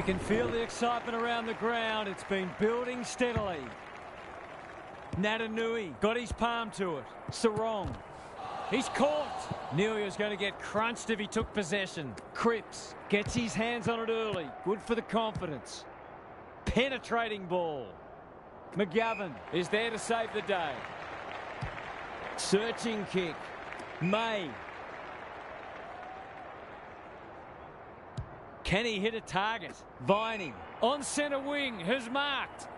You can feel the excitement around the ground. It's been building steadily. Natanui got his palm to it. Sarong. He's caught. Nelia's going to get crunched if he took possession. Cripps gets his hands on it early. Good for the confidence. Penetrating ball. McGovern is there to save the day. Searching kick. May. Can he hit a target? Viney on centre wing has marked.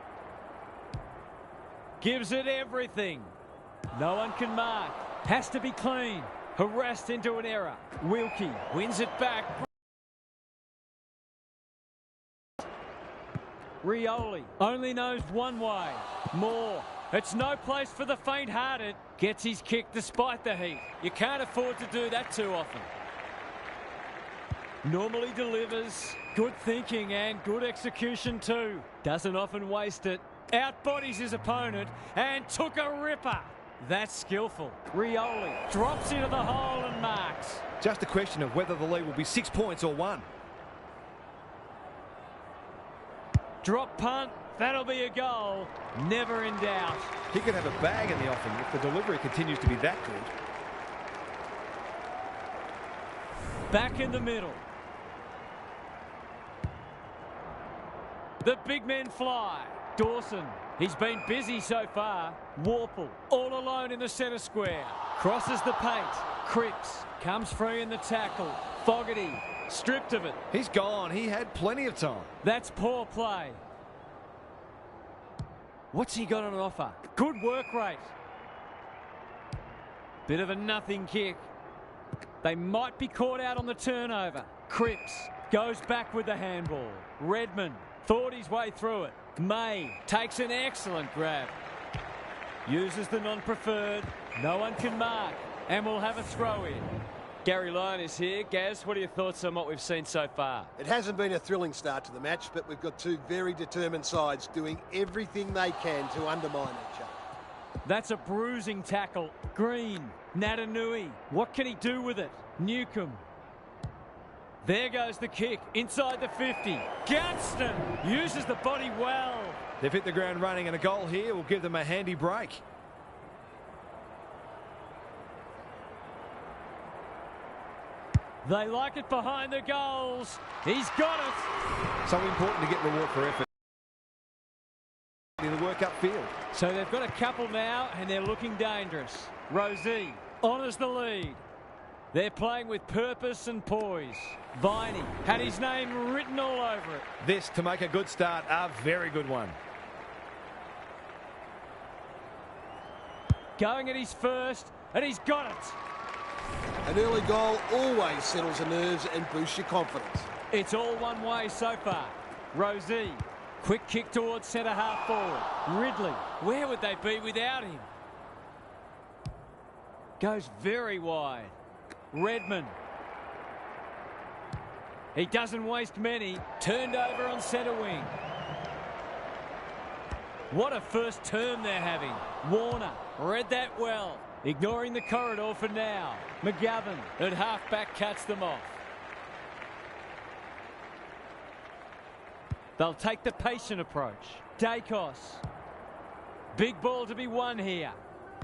Gives it everything. No one can mark. Has to be clean. Harassed into an error. Wilkie wins it back. Rioli only knows one way. Moore. It's no place for the faint-hearted. Gets his kick despite the heat. You can't afford to do that too often. Normally delivers. Good thinking and good execution too. Doesn't often waste it. Outbodies his opponent and took a ripper. That's skillful. Rioli drops into the hole and marks. Just a question of whether the lead will be 6 points or 1. Drop punt. That'll be a goal. Never in doubt. He could have a bag in the offing if the delivery continues to be that good. Back in the middle. The big men fly. Dawson. He's been busy so far. Warple all alone in the centre square. Crosses the paint. Cripps comes free in the tackle. Fogarty stripped of it. He's gone. He had plenty of time. That's poor play. What's he got on offer? Good work rate. Bit of a nothing kick. They might be caught out on the turnover. Cripps goes back with the handball. Redmond thought his way through it. May takes an excellent grab. Uses the non-preferred. No one can mark. And we'll have a throw in. Gary Lyon is here. Gaz, what are your thoughts on what we've seen so far? It hasn't been a thrilling start to the match, but we've got two very determined sides doing everything they can to undermine each other. That's a bruising tackle. Green. Natanui. What can he do with it? Newcomb. There goes the kick. Inside the 50. Gunston uses the body well. They've hit the ground running, and a goal here will give them a handy break. They like it behind the goals. He's got it. So important to get reward for effort. The work upfield. So they've got a couple now, and they're looking dangerous. Rosie honours the lead. They're playing with purpose and poise. Viney had his name written all over it. This, to make a good start, a very good one. Going at his first, and he's got it. An early goal always settles the nerves and boosts your confidence. It's all one way so far. Rosie, quick kick towards centre half forward. Ridley, where would they be without him? Goes very wide. Redmond. He doesn't waste many. Turned over on centre wing. What a first term they're having. Warner read that well. Ignoring the corridor for now. McGovern at half-back cuts them off. They'll take the patient approach. Dacos. Big ball to be won here.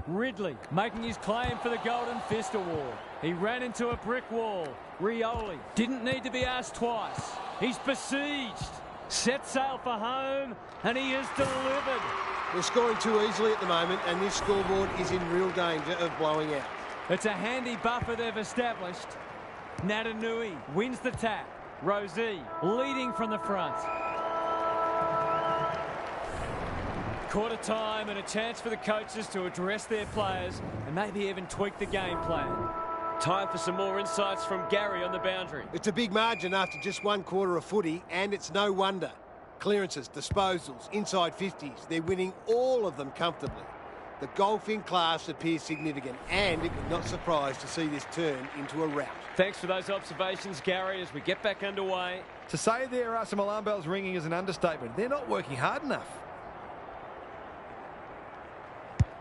Ridley making his claim for the Golden Fist Award. He ran into a brick wall. Rioli didn't need to be asked twice. He's besieged. Set sail for home, and he has delivered. We're scoring too easily at the moment, and this scoreboard is in real danger of blowing out. It's a handy buffer they've established. Natanui wins the tap. Rosie leading from the front. Quarter time and a chance for the coaches to address their players and maybe even tweak the game plan. Time for some more insights from Gary on the boundary. It's a big margin after just one quarter of footy, and it's no wonder. Clearances, disposals, inside 50s, they're winning all of them comfortably. The golfing class appears significant, and it would not surprise to see this turn into a rout. Thanks for those observations, Gary, as we get back underway. To say there are some alarm bells ringing is an understatement. They're not working hard enough.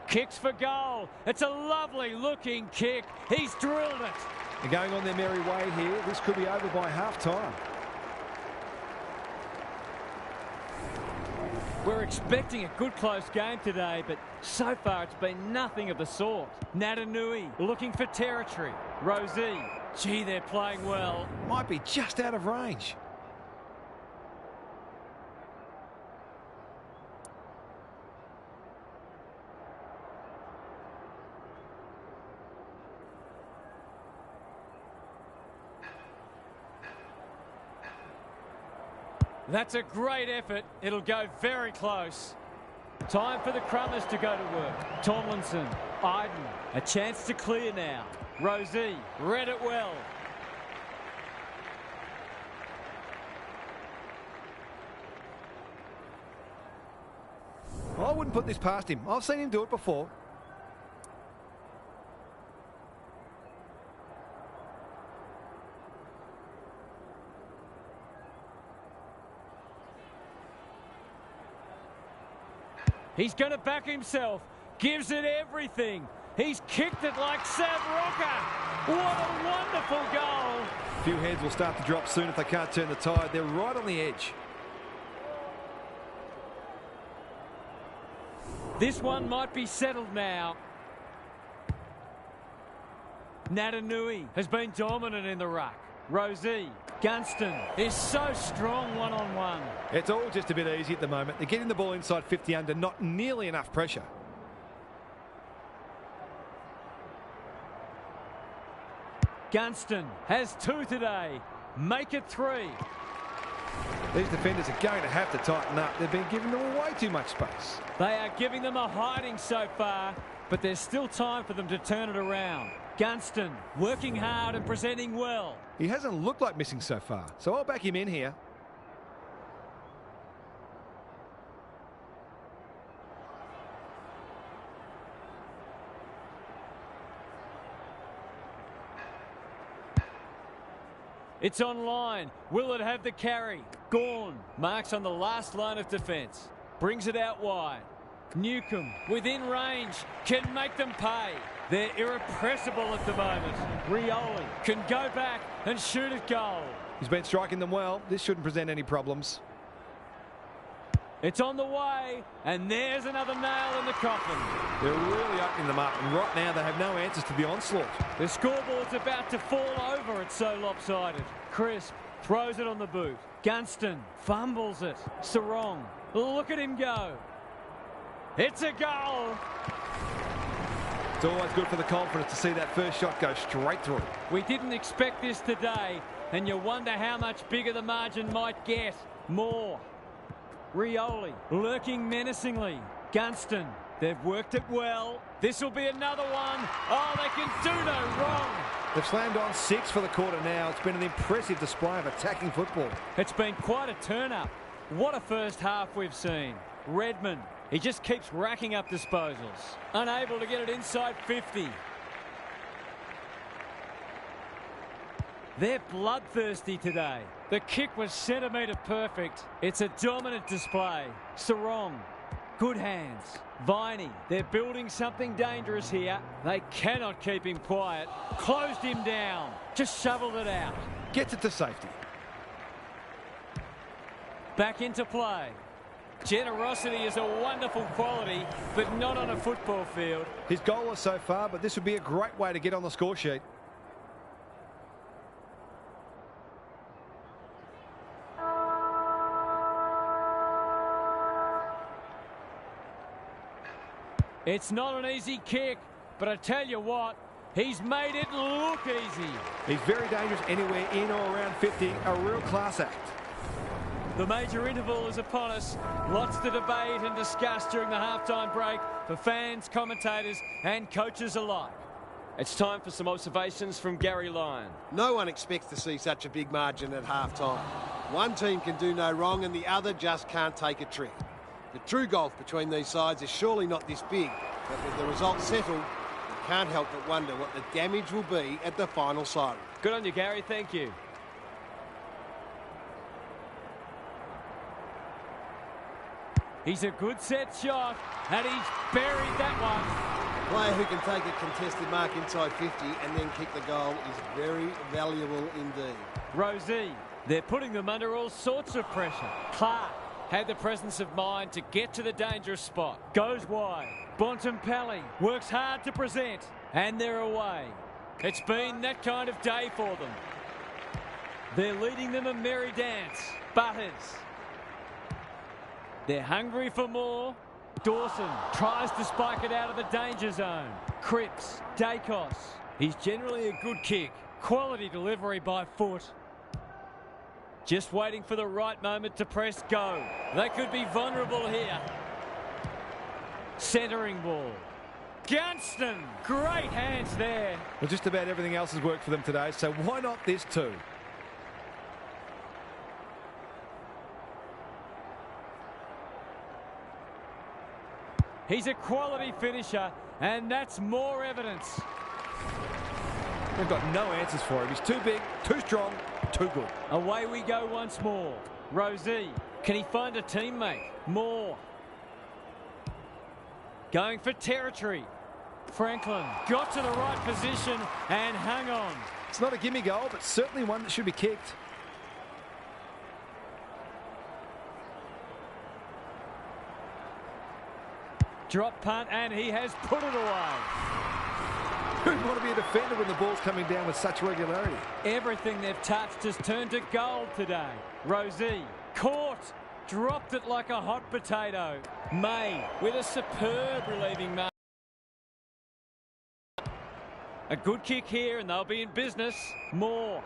Kicks for goal. It's a lovely looking kick. He's drilled it. They're going on their merry way here. This could be over by half-time. We're expecting a good close game today, but so far it's been nothing of the sort. Natanui looking for territory. Rosie, gee, they're playing well. Might be just out of range. That's a great effort. It'll go very close. Time for the Crummers to go to work. Tomlinson, Iden, a chance to clear now. Rosie, read it well. I wouldn't put this past him. I've seen him do it before. He's going to back himself. Gives it everything. He's kicked it like Savroka. What a wonderful goal. A few heads will start to drop soon if they can't turn the tide. They're right on the edge. This one might be settled now. Natanui has been dominant in the ruck. Rosie, Gunston is so strong one-on-one. It's all just a bit easy at the moment. They're getting the ball inside 50 under, not nearly enough pressure. Gunston has 2 today. Make it 3. These defenders are going to have to tighten up. They've been giving them way too much space. They are giving them a hiding so far, but there's still time for them to turn it around. Gunston working hard and presenting well. He hasn't looked like missing so far, so I'll back him in here. It's online. Will it have the carry? Gawn marks on the last line of defence. Brings it out wide. Newcomb within range can make them pay. They're irrepressible at the moment. Rioli can go back and shoot at goal. He's been striking them well. This shouldn't present any problems. It's on the way, and there's another nail in the coffin. They're really opening them up, and right now they have no answers to the onslaught. The scoreboard's about to fall over. It's so lopsided. Crisp throws it on the boot. Gunston fumbles it. Sarong, look at him go. It's a goal. It's always good for the confidence to see that first shot go straight through. We didn't expect this today, and you wonder how much bigger the margin might get. More. Rioli lurking menacingly. Gunston, they've worked it well. This will be another one. Oh, they can do no wrong. They've slammed on 6 for the quarter now. It's been an impressive display of attacking football. It's been quite a turn-up. What a first half we've seen. Redmond, he just keeps racking up disposals. Unable to get it inside 50. They're bloodthirsty today. The kick was centimetre perfect. It's a dominant display. Sarong, good hands. Viney, they're building something dangerous here. They cannot keep him quiet. Closed him down. Just shoveled it out. Gets it to safety. Back into play. Generosity is a wonderful quality, but not on a football field. His goalless so far, but this would be a great way to get on the score sheet. It's not an easy kick, but I tell you what, he's made it look easy. He's very dangerous anywhere in or around 50. A real class act. The major interval is upon us. Lots to debate and discuss during the halftime break for fans, commentators and coaches alike. It's time for some observations from Gary Lyon. No one expects to see such a big margin at halftime. One team can do no wrong and the other just can't take a trick. The true gulf between these sides is surely not this big, but with the result settled, you can't help but wonder what the damage will be at the final siren. Good on you, Gary. Thank you. He's a good set shot, and he's buried that one. A player who can take a contested mark inside 50 and then kick the goal is very valuable indeed. Rosie, they're putting them under all sorts of pressure. Clark had the presence of mind to get to the dangerous spot. Goes wide. Bontempelli works hard to present. And they're away. It's been that kind of day for them. They're leading them a merry dance. Butters. They're hungry for more. Dawson tries to spike it out of the danger zone. Cripps. Dacos. He's generally a good kick. Quality delivery by foot. Just waiting for the right moment to press go. They could be vulnerable here. Centering ball. Gunston. Great hands there. Well, just about everything else has worked for them today, so why not this too? He's a quality finisher, and that's more evidence. They've got no answers for him. He's too big, too strong, too good. Away we go once more. Rosie. Can he find a teammate? Moore. Going for territory. Franklin got to the right position and hung on. It's not a gimme goal, but certainly one that should be kicked. Drop punt, and he has put it away. Who'd want to be a defender when the ball's coming down with such regularity? Everything they've touched has turned to gold today. Rosie caught, dropped it like a hot potato. May with a superb relieving mark. A good kick here, and they'll be in business. Moore.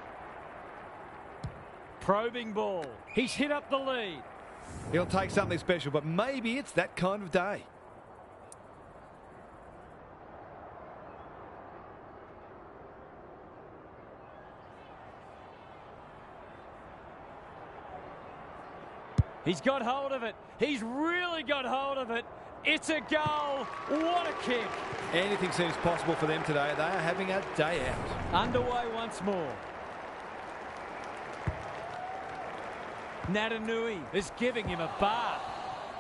Probing ball. He's hit up the lead. He'll take something special, but maybe it's that kind of day. He's got hold of it. He's really got hold of it. It's a goal. What a kick. Anything seems possible for them today. They are having a day out. Underway once more. Natanui is giving him a bar.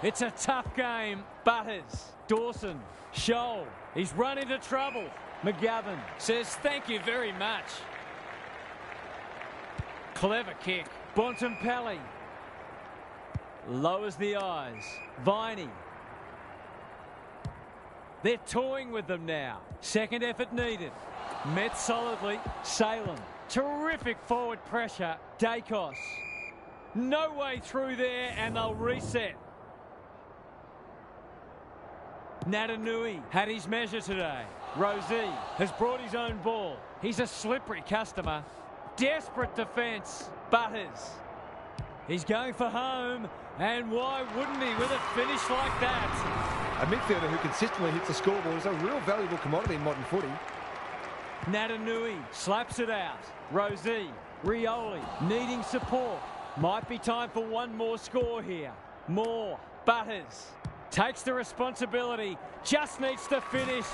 It's a tough game. Butters. Dawson. Scholl. He's run into trouble. McGovern says thank you very much. Clever kick. Bontempelli. Lowers the eyes. Viney. They're toying with them now. Second effort needed. Met solidly. Salem. Terrific forward pressure. Dacos. No way through there, and they'll reset. Natanui had his measure today. Rosie has brought his own ball. He's a slippery customer. Desperate defence. Butters. He's going for home, and why wouldn't he with a finish like that? A midfielder who consistently hits the scoreboard is a real valuable commodity in modern footy. Natanui slaps it out. Rosie, Rioli needing support. Might be time for one more score here. Moore, Butters takes the responsibility. Just needs to finish.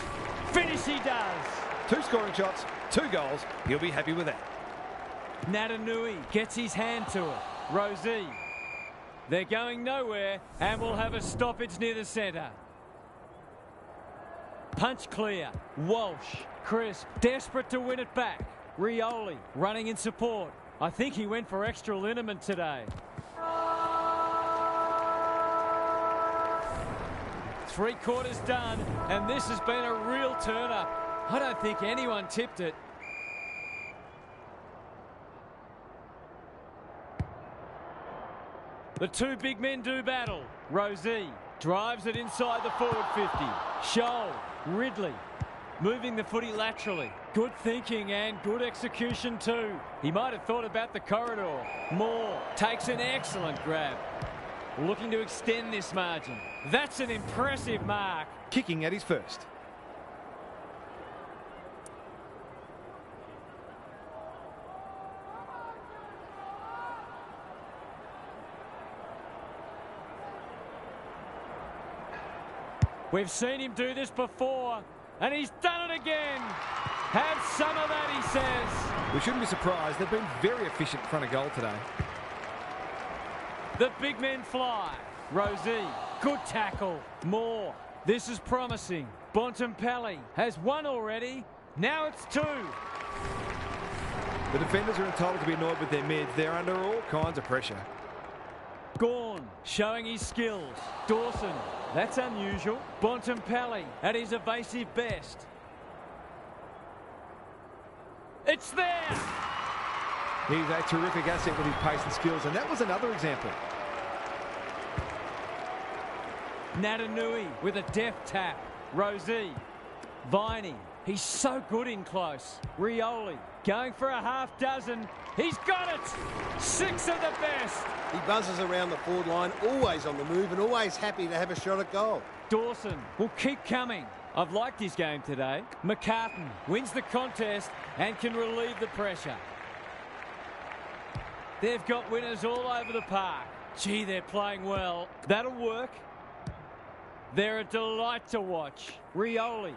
Finish he does. 2 scoring shots, 2 goals. He'll be happy with that. Natanui gets his hand to it. Rosie. They're going nowhere, and we'll have a stoppage near the centre. Punch clear. Walsh. Crisp. Desperate to win it back. Rioli running in support. I think he went for extra liniment today. 3 quarters done, and this has been a real turn-up. I don't think anyone tipped it. The 2 big men do battle. Rosie drives it inside the forward 50. Scholl, Ridley, moving the footy laterally. Good thinking and good execution too. He might have thought about the corridor. Moore takes an excellent grab. Looking to extend this margin. That's an impressive mark. Kicking at his first. We've seen him do this before, and he's done it again. Have some of that, he says. We shouldn't be surprised. They've been very efficient in front of goal today. The big men fly. Rosie, good tackle. Moore, this is promising. Bontempelli has 1 already. Now it's 2. The defenders are entitled to be annoyed with their mids. They're under all kinds of pressure. Gorn showing his skills. Dawson, that's unusual. Bontempelli at his evasive best. It's there! He's a terrific asset with his pace and skills, and that was another example. Natanui with a deft tap. Rosie. Viney. He's so good in close. Rioli going for a half dozen. He's got it! 6 of the best. He buzzes around the forward line, always on the move and always happy to have a shot at goal. Dawson will keep coming. I've liked his game today. McCartan wins the contest and can relieve the pressure. They've got winners all over the park. Gee, they're playing well. That'll work. They're a delight to watch. Rioli.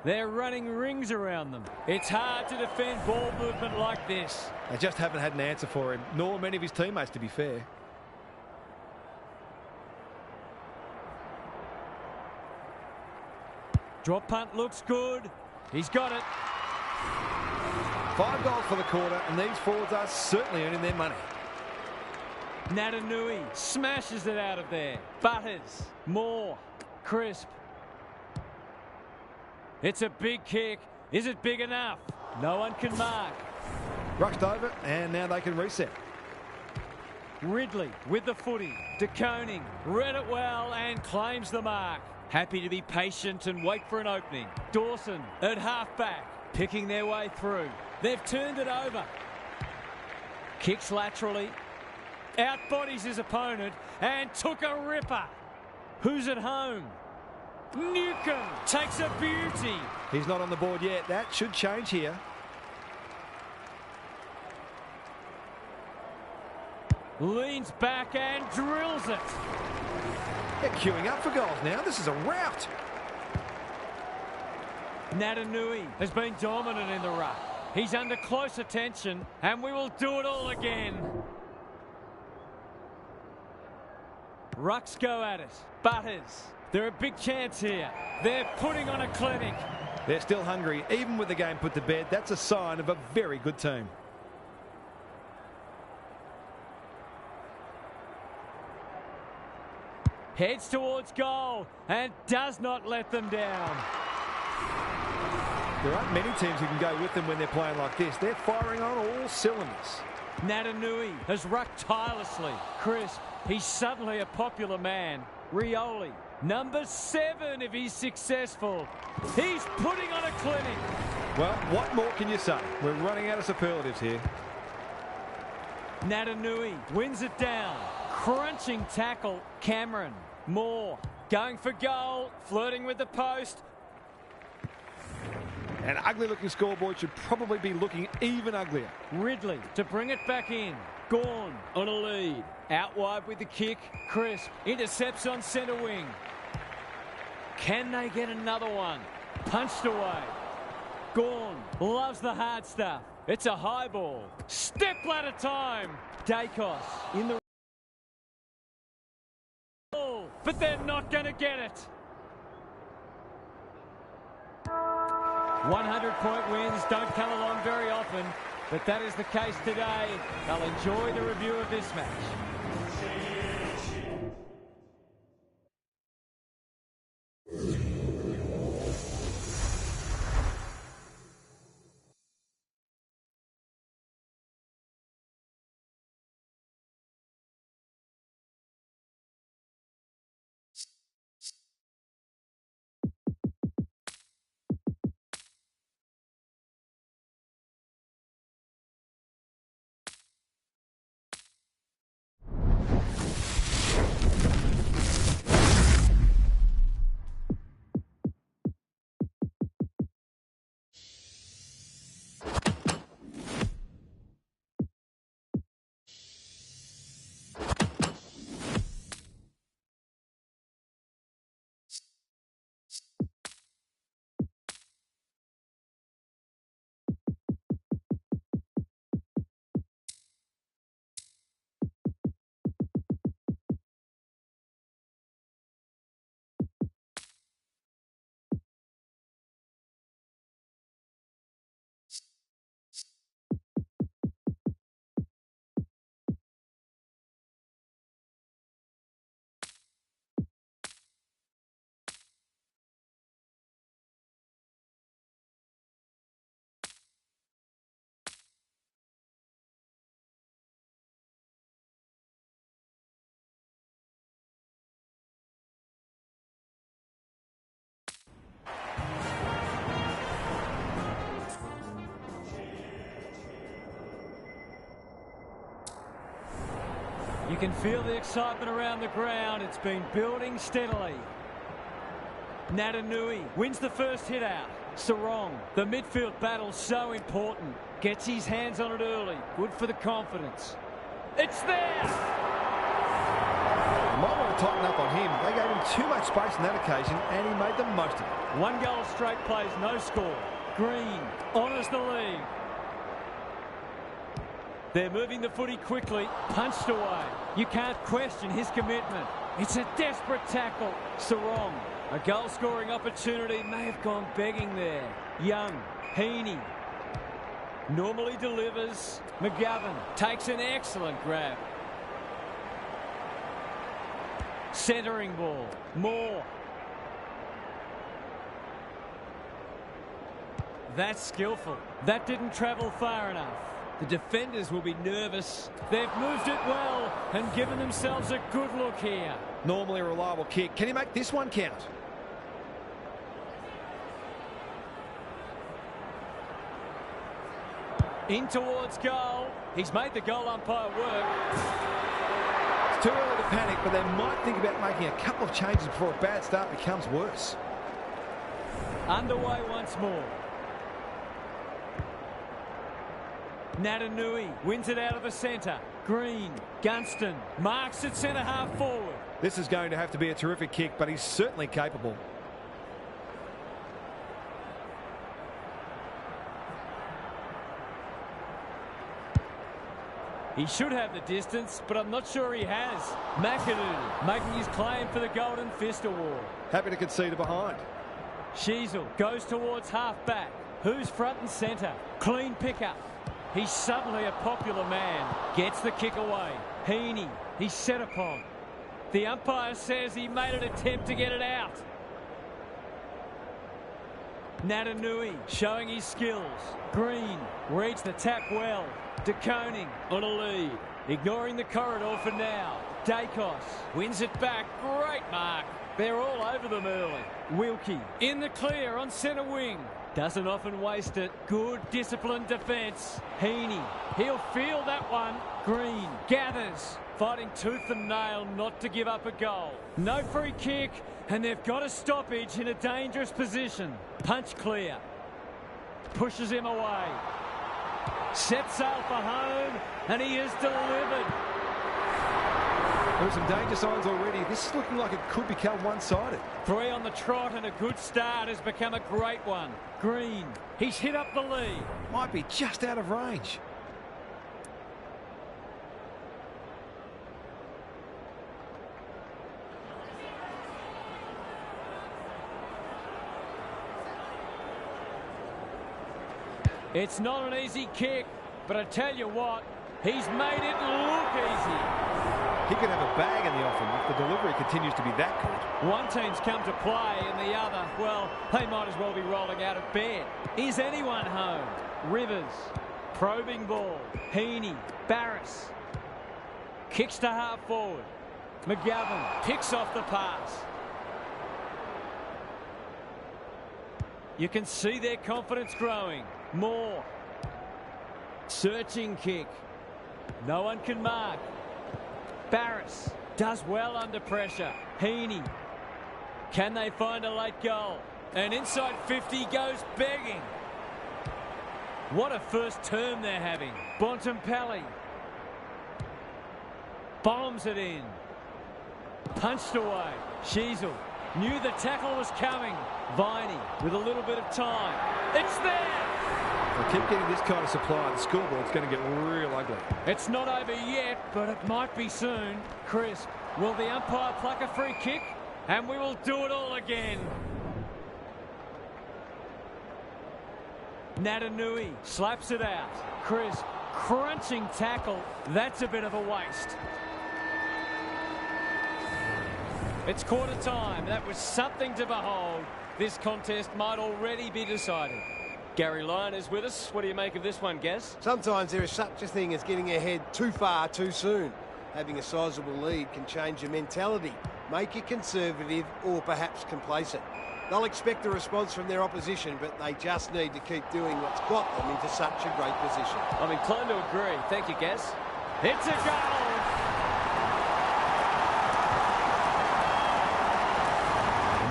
They're running rings around them. It's hard to defend ball movement like this. They just haven't had an answer for him, nor many of his teammates, to be fair. Drop punt looks good. He's got it. 5 goals for the quarter, and these forwards are certainly earning their money. Natanui smashes it out of there. Butters. Moore. Crisp. It's a big kick. Is it big enough? No one can mark. Rushed over, and now they can reset. Ridley with the footy. De Koning read it well and claims the mark. Happy to be patient and wait for an opening. Dawson at halfback, picking their way through. They've turned it over. Kicks laterally. Outbodies his opponent and took a ripper. Who's at home? Newcomb takes a beauty. He's not on the board yet. That should change here. Leans back and drills it. They're queuing up for goals now. This is a rout. Natanui has been dominant in the ruck. He's under close attention, and we will do it all again. Rucks go at it. Butters. They're a big chance here. They're putting on a clinic. They're still hungry. Even with the game put to bed, that's a sign of a very good team. Heads towards goal and does not let them down. There aren't many teams who can go with them when they're playing like this. They're firing on all cylinders. Natanui has rucked tirelessly. Crisp, he's suddenly a popular man. Rioli, number 7 if he's successful. He's putting on a clinic. Well, what more can you say? We're running out of superlatives here. Natanui wins it down. Crunching tackle. Cameron. Moore going for goal. Flirting with the post. An ugly-looking scoreboard should probably be looking even uglier. Ridley to bring it back in. Gorn on a lead. Out wide with the kick. Crisp intercepts on centre wing. Can they get another one? Punched away. Gorn loves the hard stuff. It's a high ball. Step ladder time. Dacos in the ball, but they're not going to get it. 100-point wins don't come along very often, but that is the case today. They'll enjoy the review of this match. You can feel the excitement around the ground. It's been building steadily. Natanui wins the first hit out. Sarong, the midfield battle's so important. Gets his hands on it early. Good for the confidence. It's there! You might want to tighten up on him. They gave him too much space on that occasion, and he made the most of it. 1 goal straight plays, no score. Green honours the lead. They're moving the footy quickly. Punched away. You can't question his commitment. It's a desperate tackle. Sarong, a goal-scoring opportunity, may have gone begging there. Young, Heaney. Normally delivers. McGovern takes an excellent grab. Centering ball. Moore. That's skillful. That didn't travel far enough. The defenders will be nervous. They've moved it well and given themselves a good look here. Normally a reliable kick. Can he make this one count? In towards goal. He's made the goal umpire work. It's too early to panic, but they might think about making a couple of changes before a bad start becomes worse. Underway once more. Natanui wins it out of the centre. Green, Gunston marks it centre half forward. This is going to have to be a terrific kick, but he's certainly capable. He should have the distance, but I'm not sure he has. McAdoo making his claim for the Golden Fist Award. Happy to concede it behind. Sheasel goes towards half-back. Who's front and centre? Clean pickup. He's suddenly a popular man. Gets the kick away. Heaney, he's set upon. The umpire says he made an attempt to get it out. Natanui showing his skills. Green reads the tap well. De Koning on a lead. Ignoring the corridor for now. Dacos wins it back. Great mark. They're all over them early. Wilkie in the clear on centre wing. Doesn't often waste it. Good disciplined defence. Heaney, he'll feel that one. Green gathers. Fighting tooth and nail not to give up a goal. No free kick, and they've got a stoppage in a dangerous position. Punch clear. Pushes him away. Set sail for home, and he has delivered. There are some danger signs already. This is looking like it could become one-sided. 3 on the trot, and a good start has become a great one. Green, he's hit up the lead. Might be just out of range. It's not an easy kick, but I tell you what, he's made it look easy. He could have a bag in the offing if the delivery continues to be that good. One team's come to play and the other, well, they might as well be rolling out of bed. Is anyone home? Rivers, probing ball. Heaney, Barris. Kicks to half forward. McGovern picks off the pass. You can see their confidence growing. Moore. Searching kick. No one can mark. Barris does well under pressure. Heaney. Can they find a late goal? And inside 50 goes begging. What a first term they're having. Bontempelli. Bombs it in. Punched away. Sheasel knew the tackle was coming. Viney with a little bit of time. It's there! If they keep getting this kind of supply, the scoreboard's going to get real ugly. It's not over yet, but it might be soon. Crisp. Will the umpire pluck a free kick? And we will do it all again. Natanui slaps it out. Crisp. Crunching tackle. That's a bit of a waste. It's quarter time. That was something to behold. This contest might already be decided. Gary Lyon is with us. What do you make of this one, Gaz? Sometimes there is such a thing as getting ahead too far too soon. Having a sizable lead can change your mentality, make you conservative or perhaps complacent. They'll expect a response from their opposition, but they just need to keep doing what's got them into such a great position. I'm inclined to agree. Thank you, Gaz. It's a goal!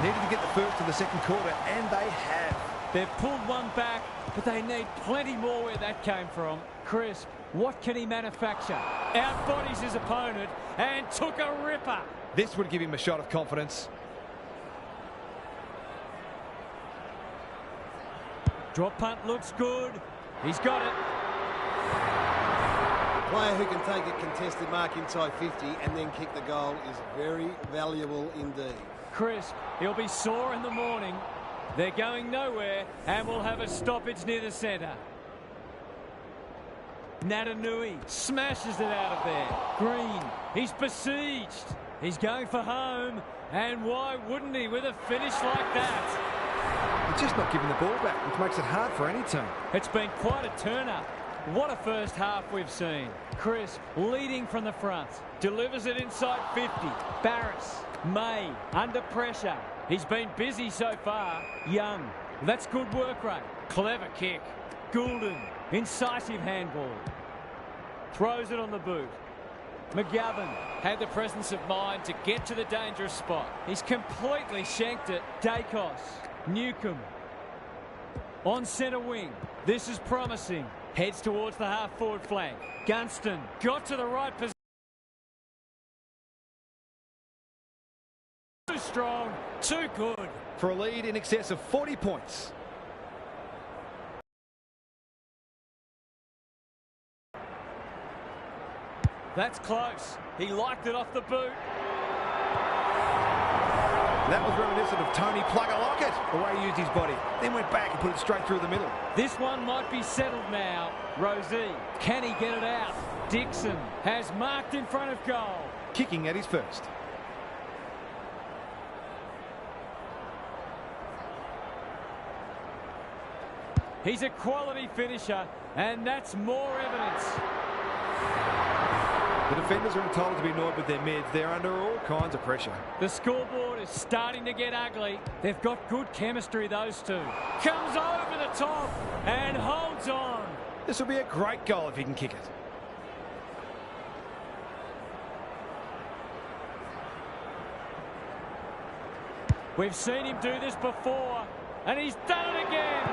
Needed to get the first of the second quarter, and they have. They've pulled one back, but they need plenty more where that came from. Crisp, what can he manufacture? Outbodies his opponent and took a ripper. This would give him a shot of confidence. Drop punt looks good. He's got it. A player who can take a contested mark inside 50 and then kick the goal is very valuable indeed. Crisp, he'll be sore in the morning. They're going nowhere and will have a stoppage near the centre. Natanui smashes it out of there. Green, he's besieged. He's going for home, and why wouldn't he with a finish like that? He's just not giving the ball back, which makes it hard for any team. It's been quite a turn-up. What a first half we've seen. Crisp leading from the front. Delivers it inside 50. Barris, May, under pressure. He's been busy so far. Young, that's good work rate. Clever kick. Goulden, incisive handball. Throws it on the boot. McGovern had the presence of mind to get to the dangerous spot. He's completely shanked it. Dacos, Newcomb. On centre wing. This is promising. Heads towards the half-forward flank. Gunston got to the right position. Too strong, too good. For a lead in excess of 40 points. That's close. He liked it off the boot. That was reminiscent of Tony Plugger-Lockett, the way he used his body. Then went back and put it straight through the middle. This one might be settled now. Rosie, can he get it out? Dixon has marked in front of goal. Kicking at his first. He's a quality finisher, and that's more evidence. The defenders are entitled to be annoyed with their mids. They're under all kinds of pressure. The scoreboard is starting to get ugly. They've got good chemistry, those two. Comes over the top and holds on. This will be a great goal if he can kick it. We've seen him do this before, and he's done it again.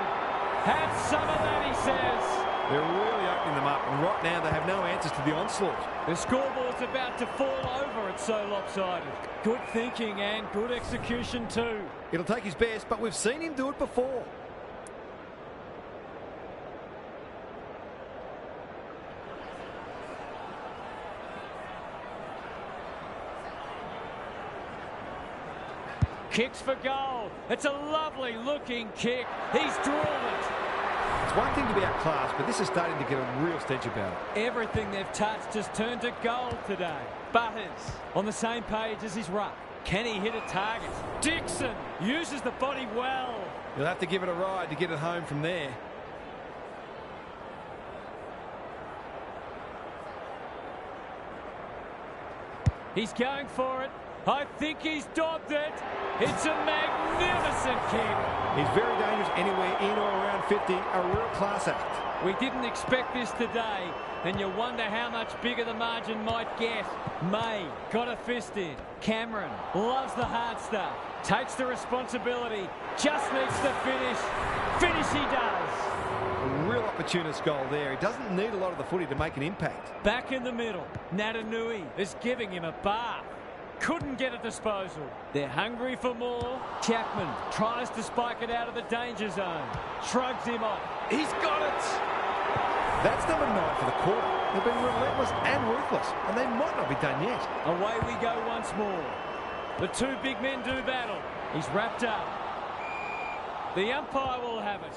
Have some of that, he says. They're really opening them up, and right now they have no answers to the onslaught. The scoreboard's about to fall over. It's so lopsided. Good thinking and good execution too. It'll take his best, but we've seen him do it before. Kicks for goal. It's a lovely looking kick. He's drilled it. It's one thing to be outclassed, but this is starting to get a real stench about it. Everything they've touched has turned to goal today. Butters on the same page as his ruck. Can he hit a target? Dixon uses the body well. You'll have to give it a ride to get it home from there. He's going for it. I think he's dobbed it. It's a magnificent kick. He's very dangerous anywhere in or around 50. A real class act. We didn't expect this today, and you wonder how much bigger the margin might get. May got a fist in. Cameron loves the hard stuff. Takes the responsibility. Just needs to finish. Finish he does. A real opportunist goal there. He doesn't need a lot of the footy to make an impact. Back in the middle. Natanui is giving him a bath. Couldn't get a disposal. They're hungry for more. Chapman tries to spike it out of the danger zone. Shrugs him off. He's got it. That's number 9 for the quarter. They've been relentless and ruthless, and they might not be done yet. Away we go once more. The two big men do battle. He's wrapped up. The umpire will have it.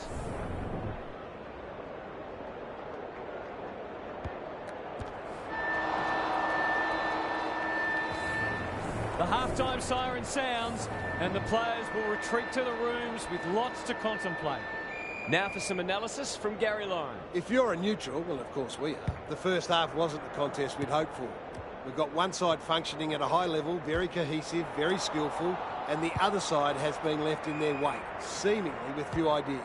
The halftime siren sounds, and the players will retreat to the rooms with lots to contemplate. Now for some analysis from Gary Lyon. If you're a neutral, well, of course we are, the first half wasn't the contest we'd hoped for. We've got one side functioning at a high level, very cohesive, very skillful, and the other side has been left in their wake, seemingly with few ideas.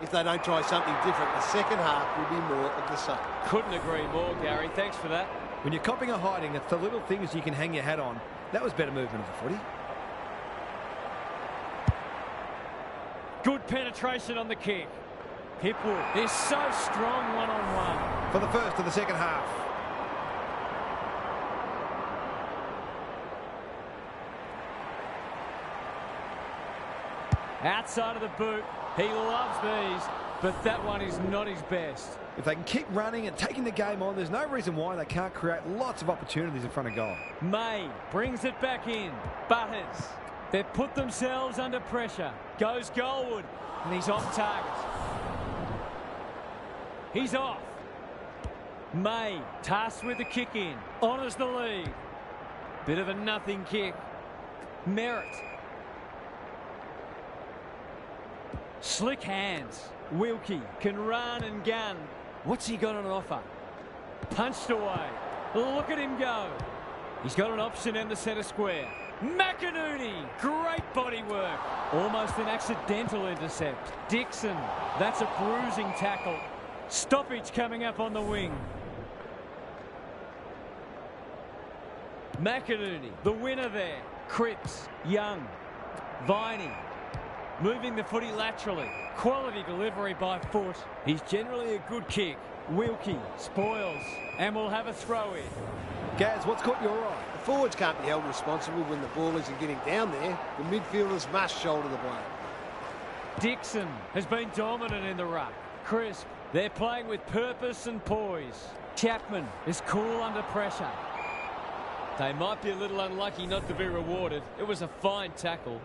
If they don't try something different, the second half will be more of the same. Couldn't agree more, Gary. Thanks for that. When you're copping or hiding, it's the little things you can hang your hat on. That was better movement of the footy. Good penetration on the kick. Hipwood is so strong one-on-one. For the first of the second half. Outside of the boot. He loves these, but that one is not his best. If they can keep running and taking the game on, there's no reason why they can't create lots of opportunities in front of goal. May brings it back in. Butters. They've put themselves under pressure. Goes goalward, and he's on target. He's off. May tasked with the kick in. Honours the lead. Bit of a nothing kick. Merritt. Slick hands. Wilkie can run and gun. What's he got on offer? Punched away. Look at him go. He's got an option in the centre square. McInerney. Great body work. Almost an accidental intercept. Dixon. That's a bruising tackle. Stoppage coming up on the wing. McInerney. The winner there. Cripps. Young. Viney. Moving the footy laterally. Quality delivery by foot. He's generally a good kick. Wilkie spoils and will have a throw in. Gaz, what's caught your eye? The forwards can't be held responsible when the ball isn't getting down there. The midfielders must shoulder the blame. Dixon has been dominant in the ruck. Crisp. They're playing with purpose and poise. Chapman is cool under pressure. They might be a little unlucky not to be rewarded. It was a fine tackle.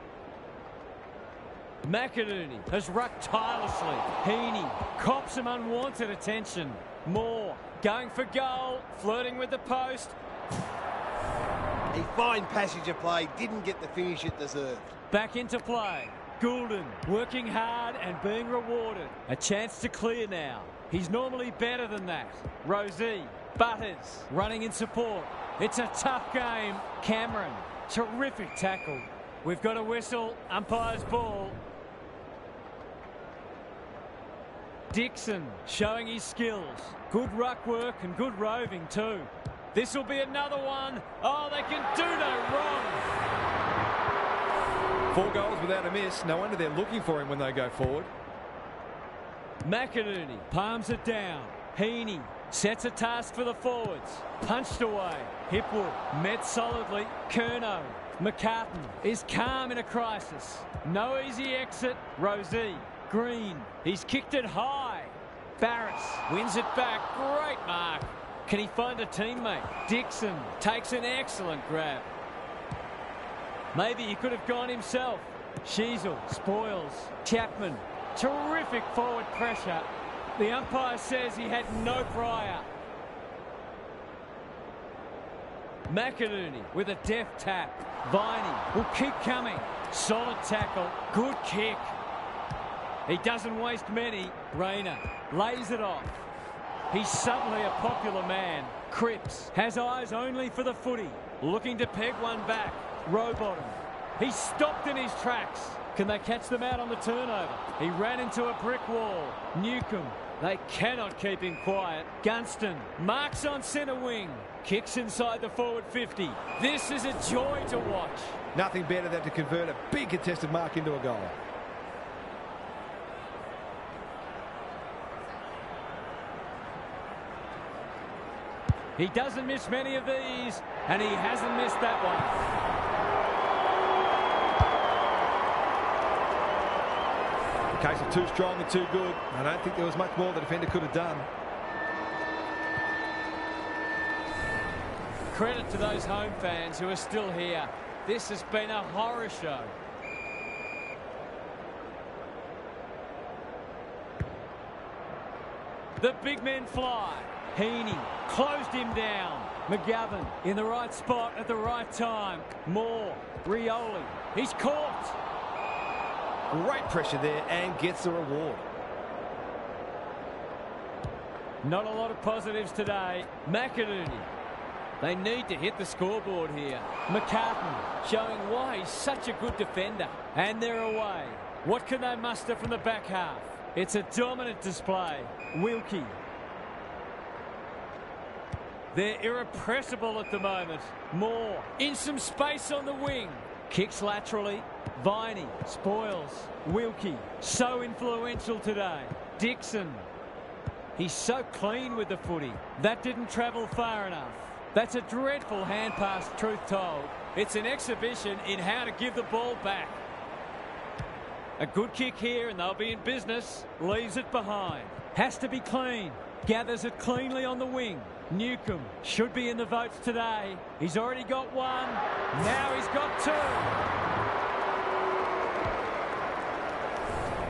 McInerney has rucked tirelessly. Heaney cops some unwanted attention. Moore going for goal, flirting with the post. A fine passage of play, didn't get the finish it deserved. Back into play. Goulden working hard and being rewarded. A chance to clear now. He's normally better than that. Rosie, Butters running in support. It's a tough game. Cameron, terrific tackle. We've got a whistle, umpire's ball. Dixon showing his skills. Good ruck work and good roving too. This will be another one. Oh, they can do no wrong. 4 goals without a miss. No wonder they're looking for him when they go forward. McInerney palms it down. Heaney sets a task for the forwards. Punched away. Hipwood met solidly. Curnow. McCartan is calm in a crisis. No easy exit. Rosie. Green. He's kicked it high. Barris wins it back. Great mark. Can he find a teammate? Dixon takes an excellent grab. Maybe he could have gone himself. Sheasel spoils. Chapman. Terrific forward pressure. The umpire says he had no prior. McInerney with a deft tap. Viney will keep coming. Solid tackle. Good kick. He doesn't waste many. Rayner lays it off. He's suddenly a popular man. Cripps has eyes only for the footy. Looking to peg one back. Rowbottom. He's stopped in his tracks. Can they catch them out on the turnover? He ran into a brick wall. Newcomb. They cannot keep him quiet. Gunston marks on centre wing. Kicks inside the forward 50. This is a joy to watch. Nothing better than to convert a big contested mark into a goal. He doesn't miss many of these, and he hasn't missed that one. A case of too strong and too good. I don't think there was much more the defender could have done. Credit to those home fans who are still here. This has been a horror show. The big men fly. Heaney closed him down. McGovern in the right spot at the right time. Moore, Rioli. He's caught. Great pressure there and gets the reward. Not a lot of positives today. McInerney. They need to hit the scoreboard here. McCartan showing why he's such a good defender. And they're away. What can they muster from the back half? It's a dominant display. Wilkie. They're irrepressible at the moment. Moore in some space on the wing. Kicks laterally. Viney spoils. Wilkie, so influential today. Dixon. He's so clean with the footy. That didn't travel far enough. That's a dreadful hand pass, truth told. It's an exhibition in how to give the ball back. A good kick here and they'll be in business. Leaves it behind. Has to be clean. Gathers it cleanly on the wing. Newcomb should be in the votes today. He's already got one. Now he's got two.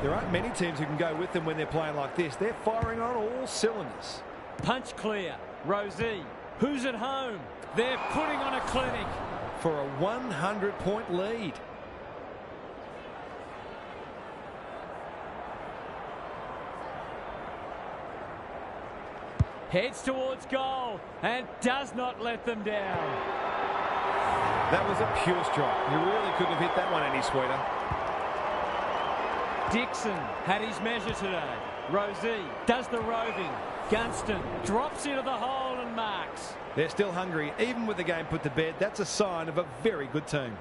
There aren't many teams who can go with them when they're playing like this. They're firing on all cylinders. Punch clear. Rosie. Who's at home? They're putting on a clinic. For a 100-point lead. Heads towards goal and does not let them down. That was a pure strike. You really couldn't have hit that one any sweeter. Dixon had his measure today. Rosie does the roving. Gunston drops into the hole and marks. They're still hungry, even with the game put to bed. That's a sign of a very good team.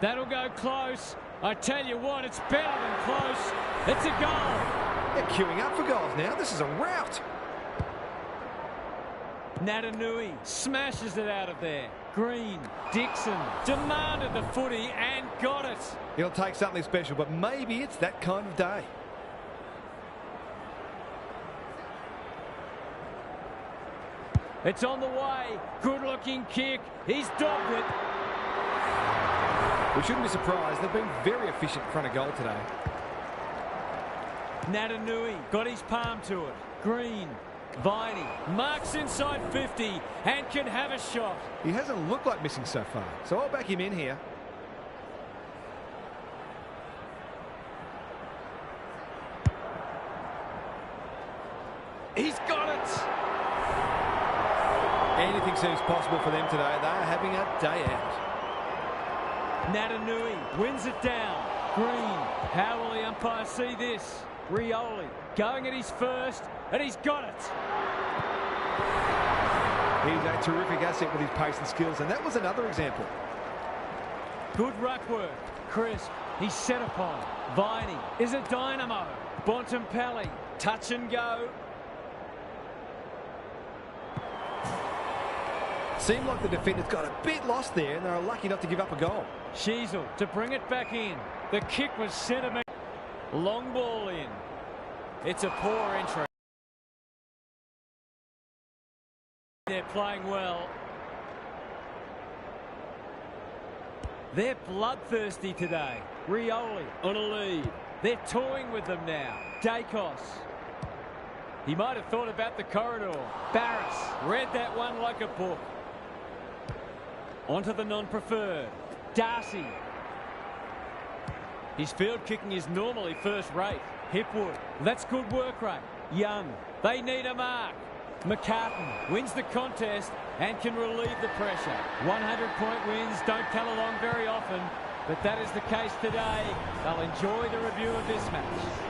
That'll go close. I tell you what, it's better than close. It's a goal. They're queuing up for goals now. This is a rout. Natanui smashes it out of there. Green, Dixon demanded the footy and got it. It'll take something special, but maybe it's that kind of day. It's on the way. Good-looking kick. He's dogged it. We shouldn't be surprised. They've been very efficient in front of goal today. Natanui got his palm to it. Green. Viney marks inside 50 and can have a shot. He hasn't looked like missing so far, so I'll back him in here. He's got it. Anything seems possible for them today. They are having a day out. Natanui wins it down. Green. How will the umpire see this? Rioli going at his first, and he's got it. He's a terrific asset with his pace and skills, and that was another example. Good ruck work. Crisp. He's set upon. Viney is a dynamo. Bontempelli. Touch and go. Seemed like the defenders got a bit lost there, and they were lucky not to give up a goal. Sheasel to bring it back in. The kick was sentimental. Long ball in. It's a poor entry. They're playing well. They're bloodthirsty today. Rioli on a lead. They're toying with them now. Dacos. He might have thought about the corridor. Barris read that one like a book. Onto the non-preferred. Darcy. His field kicking is normally first rate. Hipwood. That's good work rate. Young. They need a mark. McCartan wins the contest and can relieve the pressure. 100-point wins don't come along very often, but that is the case today. They'll enjoy the review of this match.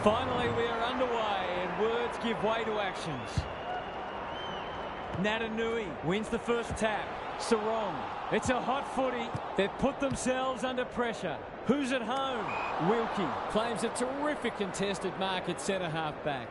Finally, we are underway, and words give way to actions. Natanui wins the first tap. Sarong. It's a hot footy. They've put themselves under pressure. Who's at home? Wilkie claims a terrific contested mark at centre-half back.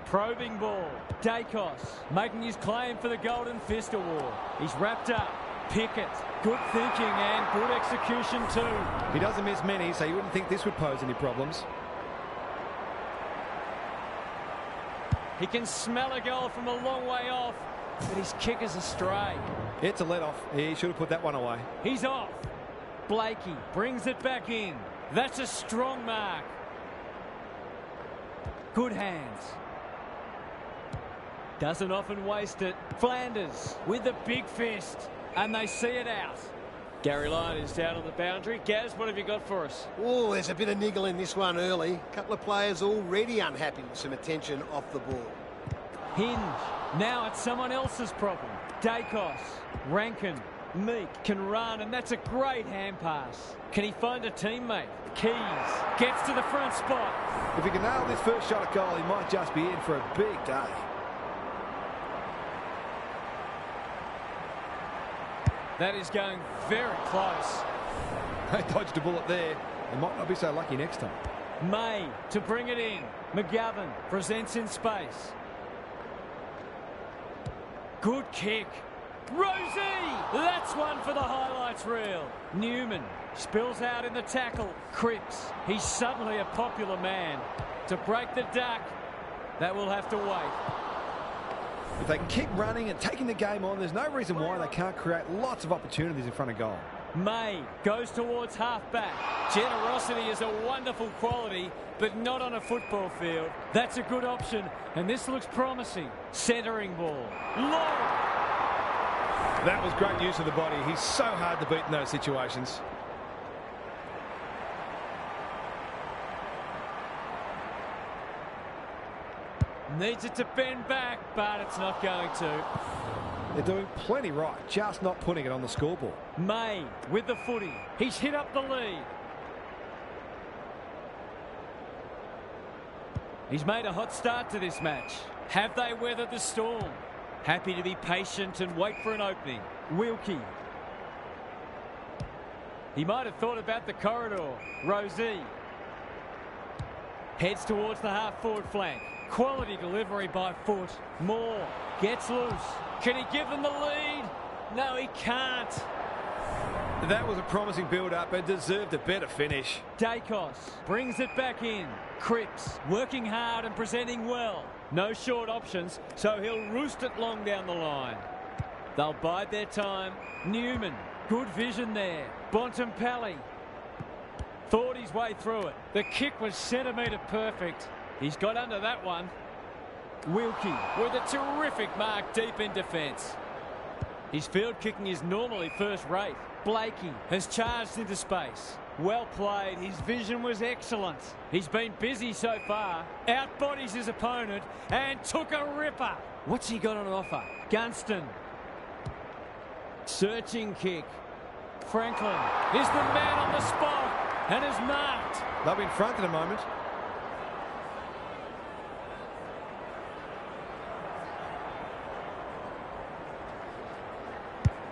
Probing ball. Dacos making his claim for the Golden Fist Award. He's wrapped up. Pickett. Good thinking and good execution too. He doesn't miss many, so you wouldn't think this would pose any problems. He can smell a goal from a long way off, but his kick is astray. It's a let-off. He should have put that one away. He's off. Blakey brings it back in. That's a strong mark. Good hands. Doesn't often waste it. Flanders with the big fist. And they see it out. Gary Lyon is down on the boundary. Gaz, what have you got for us? Oh, there's a bit of niggle in this one early. A couple of players already unhappy with some attention off the ball. Hinge. Now it's someone else's problem. Dacos. Rankin. Meek can run, and that's a great hand pass. Can he find a teammate? Keys gets to the front spot. If he can nail this first shot at goal, he might just be in for a big day. That is going very close. They dodged a bullet there. They might not be so lucky next time. May to bring it in. McGovern presents in space. Good kick. Rosie! That's one for the highlights reel. Newman spills out in the tackle. Cripps. He's suddenly a popular man. To break the duck, that will have to wait. If they can keep running and taking the game on, there's no reason why they can't create lots of opportunities in front of goal. May goes towards half-back. Generosity is a wonderful quality, but not on a football field. That's a good option, and this looks promising. Centering ball. Low. That was great use of the body. He's so hard to beat in those situations. Needs it to bend back, but it's not going to. They're doing plenty right, just not putting it on the scoreboard. May with the footy. He's hit up the lead. He's made a hot start to this match. Have they weathered the storm? Happy to be patient and wait for an opening. Wilkie. He might have thought about the corridor. Rosie. Heads towards the half-forward flank. Quality delivery by foot. Moore gets loose. Can he give them the lead? No, he can't. That was a promising build-up and deserved a better finish. Dacos brings it back in. Cripps working hard and presenting well. No short options, so he'll roost it long down the line. They'll bide their time. Newman, good vision there. Bontempelli thought his way through it. The kick was centimetre perfect. He's got under that one. Wilkie with a terrific mark deep in defence. His field kicking is normally first rate. Blakey has charged into space. Well played. His vision was excellent. He's been busy so far. Outbodies his opponent and took a ripper. What's he got on offer? Gunston. Searching kick. Franklin is the man on the spot and is marked. They'll be in front in a moment.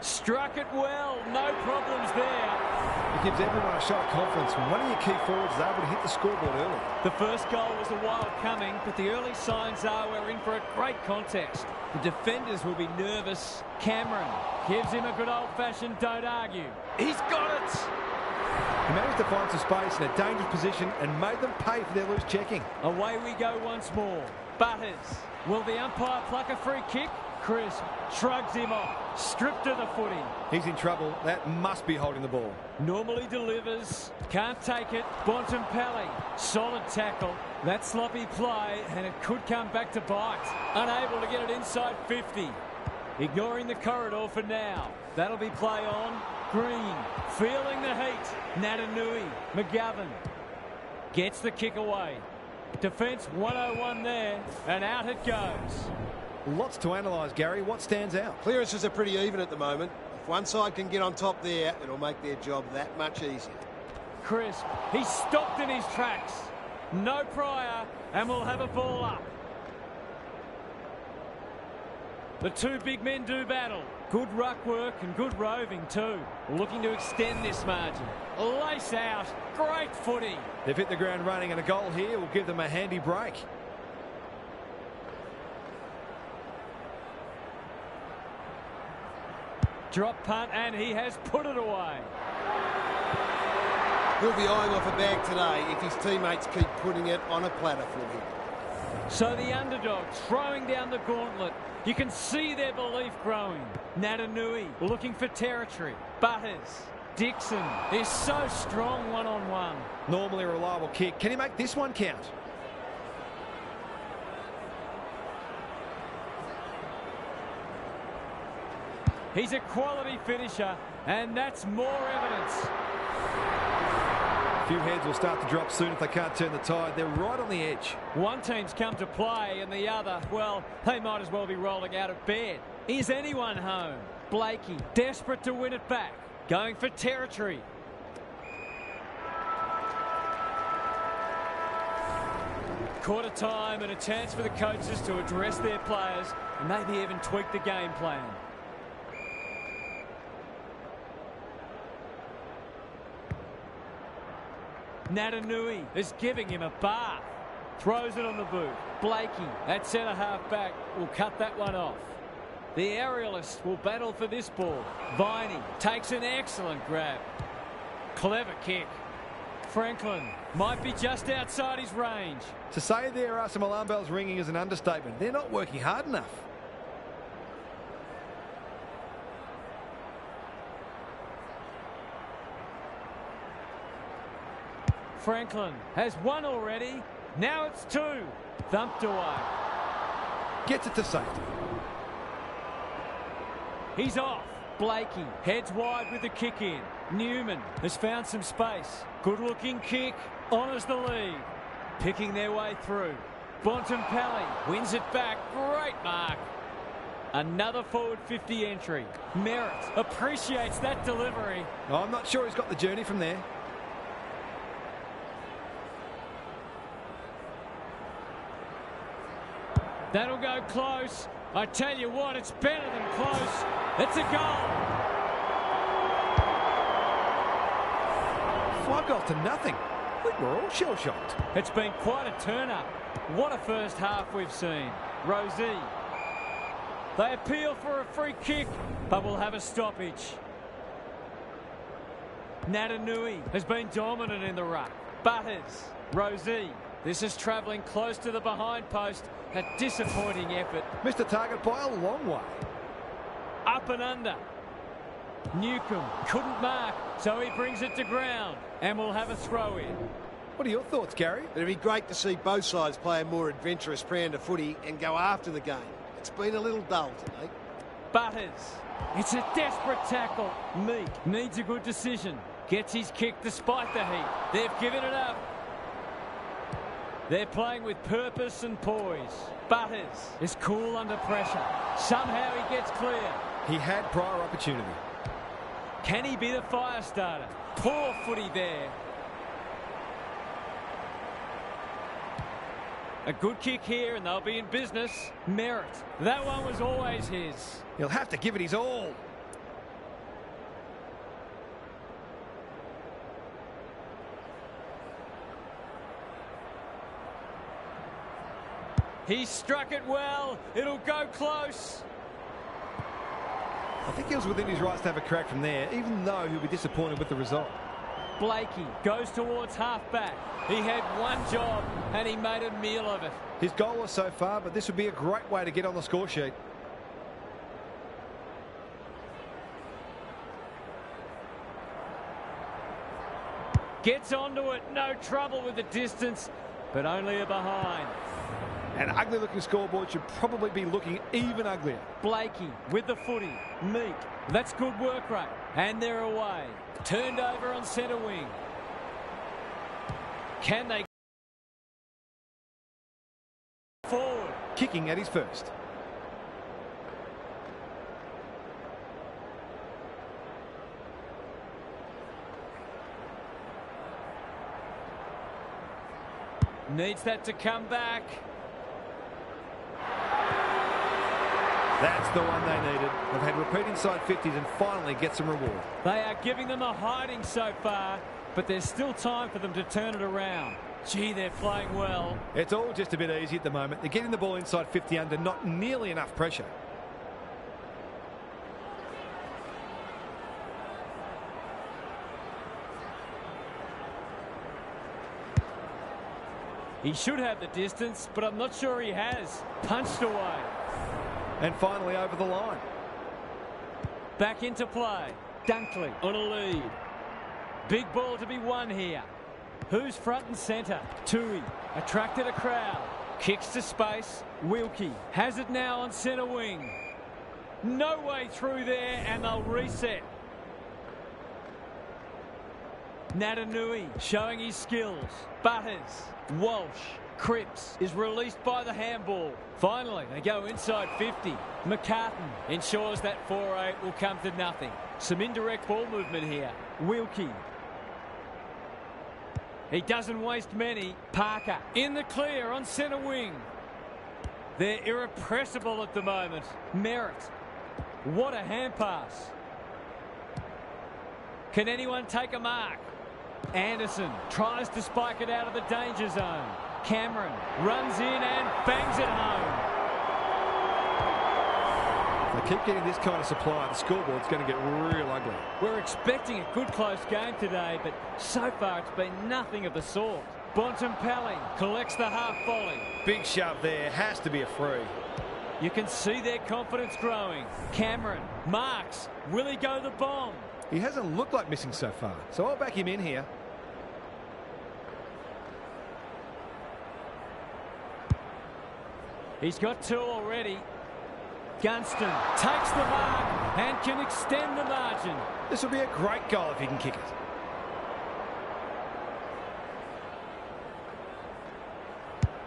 Struck it well, no problems there. It gives everyone a shot of confidence when one of your key forwards is able to hit the scoreboard early. The first goal was a while coming, but the early signs are we're in for a great context. The defenders will be nervous. Cameron gives him a good old-fashioned don't argue. He's got it! He managed to find some space in a dangerous position and made them pay for their loose checking. Away we go once more. Butters. Will the umpire pluck a free kick? Crisp shrugs him off. Stripped to the footy. He's in trouble. That must be holding the ball. Normally delivers. Can't take it. Bontempelli. Solid tackle. That sloppy play, and it could come back to bite. Unable to get it inside 50. Ignoring the corridor for now. That'll be play on. Green. Feeling the heat. Natanui. McGovern. Gets the kick away. Defence 101 there, and out it goes. Lots to analyse, Gary. What stands out? Clearances are pretty even at the moment. If one side can get on top there, it'll make their job that much easier. crisp. He's stopped in his tracks. No prior, and we'll have a ball up. The two big men do battle. Good ruck work and good roving too. Looking to extend this margin. Lace out. Great footy. They've hit the ground running, and a goal here will give them a handy break. Drop punt, and he has put it away. He'll be eyeing off a bag today if his teammates keep putting it on a platter for him. So the underdog throwing down the gauntlet. You can see their belief growing. Natanui looking for territory. Butters. Dixon is so strong one-on-one. Normally a reliable kick. Can he make this one count? He's a quality finisher, and that's more evidence. A few heads will start to drop soon if they can't turn the tide. They're right on the edge. One team's come to play, and the other, well, they might as well be rolling out of bed. Is anyone home? Blakey, desperate to win it back. Going for territory. Quarter time and a chance for the coaches to address their players and maybe even tweak the game plan. Natanui is giving him a bath. Throws it on the boot. Blakey at centre half back will cut that one off. The aerialist will battle for this ball. Viney takes an excellent grab. Clever kick. Franklin might be just outside his range. To say there are some alarm bells ringing is an understatement. They're not working hard enough. Franklin has one already. Now it's two. Thumped away. Gets it to safety. He's off. Blakey heads wide with the kick in. Newman has found some space. Good looking kick. Honours the lead. Picking their way through. Bontempelli wins it back. Great mark. Another forward 50 entry. Merritt appreciates that delivery. Oh, I'm not sure he's got the journey from there. That'll go close. I tell you what, it's better than close. It's a goal. 5 goals to nothing. I think we're all shell-shocked. It's been quite a turn-up. What a first half we've seen. Rosie. They appeal for a free kick, but will have a stoppage. Natanui has been dominant in the ruck. Butters. Rosie. This is travelling close to the behind post. A disappointing effort. Missed the target by a long way. Up and under. Newcomb couldn't mark, so he brings it to ground. And we'll have a throw in. What are your thoughts, Gary? It'd be great to see both sides play a more adventurous brand of footy and go after the game. It's been a little dull tonight. Butters. It's a desperate tackle. Meek needs a good decision. Gets his kick despite the heat. They've given it up. They're playing with purpose and poise. Butters is cool under pressure. Somehow he gets clear. He had prior opportunity. Can he be the fire starter? Poor footy there. A good kick here and they'll be in business. Merritt. That one was always his. He'll have to give it his all. He struck it well. It'll go close. I think he was within his rights to have a crack from there, even though he'll be disappointed with the result. Blakey goes towards half-back. He had one job and he made a meal of it. His goal was so far, but this would be a great way to get on the score sheet. Gets onto it. No trouble with the distance, but only a behind. An ugly-looking scoreboard should probably be looking even uglier. Blakey with the footy. Meek. That's good work rate. And they're away. Turned over on centre wing. Can they forward? Kicking at his first. Needs that to come back. That's the one they needed. They've had repeat inside 50s and finally get some reward. They are giving them a hiding so far, but there's still time for them to turn it around. Gee, they're playing well. It's all just a bit easy at the moment. They're getting the ball inside 50 under not nearly enough pressure. He should have the distance, but I'm not sure he has. Punched away. And finally over the line. Back into play. Dunkley on a lead. Big ball to be won here. Who's front and centre? Tui attracted a crowd. Kicks to space. Wilkie has it now on centre wing. No way through there, and they'll reset. Natanui showing his skills. Butters. Walsh. Cripps is released by the handball. Finally, they go inside 50. McCartan ensures that 4-8 will come to nothing. Some indirect ball movement here. Wilkie. He doesn't waste many. Parker in the clear on centre wing. They're irrepressible at the moment. Merritt. What a hand pass. Can anyone take a mark? Anderson tries to spike it out of the danger zone. Cameron runs in and bangs it home. If they keep getting this kind of supply, the scoreboard's going to get real ugly. We're expecting a good close game today, but so far it's been nothing of the sort. Bontempelli collects the half volley. Big shove there. Has to be a free. You can see their confidence growing. Cameron marks. Will he go the bomb? He hasn't looked like missing so far, so I'll back him in here. He's got 2 already. Gunston takes the mark and can extend the margin. This will be a great goal if he can kick it.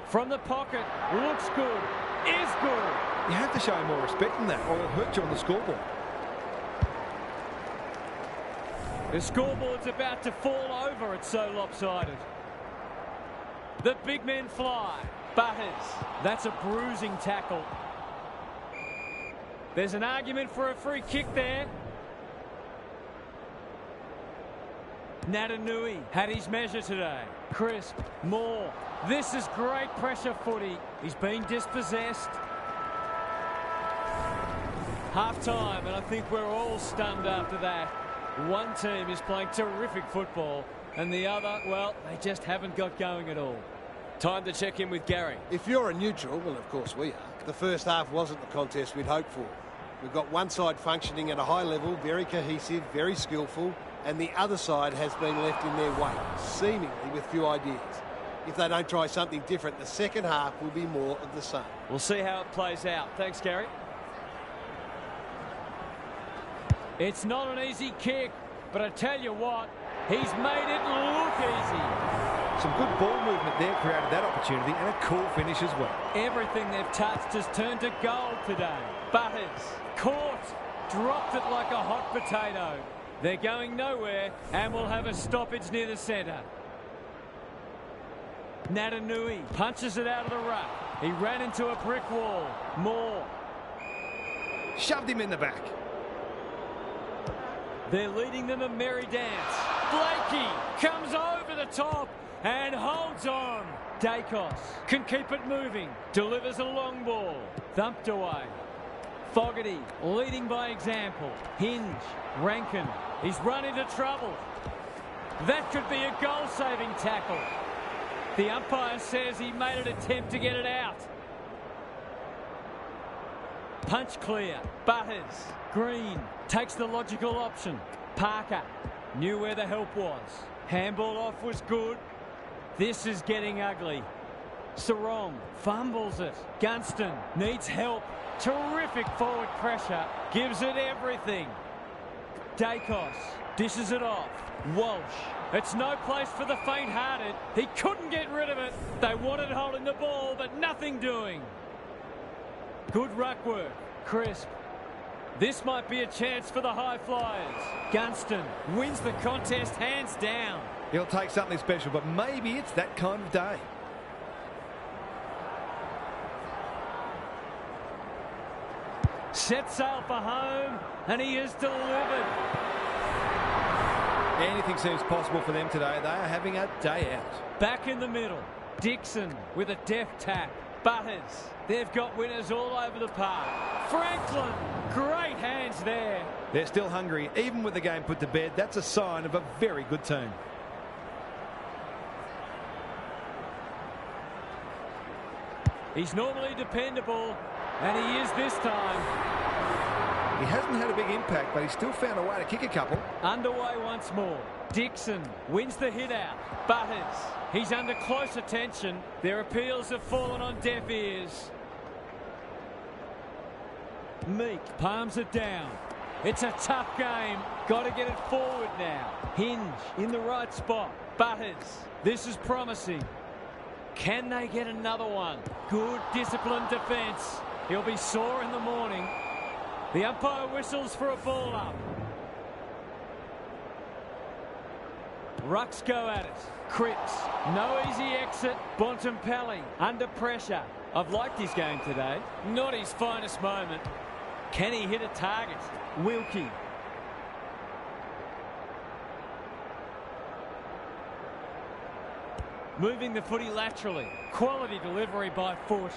From the pocket, looks good, is good. You have to show him more respect than that, or it'll hurt you on the scoreboard. The scoreboard's about to fall over, it's so lopsided. The big men fly. Butters. That's a bruising tackle. There's an argument for a free kick there. Natanui had his measure today. Crisp. Moore. This is great pressure footy. He's been dispossessed. Half time, and I think we're all stunned after that. One team is playing terrific football, and the other, well, they just haven't got going at all. Time to check in with Gary. If you're a neutral, well, of course we are, the first half wasn't the contest we'd hoped for. We've got one side functioning at a high level, very cohesive, very skillful, and the other side has been left in their wake, seemingly with few ideas. If they don't try something different, the second half will be more of the same. We'll see how it plays out. Thanks, Gary. It's not an easy kick, but I tell you what, he's made it look easy. Some good ball movement there created that opportunity, and a cool finish as well. Everything they've touched has turned to gold today. Butters, caught, dropped it like a hot potato. They're going nowhere, and we'll have a stoppage near the centre. Natanui punches it out of the ruck. He ran into a brick wall. Moore. Shoved him in the back. They're leading them a merry dance. Blakey comes over the top and holds on. Dacos can keep it moving. Delivers a long ball. Thumped away. Fogarty leading by example. Hinge. Rankin. He's run into trouble. That could be a goal-saving tackle. The umpire says he made an attempt to get it out. Punch clear. Butters. Green takes the logical option. Parker knew where the help was. Handball off was good. This is getting ugly. Sarong fumbles it. Gunston needs help. Terrific forward pressure. Gives it everything. Dacos dishes it off. Walsh. It's no place for the faint-hearted. He couldn't get rid of it. They wanted holding the ball, but nothing doing. Good ruck work. Crisp. This might be a chance for the high flyers. Gunston wins the contest hands down. He'll take something special, but maybe it's that kind of day. set sail for home, and he has delivered. Anything seems possible for them today. They are having a day out. Back in the middle. Dixon with a deft tap. Butters. They've got winners all over the park. Franklin. Great hands there. They're still hungry. Even with the game put to bed, that's a sign of a very good team. He's normally dependable, and he is this time. He hasn't had a big impact, but he's still found a way to kick a couple. Underway once more. Dixon wins the hit out. Butters. He's under close attention. Their appeals have fallen on deaf ears. Meek palms it down. It's a tough game. Got to get it forward now. Hinge in the right spot. Butters. This is promising. Can they get another one? Good disciplined defence. He'll be sore in the morning. The umpire whistles for a ball up. Rucks go at it. Cripps. No easy exit. Bontempelli under pressure. I've liked his game today. Not his finest moment. Can he hit a target? Wilkie. Moving the footy laterally. Quality delivery by foot.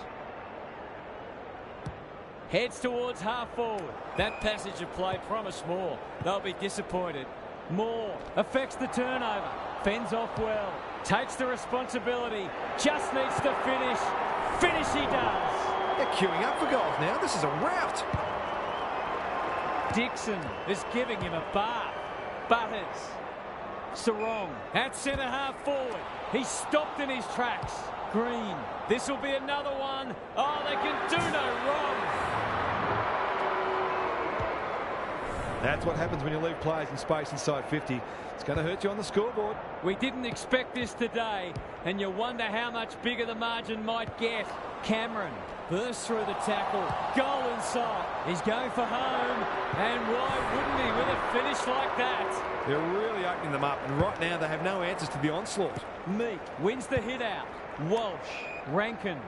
Heads towards half forward. That passage of play promised more. They'll be disappointed. Moore affects the turnover. Fends off well. Takes the responsibility. Just needs to finish. Finish he does. They're queuing up for goals now. This is a rout. Dixon is giving him a bath. Butters. Sarong at centre half forward. He's stopped in his tracks. Green. This will be another one. Oh, they can do no wrong. That's what happens when you leave players in space inside 50. It's going to hurt you on the scoreboard. We didn't expect this today, and you wonder how much bigger the margin might get. Cameron bursts through the tackle. Goal in sight. He's going for home, and why wouldn't he with a finish like that? They're really opening them up, and right now they have no answers to the onslaught. Meek wins the hit out. Walsh. Rankin.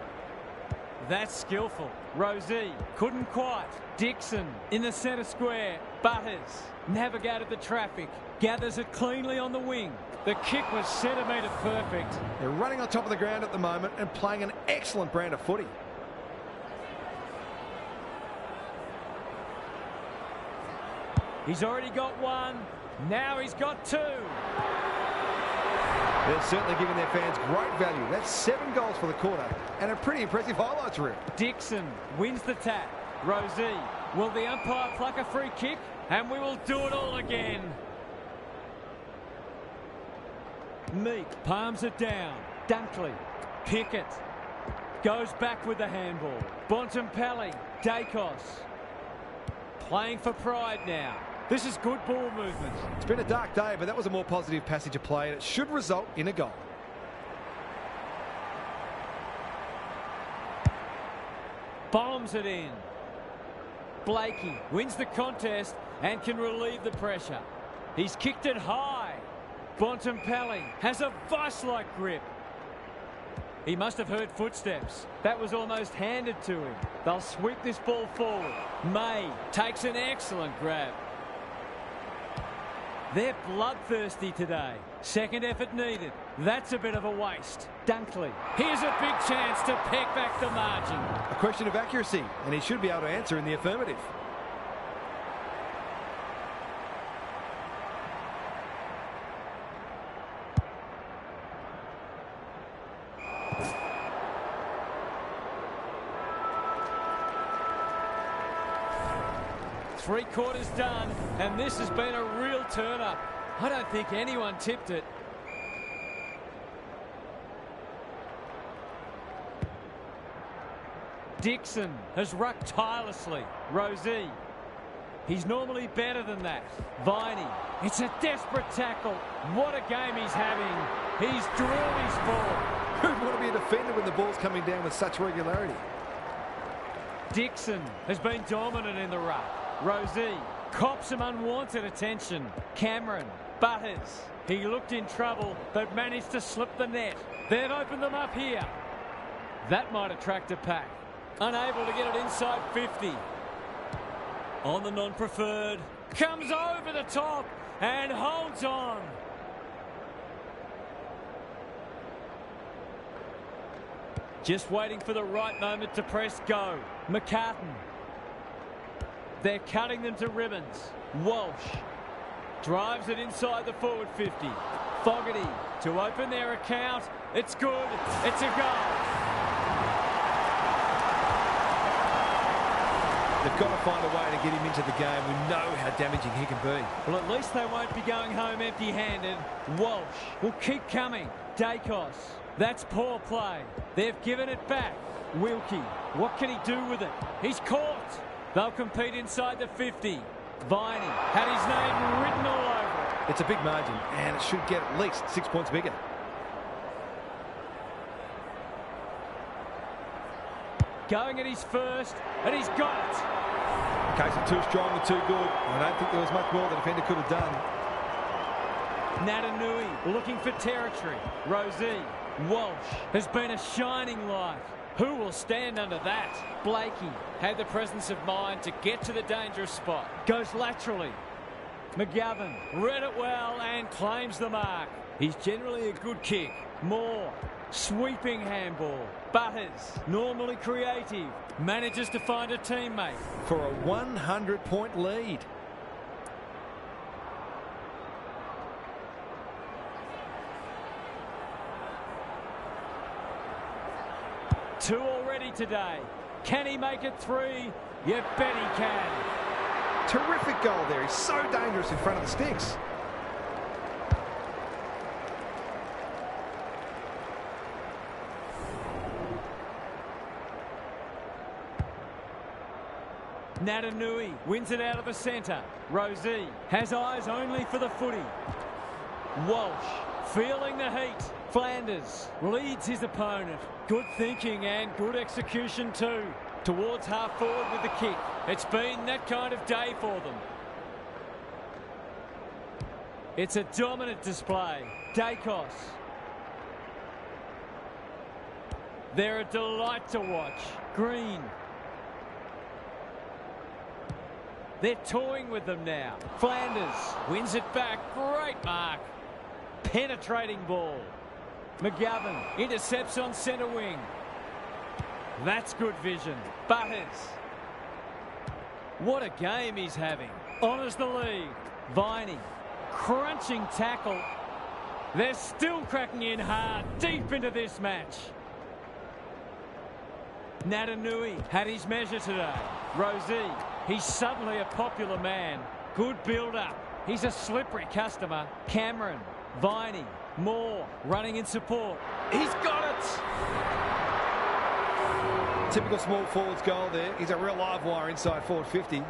That's skillful. Rosie couldn't quite. Dixon in the centre square. Butters navigated the traffic. Gathers it cleanly on the wing. The kick was centimetre perfect. They're running on top of the ground at the moment and playing an excellent brand of footy. He's already got one. Now he's got two. They're certainly giving their fans great value. That's 7 goals for the quarter and a pretty impressive highlights reel. Dixon wins the tap. Rosie. Will the umpire pluck a free kick? And we will do it all again. Meek palms it down. Dunkley. Pickett. Goes back with the handball. Bontempelli. Dacos. Playing for pride now. This is good ball movement. It's been a dark day, but that was a more positive passage of play, and it should result in a goal. Bombs it in. Blakey wins the contest and can relieve the pressure. He's kicked it high. Bontempelli has a vice-like grip. He must have heard footsteps. That was almost handed to him. They'll sweep this ball forward. May takes an excellent grab. They're bloodthirsty today. Second effort needed. That's a bit of a waste. Dunkley. Here's a big chance to peg back the margin. A question of accuracy, and he should be able to answer in the affirmative. Three quarters done, and this has been a real turner. I don't think anyone tipped it. Dixon has rucked tirelessly. Rosie. He's normally better than that. Viney. It's a desperate tackle. What a game he's having. He's drilled his ball. Who'd want to be a defender when the ball's coming down with such regularity? Dixon has been dominant in the ruck. Rosie cops some unwanted attention. Cameron. Butters. He looked in trouble, but managed to slip the net. They've opened them up here. That might attract a pack. Unable to get it inside 50. On the non-preferred. Comes over the top and holds on. Just waiting for the right moment to press go. McCartan. They're cutting them to ribbons. Walsh drives it inside the forward 50. Fogarty to open their account. It's good. It's a goal. They've got to find a way to get him into the game. We know how damaging he can be. Well, at least they won't be going home empty-handed. Walsh will keep coming. Dacos. That's poor play. They've given it back. Wilkie. What can he do with it? He's caught. They'll compete inside the 50. Viney had his name written all over it. It's a big margin, and it should get at least 6 points bigger. Going at his first, and he's got it. Case of too strong and too good. I don't think there was much more the defender could have done. Natanui looking for territory. Rosie. Walsh has been a shining light. Who will stand under that? Blakey had the presence of mind to get to the dangerous spot. Goes laterally. McGovern read it well and claims the mark. He's generally a good kick. Moore. Sweeping handball. Butters, normally creative, manages to find a teammate. For a 100-point lead. Two already today. Can he make it three? You bet he can. Terrific goal there. He's so dangerous in front of the sticks. Natanui wins it out of the centre. Rosie has eyes only for the footy. Walsh feeling the heat. Flanders leads his opponent. Good thinking and good execution too. Towards half forward with the kick. It's been that kind of day for them. It's a dominant display. Dacos. They're a delight to watch. Green. They're toying with them now. Flanders wins it back. Great mark. Penetrating ball. McGovern intercepts on centre wing. That's good vision. Butters. What a game he's having. Honours the lead. Viney. Crunching tackle. They're still cracking in hard deep into this match. Natanui had his measure today. Rosie. He's suddenly a popular man. Good build-up. He's a slippery customer. Cameron. Viney. Moore running in support. He's got it! Typical small forwards goal there. He's a real live wire inside forward 50.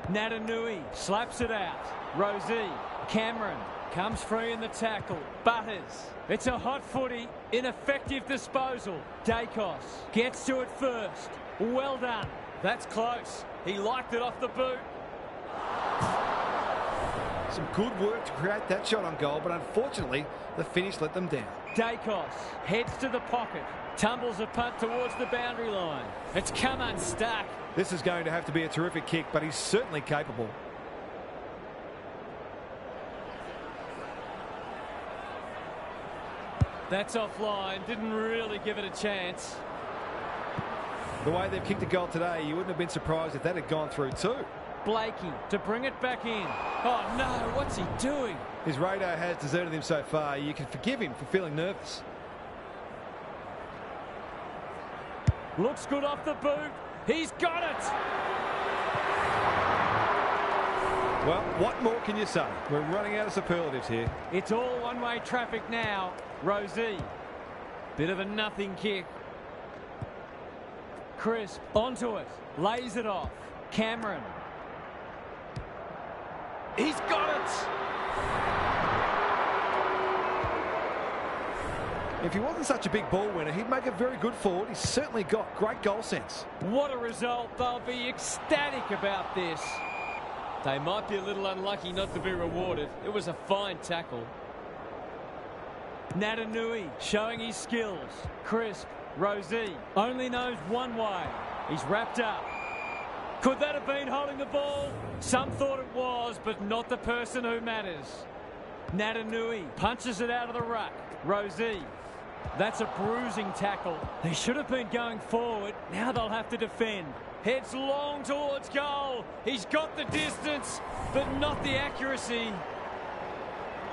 Natanui slaps it out. Rosie. Cameron comes free in the tackle. Butters. It's a hot footy. Ineffective disposal. Dacos gets to it first. Well done. That's close. He liked it off the boot. Some good work to create that shot on goal, but unfortunately, the finish let them down. Dacos heads to the pocket. Tumbles a punt towards the boundary line. It's come unstuck. This is going to have to be a terrific kick, but he's certainly capable. That's offline. Didn't really give it a chance. The way they've kicked a goal today, you wouldn't have been surprised if that had gone through too. Blakey to bring it back in. Oh no, what's he doing? His radar has deserted him so far. You can forgive him for feeling nervous. Looks good off the boot. He's got it. Well, what more can you say? We're running out of superlatives here. It's all one-way traffic now. Rosie. Bit of a nothing kick. Crisp onto it. Lays it off. Cameron. He's got it. If he wasn't such a big ball winner, he'd make a very good forward. He's certainly got great goal sense. What a result. They'll be ecstatic about this. They might be a little unlucky not to be rewarded. It was a fine tackle. Natanui showing his skills. Crisp. Rosie only knows one way. He's wrapped up. Could that have been holding the ball? Some thought it was, but not the person who matters. Natanui punches it out of the ruck. Rosie. That's a bruising tackle. They should have been going forward. Now they'll have to defend. Heads long towards goal. He's got the distance, but not the accuracy.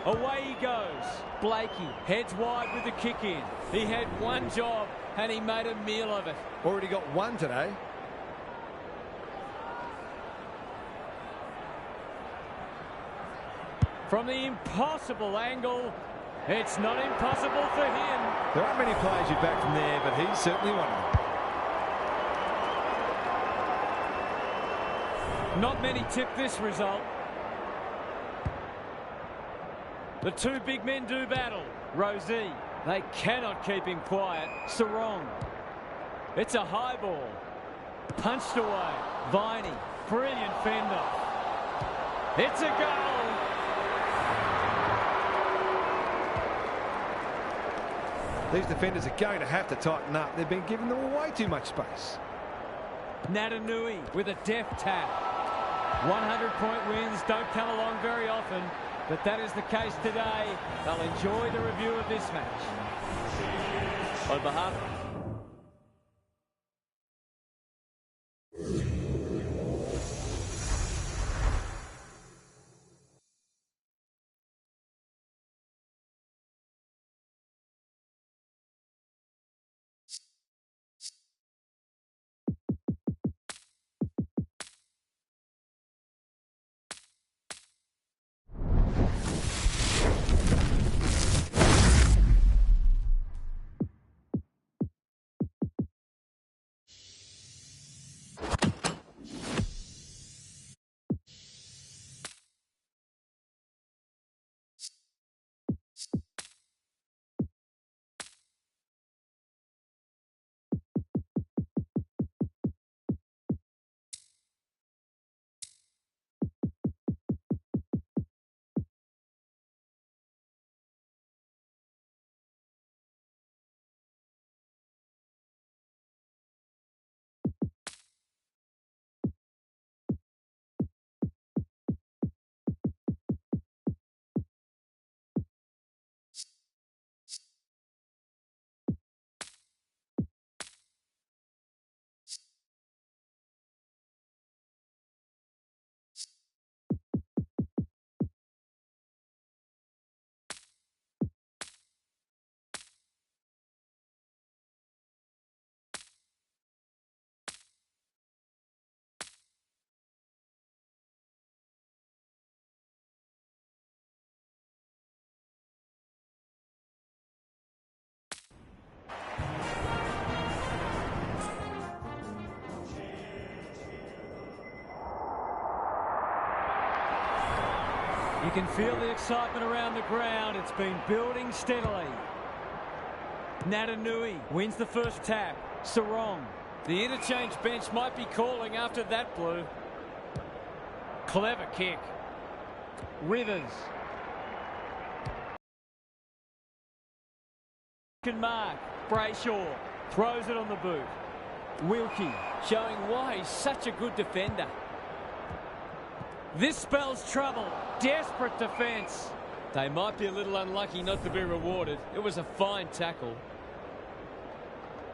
Away he goes. Blakey heads wide with the kick in. He had one job and he made a meal of it. Already got one today. From the impossible angle, it's not impossible for him. There aren't many players you'd back from there, but he's certainly one of them. Not many tip this result. The two big men do battle. Rosie, they cannot keep him quiet. Sarong. It's a high ball. Punched away. Viney, brilliant fender. It's a goal. These defenders are going to have to tighten up. They've been giving them way too much space. Natanui with a deft tap. 100-point wins don't come along very often, but that is the case today. They'll enjoy the review of this match. On behalf you can feel the excitement around the ground. It's been building steadily. Natanui wins the first tap. Sarong. The interchange bench might be calling after that blue. Clever kick. Rivers. Can mark. Brayshaw throws it on the boot. Wilkie showing why he's such a good defender. This spells trouble. Desperate defence. They might be a little unlucky not to be rewarded. It was a fine tackle.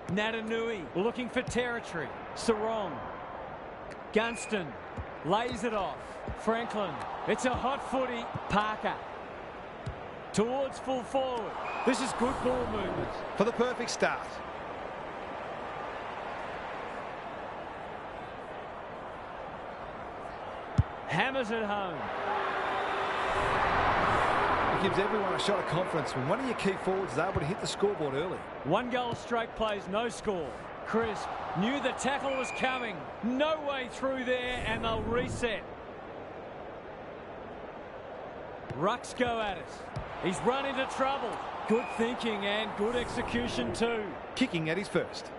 Natanui looking for territory. Sarong. Gunston lays it off. Franklin. It's a hot footy. Parker. Towards full forward. This is good ball movement. For the perfect start. Hammers it home. It gives everyone a shot of confidence when one of your key forwards is able to hit the scoreboard early. One goal straight plays, no score. Crisp knew the tackle was coming. No way through there, and they'll reset. Rucks go at it. He's run into trouble. Good thinking and good execution too. Kicking at his first.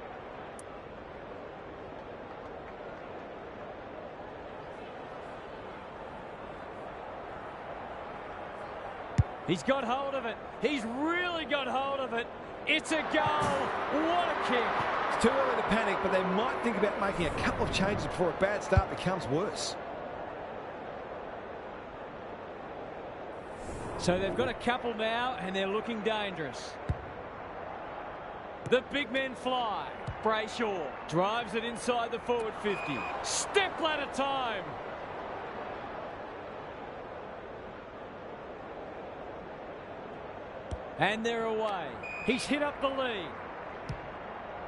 He's got hold of it. He's really got hold of it. It's a goal. What a kick. It's too early to panic, but they might think about making a couple of changes before a bad start becomes worse. So they've got a couple now, and they're looking dangerous. The big men fly. Brayshaw drives it inside the forward 50. Step ladder time. And they're away. He's hit up the lead.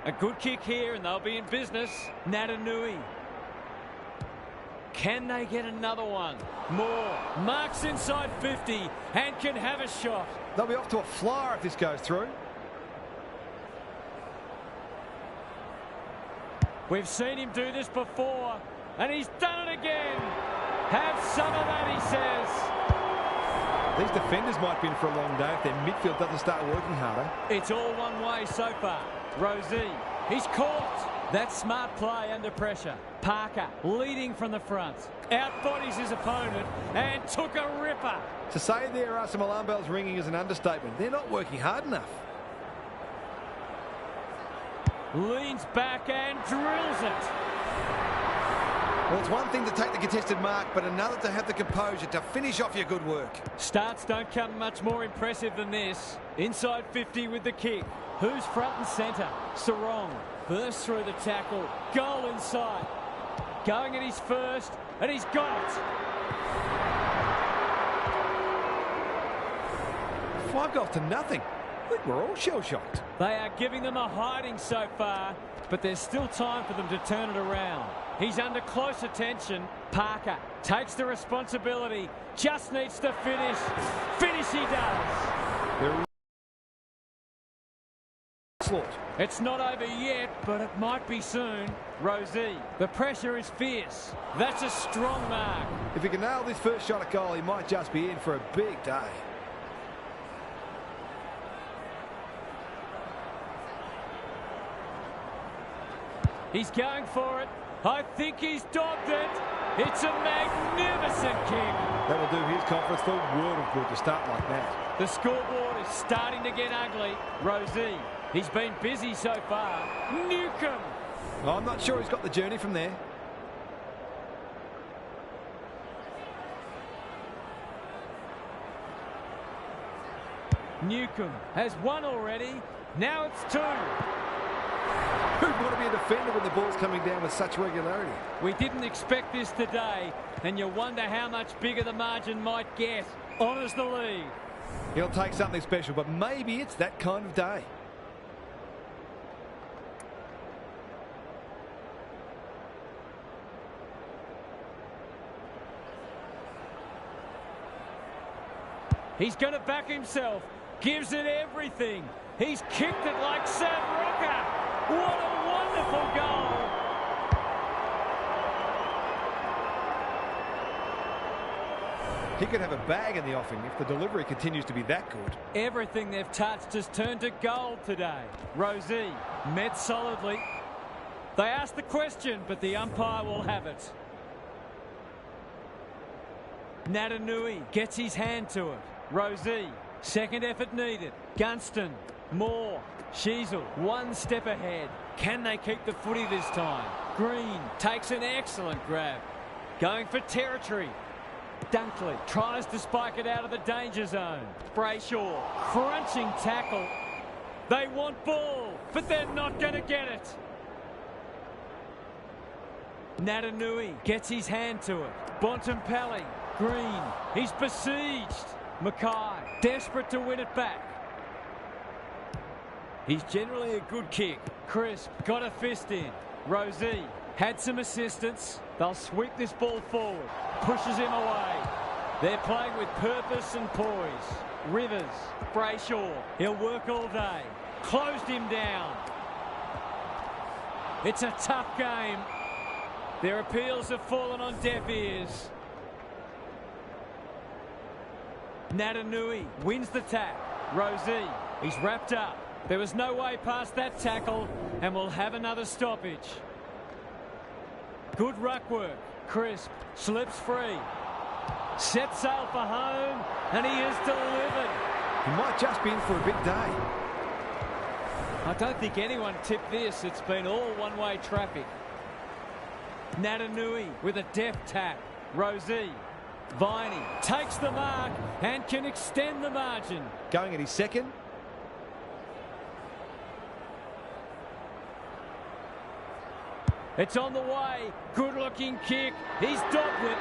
A good kick here, and they'll be in business. Natanui. Can they get another one? Moore marks inside 50 and can have a shot. They'll be off to a flyer if this goes through. We've seen him do this before, and he's done it again. Have some of that, he says. These defenders might be in for a long day if their midfield doesn't start working harder. It's all one way so far. Rosie, he's caught. That's smart play under pressure. Parker leading from the front. Outbodies his opponent and took a ripper. To say there are some alarm bells ringing is an understatement. They're not working hard enough. Leans back and drills it. Well, it's one thing to take the contested mark, but another to have the composure to finish off your good work. Starts don't come much more impressive than this. Inside 50 with the kick. Who's front and centre? Sarong bursts through the tackle. Goal inside. Going at his first, and he's got it. 5 goals to nothing. I think we're all shell-shocked. They are giving them a hiding so far, but there's still time for them to turn it around. He's under close attention. Parker takes the responsibility. Just needs to finish. Finish he does. It's not over yet, but it might be soon. Rosie, the pressure is fierce. That's a strong mark. If he can nail this first shot at goal, he might just be in for a big day. He's going for it. I think he's dogged it. It's a magnificent kick. That will do his conference the world of good to start like that. The scoreboard is starting to get ugly. Rosie, he's been busy so far. Newcomb. Oh, I'm not sure he's got the journey from there. Newcomb has one already. Now it's 2. Who'd want to be a defender when the ball's coming down with such regularity? We didn't expect this today, and you wonder how much bigger the margin might get. Honours the lead. He'll take something special, but maybe it's that kind of day. He's going to back himself. Gives it everything. He's kicked it like Sam Rocker. What a wonderful goal. He could have a bag in the offing if the delivery continues to be that good. Everything they've touched has turned to gold today. Rosie met solidly. They asked the question, but the umpire will have it. Natanui gets his hand to it. Rosie, second effort needed. Gunston, Moore, Sheasel, one step ahead. Can they keep the footy this time? Green takes an excellent grab. Going for territory. Dunkley tries to spike it out of the danger zone. Brayshaw, crunching tackle. They want ball, but they're not going to get it. Natanui gets his hand to it. Bontempelli, Green, he's besieged. Mackay, desperate to win it back. He's generally a good kick. Crisp got a fist in. Rosie had some assistance. They'll sweep this ball forward. Pushes him away. They're playing with purpose and poise. Rivers, Brayshaw, he'll work all day. Closed him down. It's a tough game. Their appeals have fallen on deaf ears. Natanui wins the tap. Rosie, he's wrapped up. There was no way past that tackle, and we'll have another stoppage. Good ruck work. Crisp slips free. Sets sail for home, and he is delivered. He might just be in for a big day. I don't think anyone tipped this. It's been all one-way traffic. Natanui with a deft tap. Rosie. Viney takes the mark and can extend the margin. Going at his second. It's on the way. Good-looking kick. He's dogged it.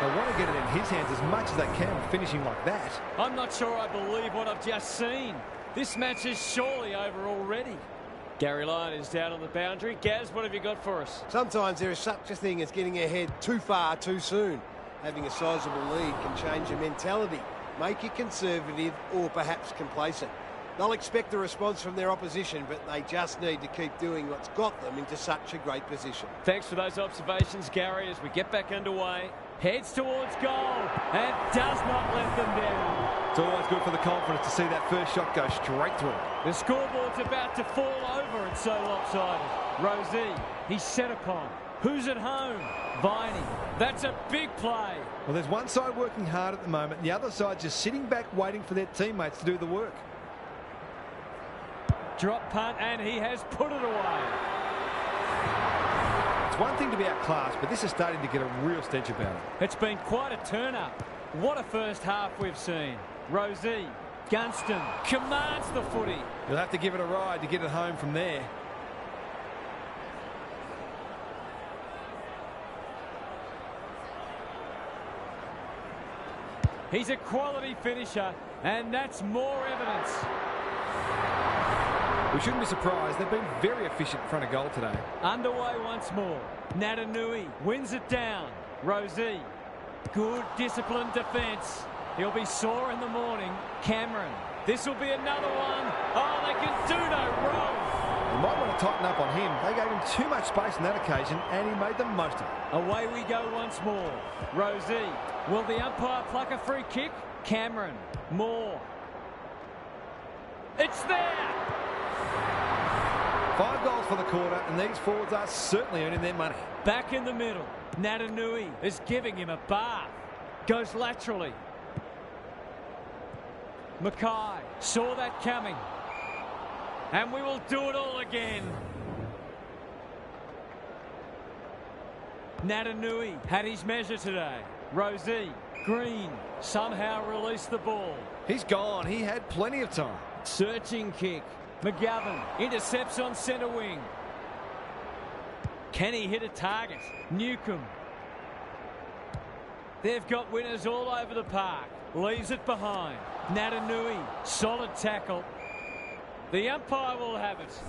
They want to get it in his hands as much as they can with finishing like that. I'm not sure I believe what I've just seen. This match is surely over already. Gary Lyon is down on the boundary. Gaz, what have you got for us? Sometimes there is such a thing as getting ahead too far too soon. Having a sizable lead can change your mentality, make you conservative or perhaps complacent. They'll expect a response from their opposition, but they just need to keep doing what's got them into such a great position. Thanks for those observations, Gary, as we get back underway. Heads towards goal and does not let them down. It's always good for the confidence to see that first shot go straight through. The scoreboard's about to fall over. It's so lopsided. Rosie, he's set upon. Who's at home? Viney. That's a big play. Well, there's one side working hard at the moment, and the other side just sitting back waiting for their teammates to do the work. Drop punt, and he has put it away. It's one thing to be outclassed, but this is starting to get a real stench about it. It's been quite a turn-up. What a first half we've seen. Rosie, Gunston commands the footy. You'll have to give it a ride to get it home from there. He's a quality finisher, and that's more evidence. We shouldn't be surprised. They've been very efficient in front of goal today. Underway once more. Natanui wins it down. Rosie. Good disciplined defence. He'll be sore in the morning. Cameron. This will be another one. Oh, they can do no wrong. You might want to tighten up on him. They gave him too much space on that occasion, and he made the most of it. Away we go once more. Rosie. Will the umpire pluck a free kick? Cameron. Moore. It's there. 5 goals for the quarter, and these forwards are certainly earning their money. Back in the middle. Natanui is giving him a bath. Goes laterally. Mackay saw that coming. And we will do it all again. Natanui had his measure today. Rosie, Green, somehow released the ball. He's gone. He had plenty of time. Searching kick. McGovern intercepts on centre wing. Can he hit a target? Newcomb. They've got winners all over the park. Leaves it behind. Natanui, solid tackle. The umpire will have it.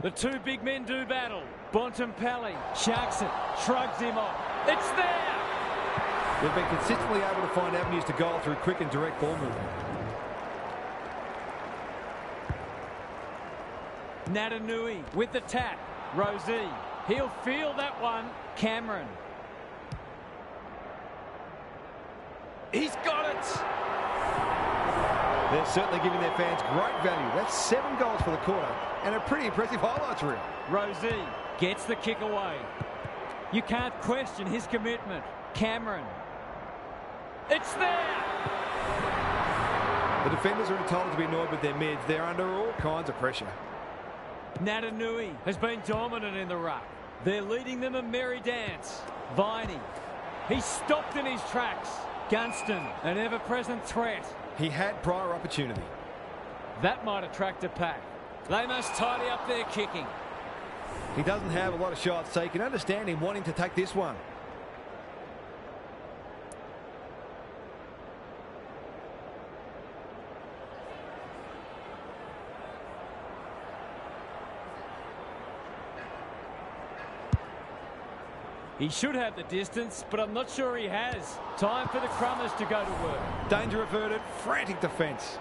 The two big men do battle. Bontempelli sharks it, shrugs him off. It's there! They've been consistently able to find avenues to goal through quick and direct ball movement. Natanui with the tap. Rosie. He'll feel that one. Cameron. He's got it! They're certainly giving their fans great value. That's 7 goals for the quarter and a pretty impressive highlights reel. Rosie gets the kick away. You can't question his commitment. Cameron. It's there! The defenders are entitled to be annoyed with their mids. They're under all kinds of pressure. Natanui has been dominant in the ruck. They're leading them a merry dance. Viney. He's stopped in his tracks. Gunston, an ever-present threat. He had prior opportunity. That might attract a pack. They must tidy up their kicking. He doesn't have a lot of shots, so you can understand him wanting to take this one. He should have the distance, but I'm not sure he has. Time for the Crummers to go to work. Danger averted, frantic defence.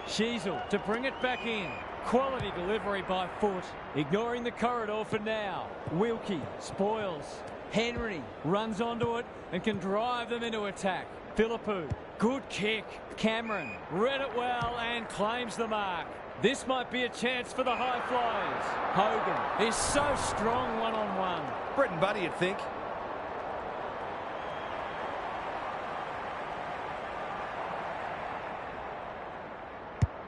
Sheasel to bring it back in. Quality delivery by foot. Ignoring the corridor for now. Wilkie spoils. Henry runs onto it and can drive them into attack. Philippou, good kick. Cameron read it well and claims the mark. This might be a chance for the high flyers. Hogan is so strong one-on-one. Brett and Buddy, you'd think.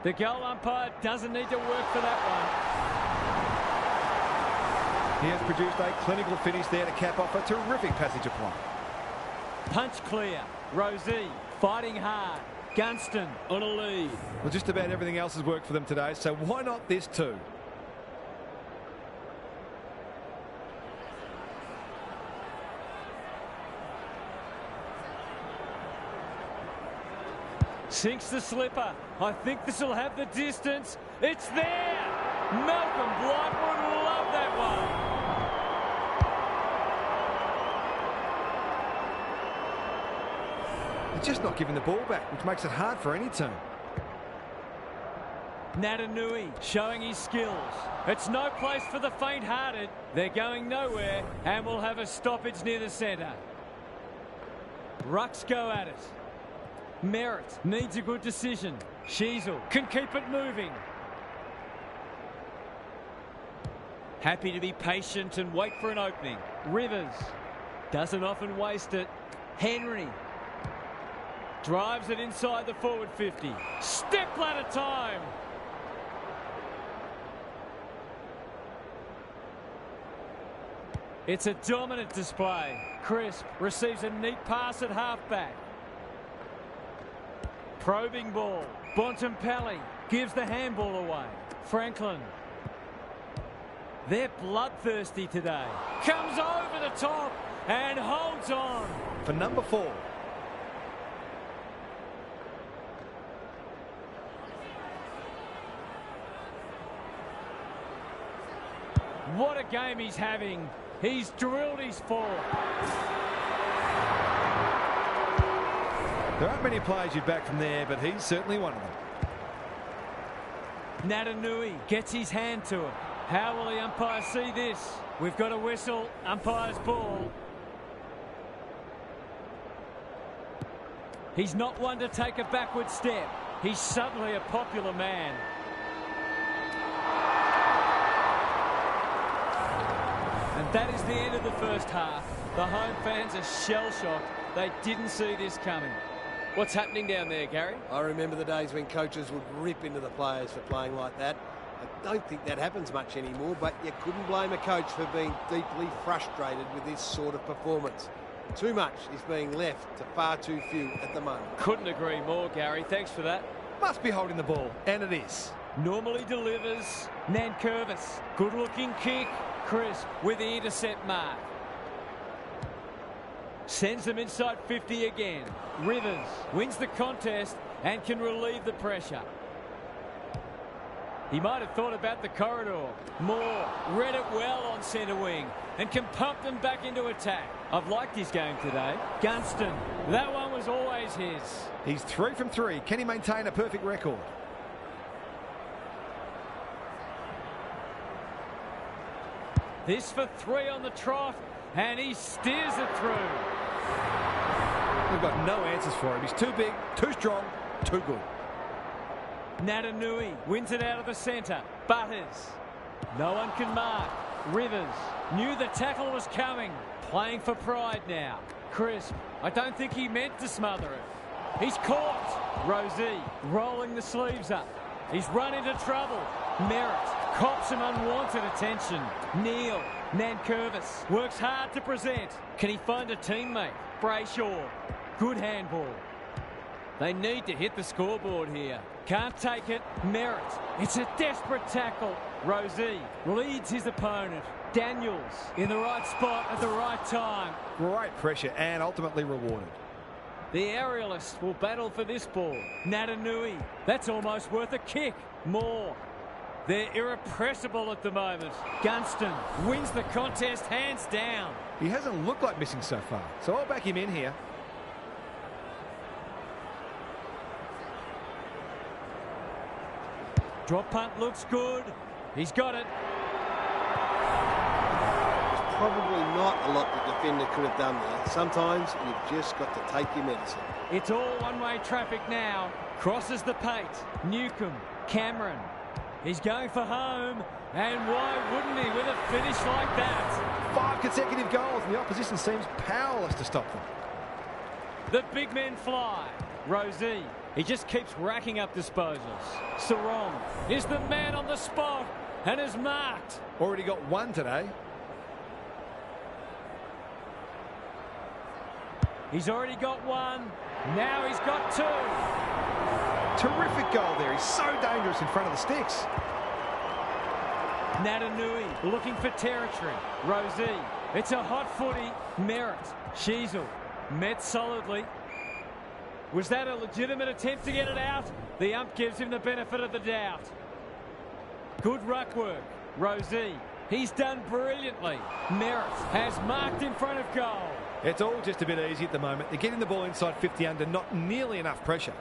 The goal umpire doesn't need to work for that one. He has produced a clinical finish there to cap off a terrific passage of play. Punch clear. Rosie fighting hard. Gunston on a lead. Well, just about everything else has worked for them today, so why not this too? Sinks the slipper. I think this will have the distance. It's there. Malcolm Blightwood will love that one. They're just not giving the ball back, which makes it hard for any team. Natanui showing his skills. It's no place for the faint-hearted. They're going nowhere and will have a stoppage near the centre. Rucks go at it. Merritt needs a good decision. Sheasel can keep it moving. Happy to be patient and wait for an opening. Rivers doesn't often waste it. Henry drives it inside the forward 50. Step ladder time. It's a dominant display. Crisp receives a neat pass at halfback. Probing ball. Bontempelli gives the handball away. Franklin. They're bloodthirsty today. Comes over the top and holds on. For number 4. What a game he's having. He's drilled his 4. There aren't many players you'd back from there, but he's certainly one of them. Natanui gets his hand to it. How will the umpire see this? We've got a whistle. Umpire's ball. He's not one to take a backward step. He's suddenly a popular man. And that is the end of the first half. The home fans are shell-shocked. They didn't see this coming. What's happening down there, Gary? I remember the days when coaches would rip into the players for playing like that. I don't think that happens much anymore, but you couldn't blame a coach for being deeply frustrated with this sort of performance. Too much is being left to far too few at the moment. Couldn't agree more, Gary. Thanks for that. Must be holding the ball, and it is. Normally delivers. Nankervis. Good-looking kick. Crisp with the intercept mark. Sends them inside 50 again. Rivers wins the contest and can relieve the pressure. He might have thought about the corridor. Moore read it well on centre wing and can pump them back into attack. I've liked his game today. Gunston, that one was always his. He's 3 from 3. Can he maintain a perfect record? This for 3 on the trot, and he steers it through. We've got no answers for him. He's too big, too strong, too good. Natanui wins it out of the centre. Butters. No one can mark. Rivers knew the tackle was coming. Playing for pride now. Crisp. I don't think he meant to smother it. He's caught. Rosie rolling the sleeves up. He's run into trouble. Merritt cops some unwanted attention. Neal. Nankervis works hard to present. Can he find a teammate? Brayshaw. Good handball. They need to hit the scoreboard here. Can't take it. Merritt. It's a desperate tackle. Rosie leads his opponent. Daniels in the right spot at the right time. Great pressure and ultimately rewarded. The aerialists will battle for this ball. Natanui. That's almost worth a kick. Moore. They're irrepressible at the moment. Gunston wins the contest hands down. He hasn't looked like missing so far, so I'll back him in here. Drop punt looks good. He's got it. There's probably not a lot the defender could have done there. Sometimes you've just got to take your medicine. It's all one-way traffic now. Crosses the pate. Newcomb. Cameron. He's going for home. And why wouldn't he with a finish like that? 5 consecutive goals and the opposition seems powerless to stop them. The big men fly. Rosie He just keeps racking up disposals. Sarong is the man on the spot and is marked. Already got one today. He's already got one. Now he's got two. Terrific goal there. He's so dangerous in front of the sticks. Natanui looking for territory. Rosie. It's a hot footy. Merritt. Sheasel. Met solidly. Was that a legitimate attempt to get it out? The ump gives him the benefit of the doubt. Good ruck work. Rosie. He's done brilliantly. Merritt has marked in front of goal. It's all just a bit easy at the moment. They're getting the ball inside 50 under, not nearly enough pressure.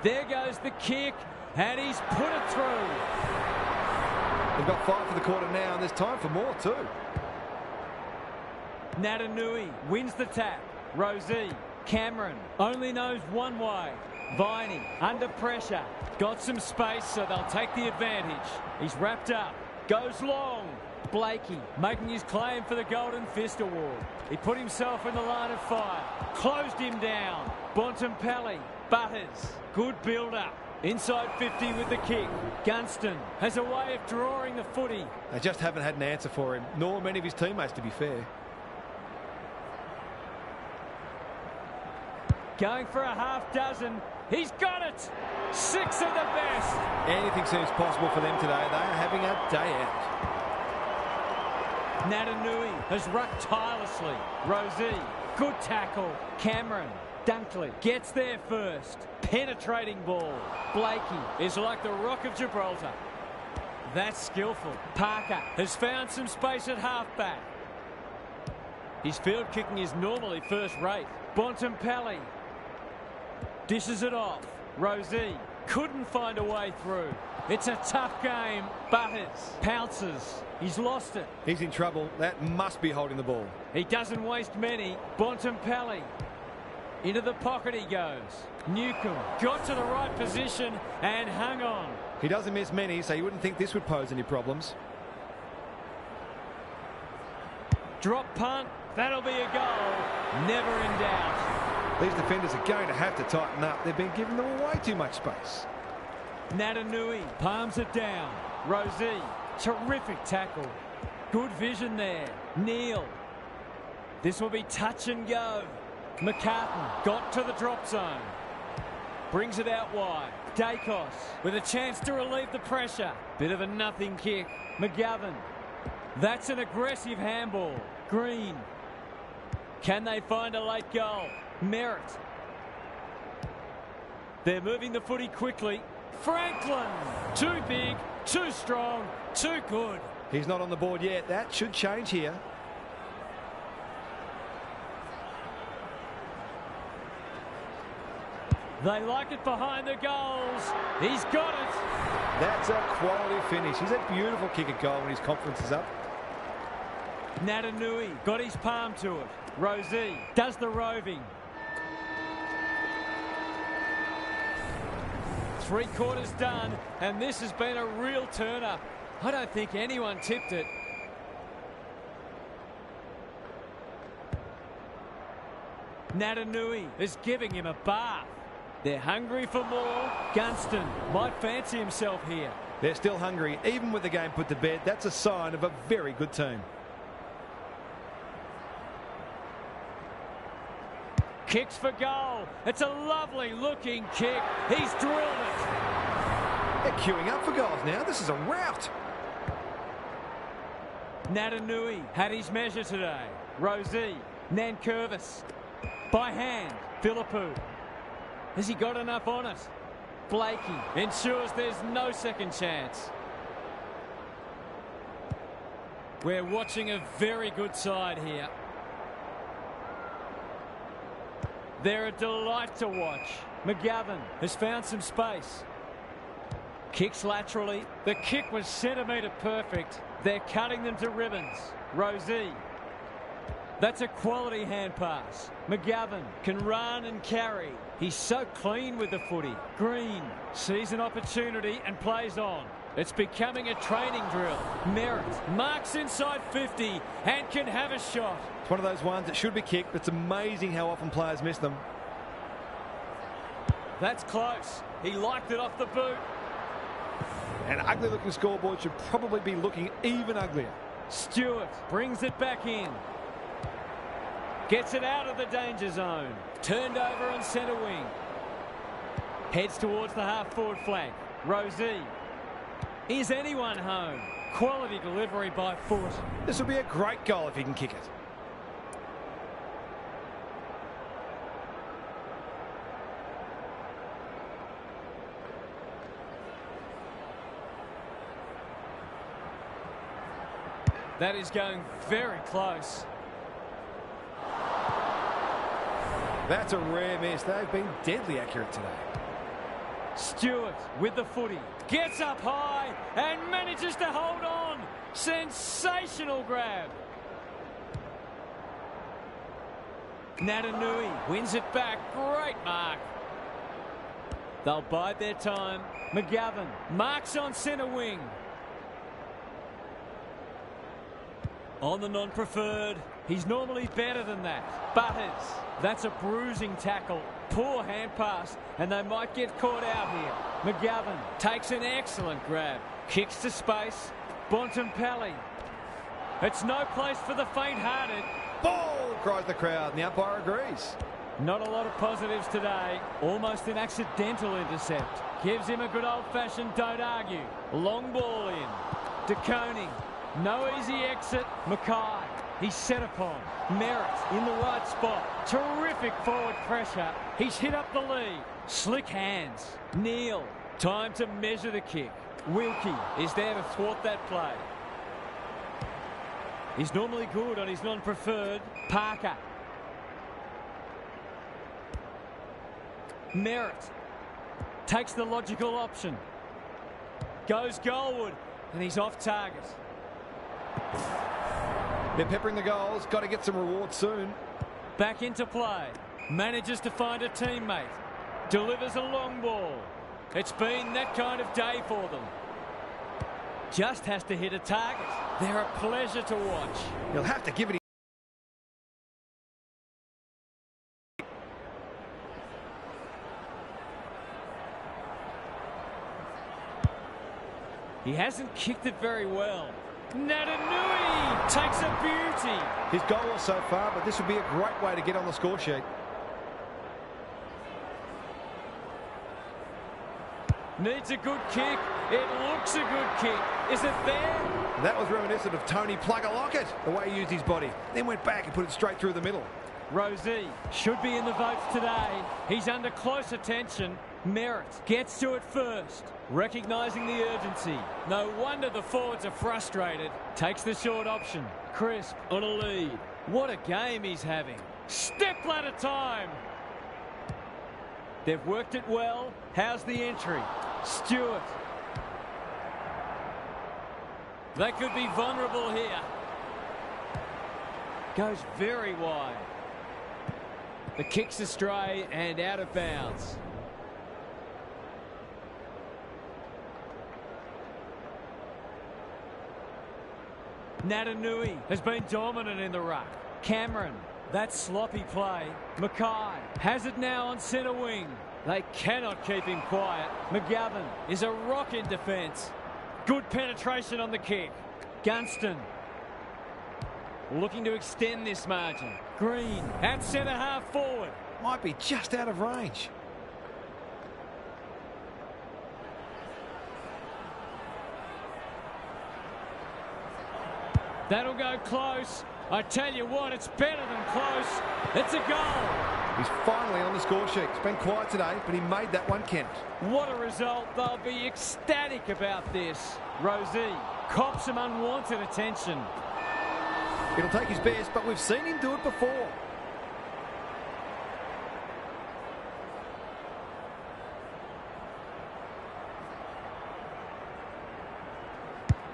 There goes the kick, and he's put it through. They've got 5 for the quarter now, and there's time for more too. Natanui wins the tap. Rosie. Cameron only knows one way. Viney under pressure. Got some space, so they'll take the advantage. He's wrapped up. Goes long. Blakey making his claim for the Golden Fist Award. He put himself in the line of fire. Closed him down. Bontempelli. Butters. Good build-up. Inside 50 with the kick. Gunston has a way of drawing the footy. They just haven't had an answer for him, nor many of his teammates, to be fair. Going for a half dozen. He's got it. 6 of the best. Anything seems possible for them today. They are having a day out. Natanui has rucked tirelessly. Rosie. Good tackle. Cameron. Dunkley gets there first. Penetrating ball. Blakey is like the Rock of Gibraltar. That's skillful. Parker has found some space at halfback. His field kicking is normally first rate. Bontempelli dishes it off. Rosie couldn't find a way through. It's a tough game. Butters pounces. He's lost it. He's in trouble. That must be holding the ball. He doesn't waste many. Bontempelli. Into the pocket he goes. Newcomb got to the right position and hung on. He doesn't miss many, so you wouldn't think this would pose any problems. Drop punt. That'll be a goal. Never in doubt. These defenders are going to have to tighten up. They've been giving them way too much space. Natanui palms it down. Rosie. Terrific tackle. Good vision there. Neal. This will be touch and go. McCartan got to the drop zone. Brings it out wide. Dacos with a chance to relieve the pressure. Bit of a nothing kick. McGovern. That's an aggressive handball. Green. Can they find a late goal? Merritt. They're moving the footy quickly. Franklin. Too big, too strong, too good. He's not on the board yet. That should change here. They like it behind the goals. He's got it. That's a quality finish. He's a beautiful kick at goal when his confidence is up. Natanui got his palm to it. Rosie does the roving. 3 quarters done, and this has been a real turn-up. I don't think anyone tipped it. Natanui is giving him a bath. They're hungry for more. Gunston might fancy himself here. They're still hungry, even with the game put to bed. That's a sign of a very good team. Kicks for goal. It's a lovely looking kick. He's drilled it. They're queuing up for goals now. This is a rout. Natanui had his measure today. Rosie. Nankervis. By hand. Philippou. Has he got enough on it? Blakey ensures there's no second chance. We're watching a very good side here. They're a delight to watch. McGovern has found some space. Kicks laterally. The kick was centimetre perfect. They're cutting them to ribbons. Rosie. That's a quality hand pass. McGovern can run and carry. He's so clean with the footy. Green sees an opportunity and plays on. It's becoming a training drill. Merritt marks inside 50 and can have a shot. It's one of those ones that should be kicked, but it's amazing how often players miss them. That's close. He liked it off the boot. An ugly-looking scoreboard should probably be looking even uglier. Stewart brings it back in. Gets it out of the danger zone. Turned over on centre wing. Heads towards the half-forward flank. Rosie. Is anyone home? Quality delivery by foot. This will be a great goal if he can kick it. That is going very close. That's a rare miss. They've been deadly accurate today. Stewart with the footy. Gets up high and manages to hold on. Sensational grab. Natanui wins it back. Great mark. They'll bide their time. McGovern marks on centre wing. On the non-preferred. He's normally better than that. Butters. That's a bruising tackle. Poor hand pass, and they might get caught out here. McGovern takes an excellent grab. Kicks to space. Bontempelli. It's no place for the faint-hearted. Ball, cries the crowd, and the umpire agrees. Not a lot of positives today. Almost an accidental intercept. Gives him a good old-fashioned don't argue. Long ball in. De Koning. No easy exit. Mackay. He's set upon. Merritt in the right spot. Terrific forward pressure. He's hit up the lead. Slick hands. Neal. Time to measure the kick. Wilkie is there to thwart that play. He's normally good on his non-preferred. Parker. Merritt takes the logical option. Goes goalward, and he's off target. They're peppering the goals. Got to get some reward soon. Back into play. Manages to find a teammate. Delivers a long ball. It's been that kind of day for them. Just has to hit a target. They're a pleasure to watch. He'll have to give it. He hasn't kicked it very well. Natanui takes a beauty. His goal was so far, but this would be a great way to get on the score sheet. Needs a good kick. It looks a good kick. Is it there? That was reminiscent of Tony Plugger-Lockett, the way he used his body. Then went back and put it straight through the middle. Rosie should be in the votes today. He's under close attention. Merritt gets to it first. Recognising the urgency. No wonder the forwards are frustrated. Takes the short option. Crisp on a lead. What a game he's having. Step ladder time. They've worked it well. How's the entry? Stewart. They could be vulnerable here. Goes very wide. The kick's astray and out of bounds. Natanui has been dominant in the ruck. Cameron, that sloppy play. Mackay has it now on centre wing. They cannot keep him quiet. McGovern is a rock in defence. Good penetration on the kick. Gunston looking to extend this margin. Green at centre half forward. Might be just out of range. That'll go close. I tell you what, it's better than close. It's a goal. He's finally on the score sheet. It's been quiet today, but he made that one count. What a result. They'll be ecstatic about this. Rosie cops some unwanted attention. It'll take his best, but we've seen him do it before.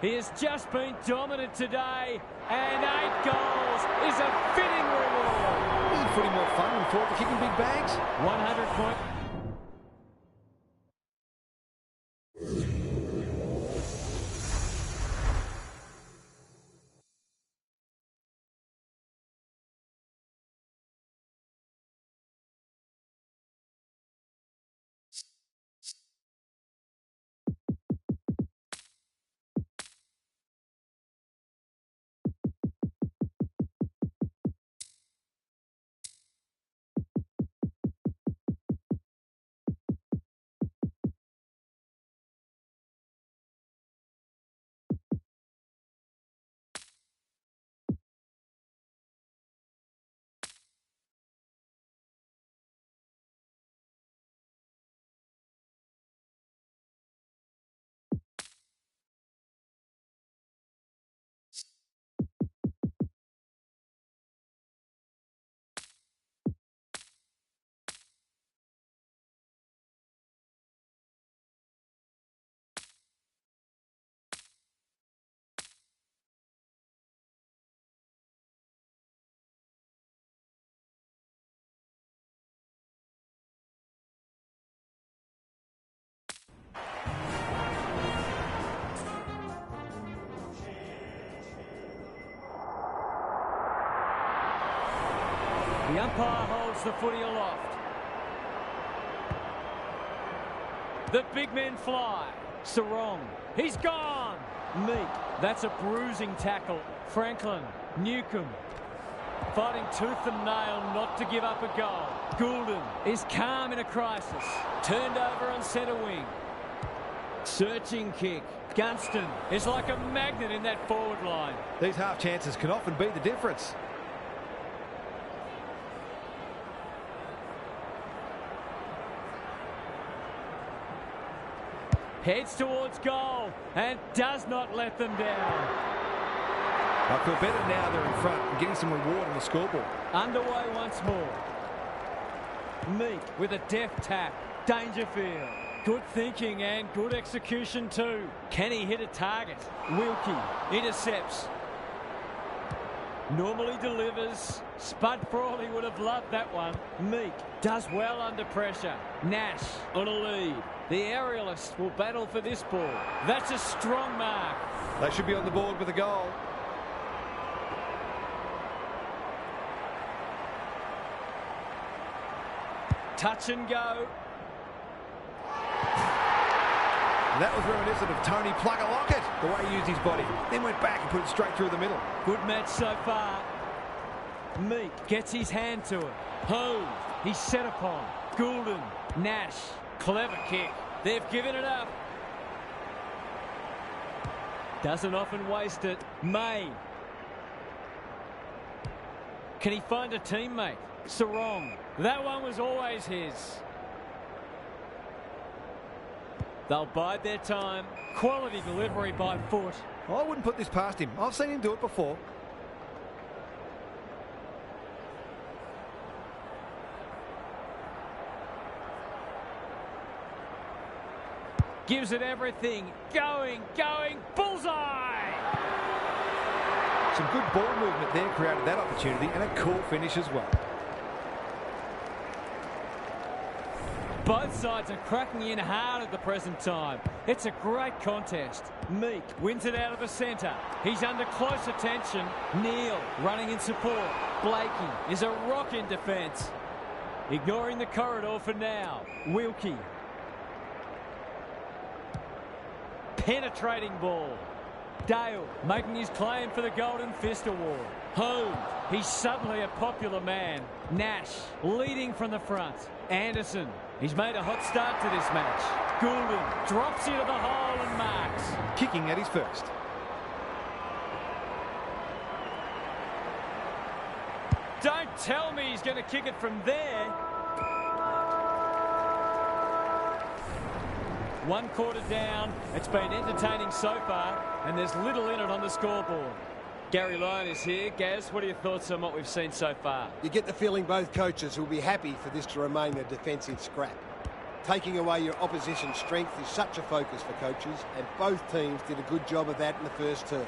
He has just been dominant today, and 8 goals is a fitting reward. Isn't footy more fun than forward kicking big bags? 100 point. The umpire holds the footy aloft. The big men fly. Sarong. He's gone. Meek. That's a bruising tackle. Franklin. Newcomb. Fighting tooth and nail not to give up a goal. Goulden is calm in a crisis. Turned over on centre wing. Searching kick. Gunston is like a magnet in that forward line. These half chances can often be the difference. Heads towards goal and does not let them down. I feel better now they're in front and getting some reward on the scoreboard. Underway once more. Meek with a deft tap. Dangerfield. Good thinking and good execution too. Can he hit a target? Wilkie intercepts. Normally delivers. Spud Frawley would have loved that one. Meek does well under pressure. Nash on a lead. The aerialists will battle for this ball. That's a strong mark. They should be on the board with a goal. Touch and go. That was reminiscent of Tony Plugger-Lockett, the way he used his body. Then went back and put it straight through the middle. Good match so far. Meek gets his hand to it. Hove. He's set upon. Goulden. Nash. Clever kick. They've given it up. Doesn't often waste it. May. Can he find a teammate? Sarong. That one was always his. They'll bide their time. Quality delivery by foot. I wouldn't put this past him. I've seen him do it before. Gives it everything. Going. Bullseye! Some good ball movement there created that opportunity, and a cool finish as well. Both sides are cracking in hard at the present time. It's a great contest. Meek wins it out of the centre. He's under close attention. Neal running in support. Blakey is a rock in defence. Ignoring the corridor for now. Wilkie. Penetrating ball. Dale making his claim for the Golden Fist Award. Home. He's suddenly a popular man. Nash leading from the front. Anderson. He's made a hot start to this match. Goulden drops into the hole and marks. Kicking at his first. Don't tell me he's going to kick it from there. 1 quarter down. It's been entertaining so far, and there's little in it on the scoreboard. Gary Lyon is here. Gaz, what are your thoughts on what we've seen so far? You get the feeling both coaches will be happy for this to remain a defensive scrap. Taking away your opposition's strength is such a focus for coaches, and both teams did a good job of that in the first term.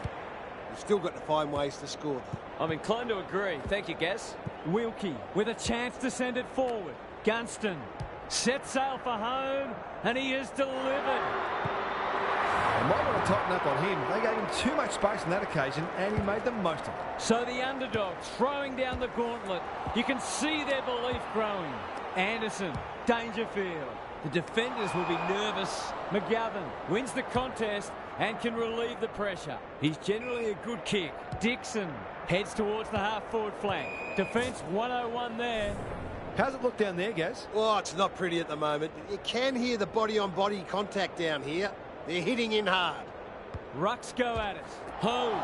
You've still got to find ways to score, though. I'm inclined to agree. Thank you, Gaz. Wilkie with a chance to send it forward. Gunston sets sail for home, and he has delivered. They might want to tighten up on him. They gave him too much space on that occasion, and he made the most of it. So the underdogs throwing down the gauntlet. You can see their belief growing. Anderson, Dangerfield. The defenders will be nervous. McGovern wins the contest and can relieve the pressure. He's generally a good kick. Dixon heads towards the half-forward flank. Defence 101 there. How's it look down there, Gaz? Oh, it's not pretty at the moment. You can hear the body-on-body contact down here. They're hitting in hard. Rucks go at it. Home.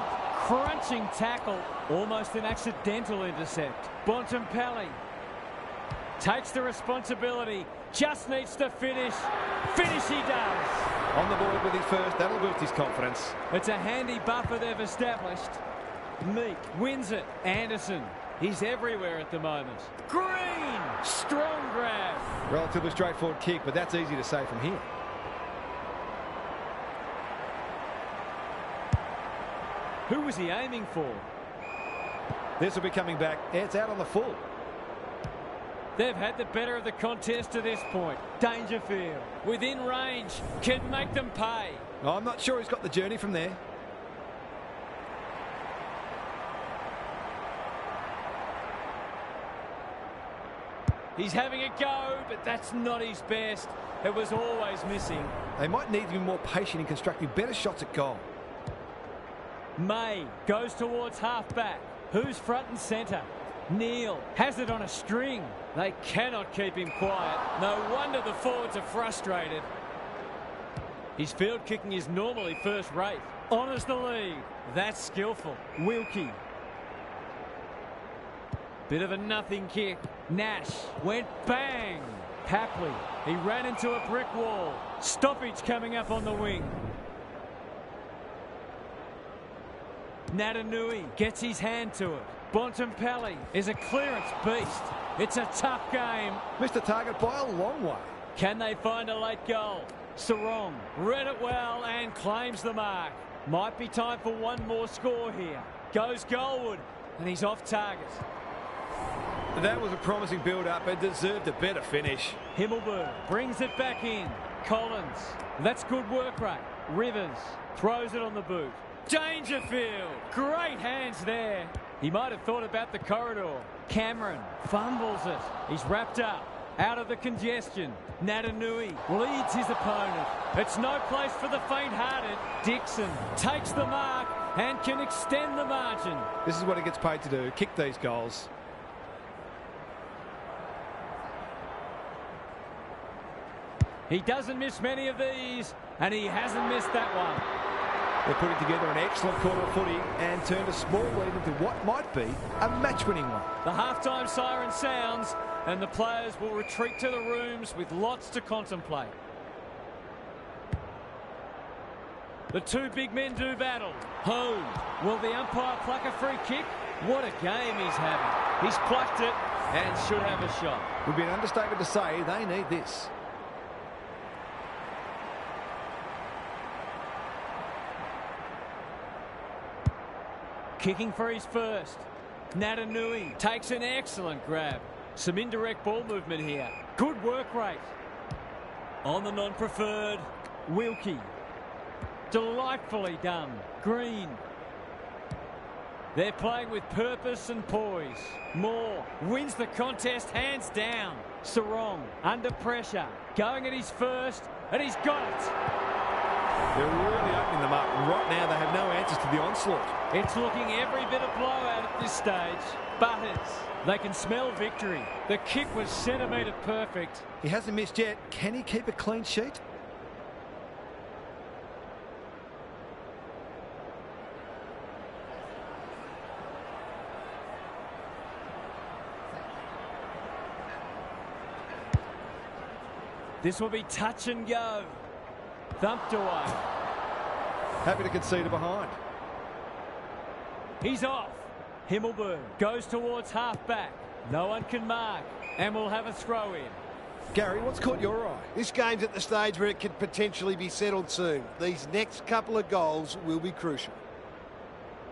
Crunching tackle. Almost an accidental intercept. Bontempelli takes the responsibility. Just needs to finish. Finish he does. On the board with his first. That'll boost his confidence. It's a handy buffer they've established. Meek wins it. Anderson. He's everywhere at the moment. Green. Strong grab. Relatively straightforward kick, but that's easy to say from here. Who was he aiming for? This will be coming back. It's out on the full. They've had the better of the contest to this point. Dangerfield, within range, can make them pay. I'm not sure he's got the journey from there. He's having a go, but that's not his best. It was always missing. They might need to be more patient in constructing better shots at goal. May goes towards half-back. Who's front and centre? Neal has it on a string. They cannot keep him quiet. No wonder the forwards are frustrated. His field kicking is normally first rate. Honours the lead. That's skillful. Wilkie. Bit of a nothing kick. Nash went bang. Papley. He ran into a brick wall. Stoppage coming up on the wing. Natanui gets his hand to it. Bontempelli is a clearance beast. It's a tough game. Missed the target by a long way. Can they find a late goal? Sarong read it well and claims the mark. Might be time for one more score here. Goes goalward and he's off target. That was a promising build-up and deserved a better finish. Himmelberg brings it back in. Collins. That's good work rate. Rivers throws it on the boot. Dangerfield. Great hands there. He might have thought about the corridor. Cameron fumbles it. He's wrapped up. Out of the congestion. Natanui leads his opponent. It's no place for the faint-hearted. Dixon takes the mark and can extend the margin. This is what he gets paid to do, kick these goals. He doesn't miss many of these, and he hasn't missed that one. They're putting together an excellent quarter of footy and turned a small lead into what might be a match-winning one. The halftime siren sounds, and the players will retreat to the rooms with lots to contemplate. The two big men do battle. Home. Will the umpire pluck a free kick? What a game he's having. He's plucked it and should have a shot. Would be an understatement to say they need this. Kicking for his first. Natanui takes an excellent grab. Some indirect ball movement here. Good work rate. On the non-preferred, Wilkie. Delightfully done. Green. They're playing with purpose and poise. Moore wins the contest hands down. Sarong under pressure. Going at his first, and he's got it. They're really opening them up. Right now, they have no answers to the onslaught. It's looking every bit of blowout at this stage. Butters. They can smell victory. The kick was centimetre perfect. He hasn't missed yet. Can he keep a clean sheet? This will be touch and go. Thumped away. Happy to concede it behind. He's off. Himmelberg goes towards half-back. No one can mark. And we'll have a throw in. Gary, what's caught your eye? This game's at the stage where it could potentially be settled soon. These next couple of goals will be crucial.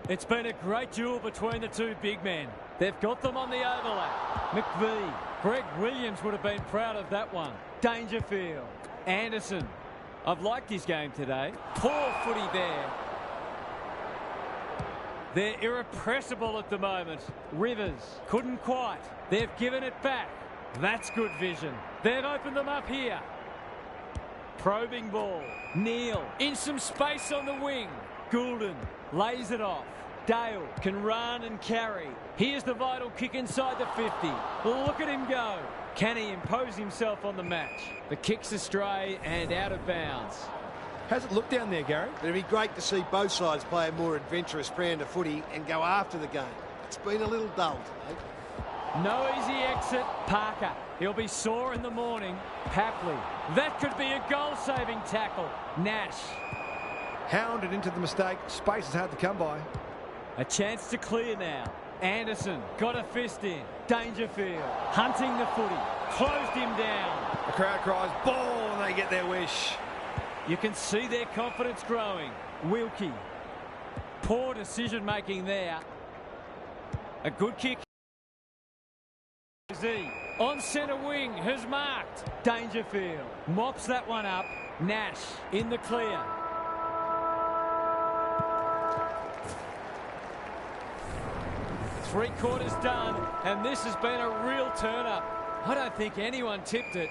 It's been a great duel between the two big men. They've got them on the overlap. McVie. Greg Williams would have been proud of that one. Dangerfield. Anderson. I've liked his game today. Poor footy there. They're irrepressible at the moment. Rivers couldn't quite. They've given it back. That's good vision. They've opened them up here. Probing ball. Neal in some space on the wing. Goulden lays it off. Dale can run and carry. Here's the vital kick inside the 50. Look at him go. Can he impose himself on the match? The kick's astray and out of bounds. How's it look down there, Gary? It'd be great to see both sides play a more adventurous brand of footy and go after the game. It's been a little dull today. No easy exit. Parker. He'll be sore in the morning. Papley. That could be a goal-saving tackle. Nash. Hounded into the mistake. Space is hard to come by. A chance to clear now. Anderson got a fist in. Dangerfield hunting the footy. Closed him down. The crowd cries ball and they get their wish. You can see their confidence growing. Wilkie. Poor decision making there. A good kick. On centre wing has marked. Dangerfield mops that one up. Nash in the clear. Three quarters done, and this has been a real turn-up. I don't think anyone tipped it.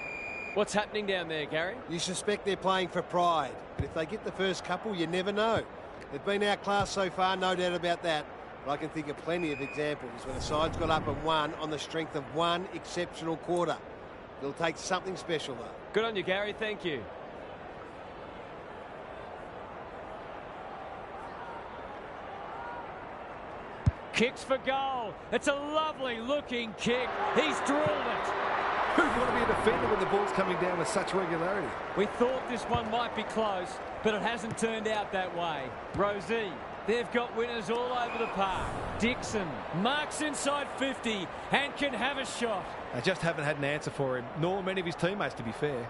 What's happening down there, Gary? You suspect they're playing for pride, but if they get the first couple, you never know. They've been outclassed so far, no doubt about that. But I can think of plenty of examples when a side's got up and won on the strength of one exceptional quarter. It'll take something special, though. Good on you, Gary. Thank you. Kicks for goal. It's a lovely looking kick. He's drilled it. Who'd want to be a defender when the ball's coming down with such regularity? We thought this one might be close, but it hasn't turned out that way. Rosie, they've got winners all over the park. Dixon marks inside 50 and can have a shot. They just haven't had an answer for him, nor many of his teammates, to be fair.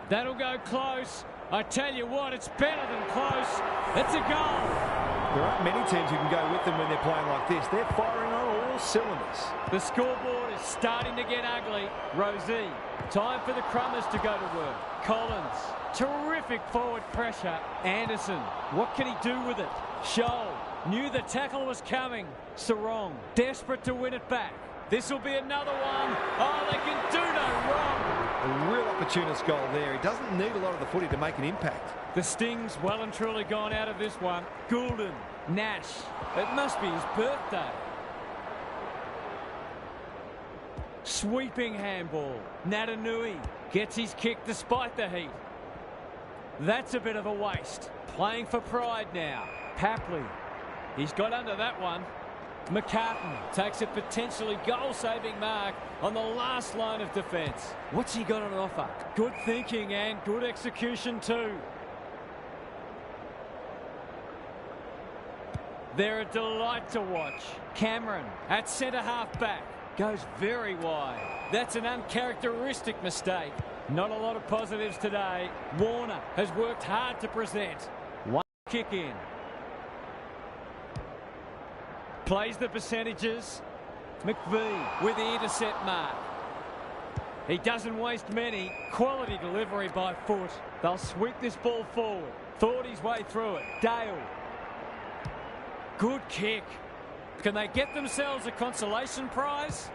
That'll go close. I tell you what, it's better than close. It's a goal. There aren't many teams who can go with them when they're playing like this. They're firing on all cylinders. The scoreboard is starting to get ugly. Rosie, time for the Crummers to go to work. Collins, terrific forward pressure. Anderson, what can he do with it? Scholl, knew the tackle was coming. Sarong, desperate to win it back. This will be another one. Oh, they can do no wrong. A real opportunist goal there. He doesn't need a lot of the footy to make an impact. The sting's well and truly gone out of this one. Goulden, Nash. It must be his birthday. Sweeping handball. Natanui gets his kick despite the heat. That's a bit of a waste. Playing for pride now. Papley. He's got under that one. McCartan takes a potentially goal-saving mark on the last line of defence. What's he got on offer? Good thinking and good execution too. They're a delight to watch. Cameron at centre-half back. Goes very wide. That's an uncharacteristic mistake. Not a lot of positives today. Warner has worked hard to present. One kick in. Plays the percentages. McVee with the intercept mark. He doesn't waste many. Quality delivery by foot. They'll sweep this ball forward. Thought his way through it. Dale. Good kick. Can they get themselves a consolation prize?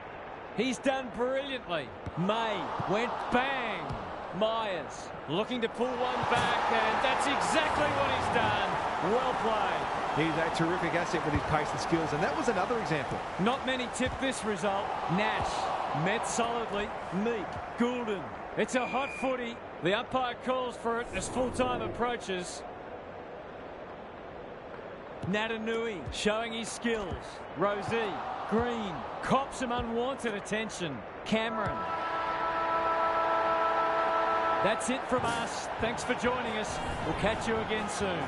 He's done brilliantly. May went bang. Myers looking to pull one back, and that's exactly what he's done. Well played. He's a terrific asset with his pace and skills, and that was another example. Not many tip this result. Nash met solidly. Meek, Goulden. It's a hot footy. The umpire calls for it as full-time approaches. Natanui showing his skills. Rosie, Green, cops some unwanted attention. Cameron. That's it from us. Thanks for joining us. We'll catch you again soon.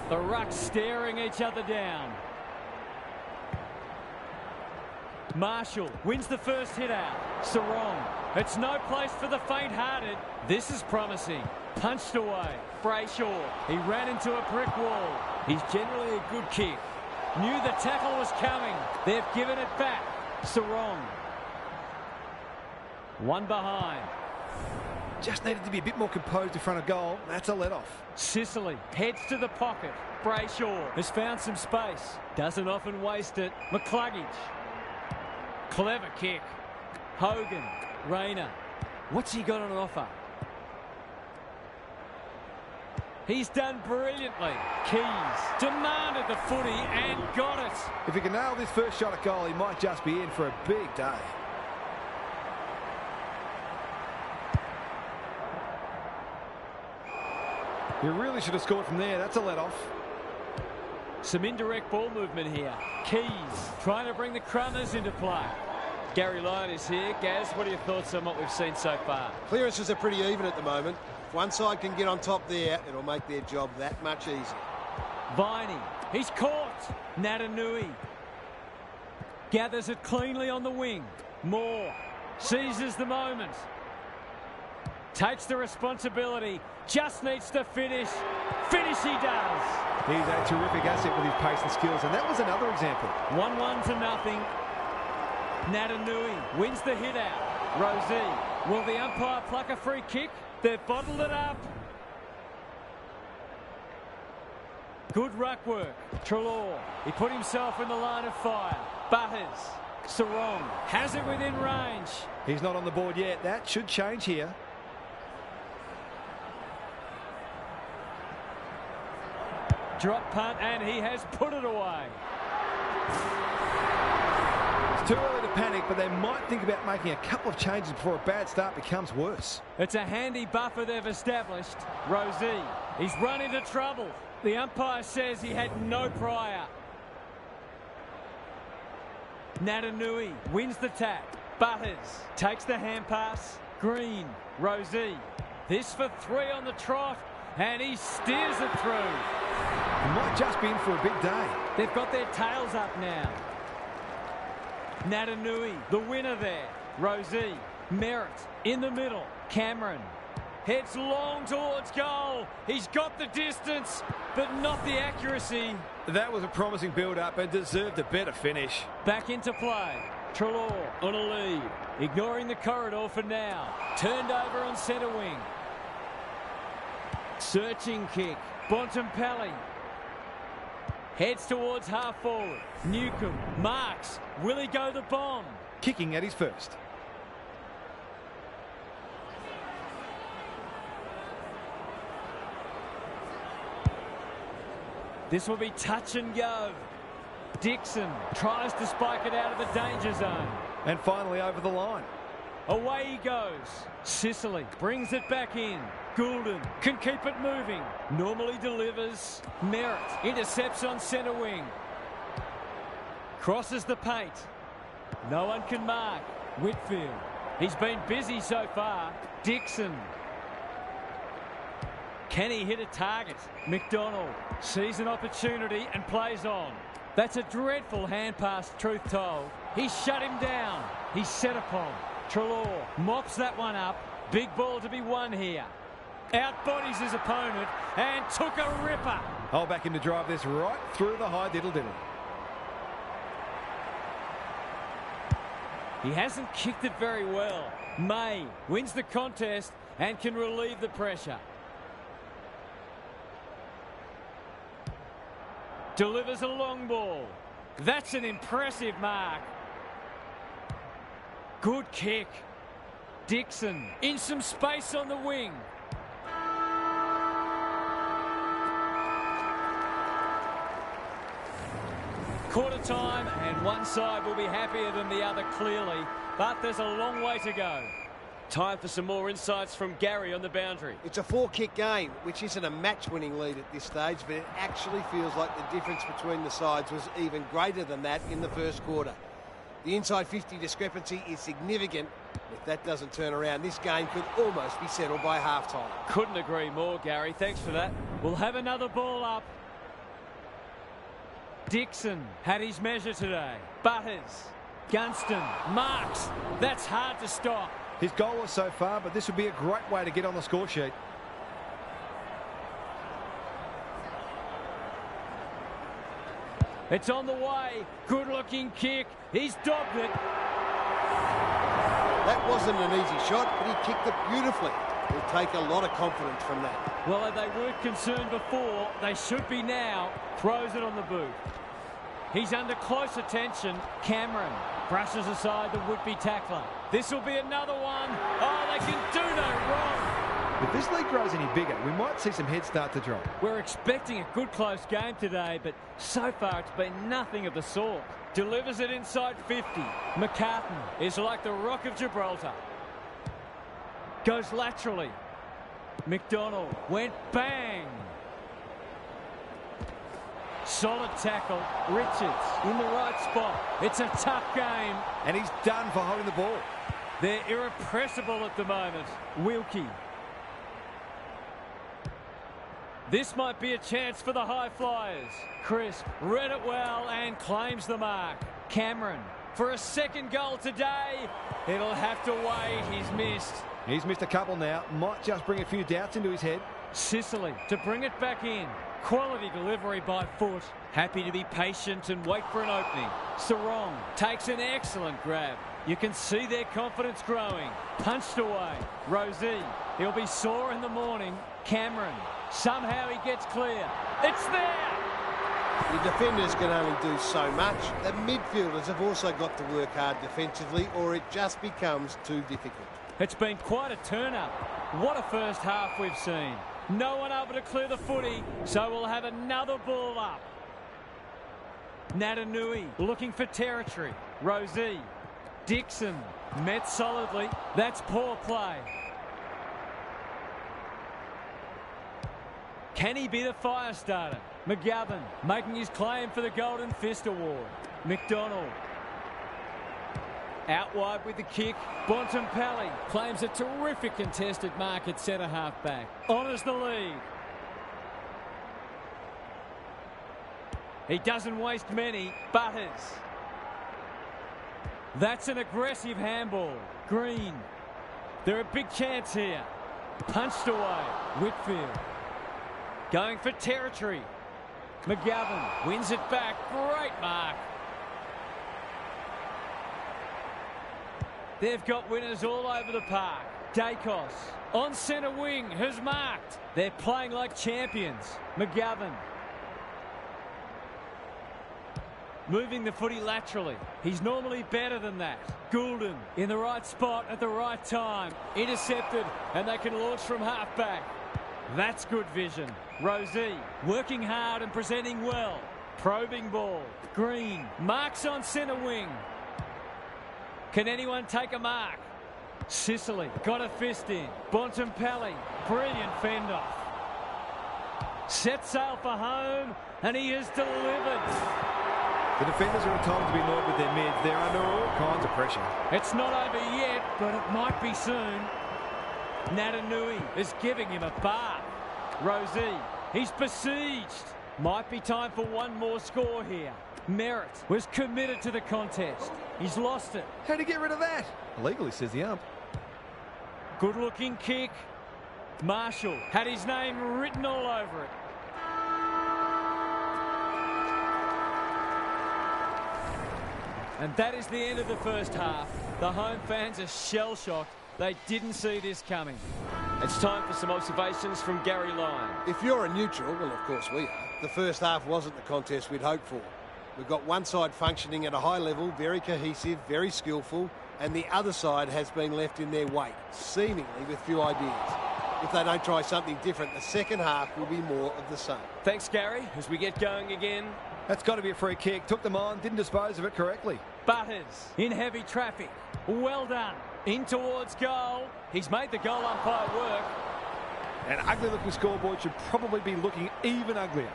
The rucks staring each other down. Marshall wins the first hit out. Sarong. It's no place for the faint-hearted. This is promising. Punched away. Brayshaw. He ran into a brick wall. He's generally a good kick. Knew the tackle was coming. They've given it back. Sarong. One behind. Just needed to be a bit more composed in front of goal. That's a let-off. Sicily heads to the pocket. Brayshaw has found some space. Doesn't often waste it. McCluggage. Clever kick. Hogan. Rayner. What's he got on offer? He's done brilliantly. Keys demanded the footy and got it. If he can nail this first shot at goal, he might just be in for a big day. He really should have scored from there. That's a let-off. Some indirect ball movement here. Keys trying to bring the Crummers into play. Gary Lyon is here. Gaz, what are your thoughts on what we've seen so far? Clearances are pretty even at the moment. If one side can get on top there, it'll make their job that much easier. Viney, he's caught. Natanui gathers it cleanly on the wing. Moore seizes the moment. Takes the responsibility. Just needs to finish. Finish he does. He's a terrific asset with his pace and skills, and that was another example. 1-1 to nothing. Natanui wins the hit out. Rosie, will the umpire pluck a free kick? They've bottled it up. Good ruck work. Treloar, he put himself in the line of fire. Butters, Sarong has it within range. He's not on the board yet. That should change here. Drop punt, and he has put it away. It's too early to panic, but they might think about making a couple of changes before a bad start becomes worse. It's a handy buffer they've established. Rosie, he's run into trouble. The umpire says he had no prior. Natanui wins the tap. Butters takes the hand pass. Green, Rosie. This for 3 on the trot, and he steers it through. He might just be in for a big day. They've got their tails up now. Natanui, the winner there. Rosie, Merritt in the middle. Cameron heads long towards goal. He's got the distance, but not the accuracy. That was a promising build-up and deserved a better finish. Back into play. Treloar on a lead. Ignoring the corridor for now. Turned over on centre wing. Searching kick. Bontempelli heads towards half forward. Newcomb marks. Will he go the bomb? Kicking at his first. This will be touch and go. Dixon tries to spike it out of the danger zone. And finally over the line. Away he goes. Sicily brings it back in. Goulden can keep it moving. Normally delivers. Merritt intercepts on centre wing. Crosses the paint. No one can mark. Whitfield. He's been busy so far. Dixon. Can he hit a target? McDonald sees an opportunity and plays on. That's a dreadful hand pass, truth told. He shut him down. He's set upon. Treloar mops that one up. Big ball to be won here. Outbodies his opponent and took a ripper. I'll back him to drive this right through the high diddle-diddle. He hasn't kicked it very well. May wins the contest and can relieve the pressure. Delivers a long ball. That's an impressive mark. Good kick. Dixon in some space on the wing. Quarter time, and one side will be happier than the other clearly, but there's a long way to go. Time for some more insights from Gary on the boundary. It's a 4-kick game, which isn't a match-winning lead at this stage, but it actually feels like the difference between the sides was even greater than that in the first quarter. The inside 50 discrepancy is significant. If that doesn't turn around, this game could almost be settled by halftime. Couldn't agree more, Gary. Thanks for that. We'll have another ball up. Dixon had his measure today. Butters. Gunston. Marks. That's hard to stop. His goal was so far, but this would be a great way to get on the score sheet. It's on the way. Good-looking kick. He's dogged it. That wasn't an easy shot, but he kicked it beautifully. He'll take a lot of confidence from that. Well, if they weren't concerned before, they should be now. Throws it on the boot. He's under close attention. Cameron brushes aside the would-be tackler. This will be another one. Oh, they can do no wrong. If this league grows any bigger, we might see some heads start to drop. We're expecting a good close game today, but so far it's been nothing of the sort. Delivers it inside 50. McCartan is like the Rock of Gibraltar. Goes laterally. McDonald went bang. Solid tackle. Richards in the right spot. It's a tough game. And he's done for holding the ball. They're irrepressible at the moment. Wilkie. This might be a chance for the high flyers. Crisp read it well and claims the mark. Cameron for a second goal today. It'll have to wait. He's missed. He's missed a couple now. Might just bring a few doubts into his head. Sicily to bring it back in. Quality delivery by foot. Happy to be patient and wait for an opening. Sarong takes an excellent grab. You can see their confidence growing. Punched away. Rosie. He'll be sore in the morning. Cameron. Somehow he gets clear. It's there! The defenders can only do so much. The midfielders have also got to work hard defensively, or it just becomes too difficult. It's been quite a turn-up. What a first half we've seen. No one able to clear the footy, so we'll have another ball up. Natanui looking for territory. Rosie. Dixon met solidly. That's poor play. Can he be the fire starter? McGovern making his claim for the Golden Fist Award. McDonald. Out wide with the kick. Bontempelli claims a terrific contested mark at centre half back. Honours the lead. He doesn't waste many. Butters. That's an aggressive handball. Green. They're a big chance here. Punched away. Whitfield. Going for territory. McGovern wins it back. Great mark. They've got winners all over the park. Dacos on centre wing has marked. They're playing like champions. McGovern. Moving the footy laterally. He's normally better than that. Goulden in the right spot at the right time. Intercepted, and they can launch from half-back. That's good vision. Rosie working hard and presenting well. Probing ball. Green marks on centre wing. Can anyone take a mark? Sicily got a fist in. Bontempelli, brilliant fend off. Set sail for home, and he has delivered. The defenders are entitled to be annoyed with their mids. They're under all kinds of pressure. It's not over yet, but it might be soon. Natanui is giving him a bath. Rosie, he's besieged. Might be time for one more score here. Merritt was committed to the contest. He's lost it. How'd he get rid of that? Illegally, says the ump. Good-looking kick. Marshall had his name written all over it. And that is the end of the first half. The home fans are shell-shocked. They didn't see this coming. It's time for some observations from Gary Lyon. If you're a neutral, well, of course we are, the first half wasn't the contest we'd hoped for. We've got one side functioning at a high level, very cohesive, very skillful, and the other side has been left in their wake, seemingly with few ideas. If they don't try something different, the second half will be more of the same. Thanks, Gary. As we get going again. That's got to be a free kick. Took them on, didn't dispose of it correctly. Butters in heavy traffic. Well done. In towards goal. He's made the goal umpire work. An ugly-looking scoreboard should probably be looking even uglier.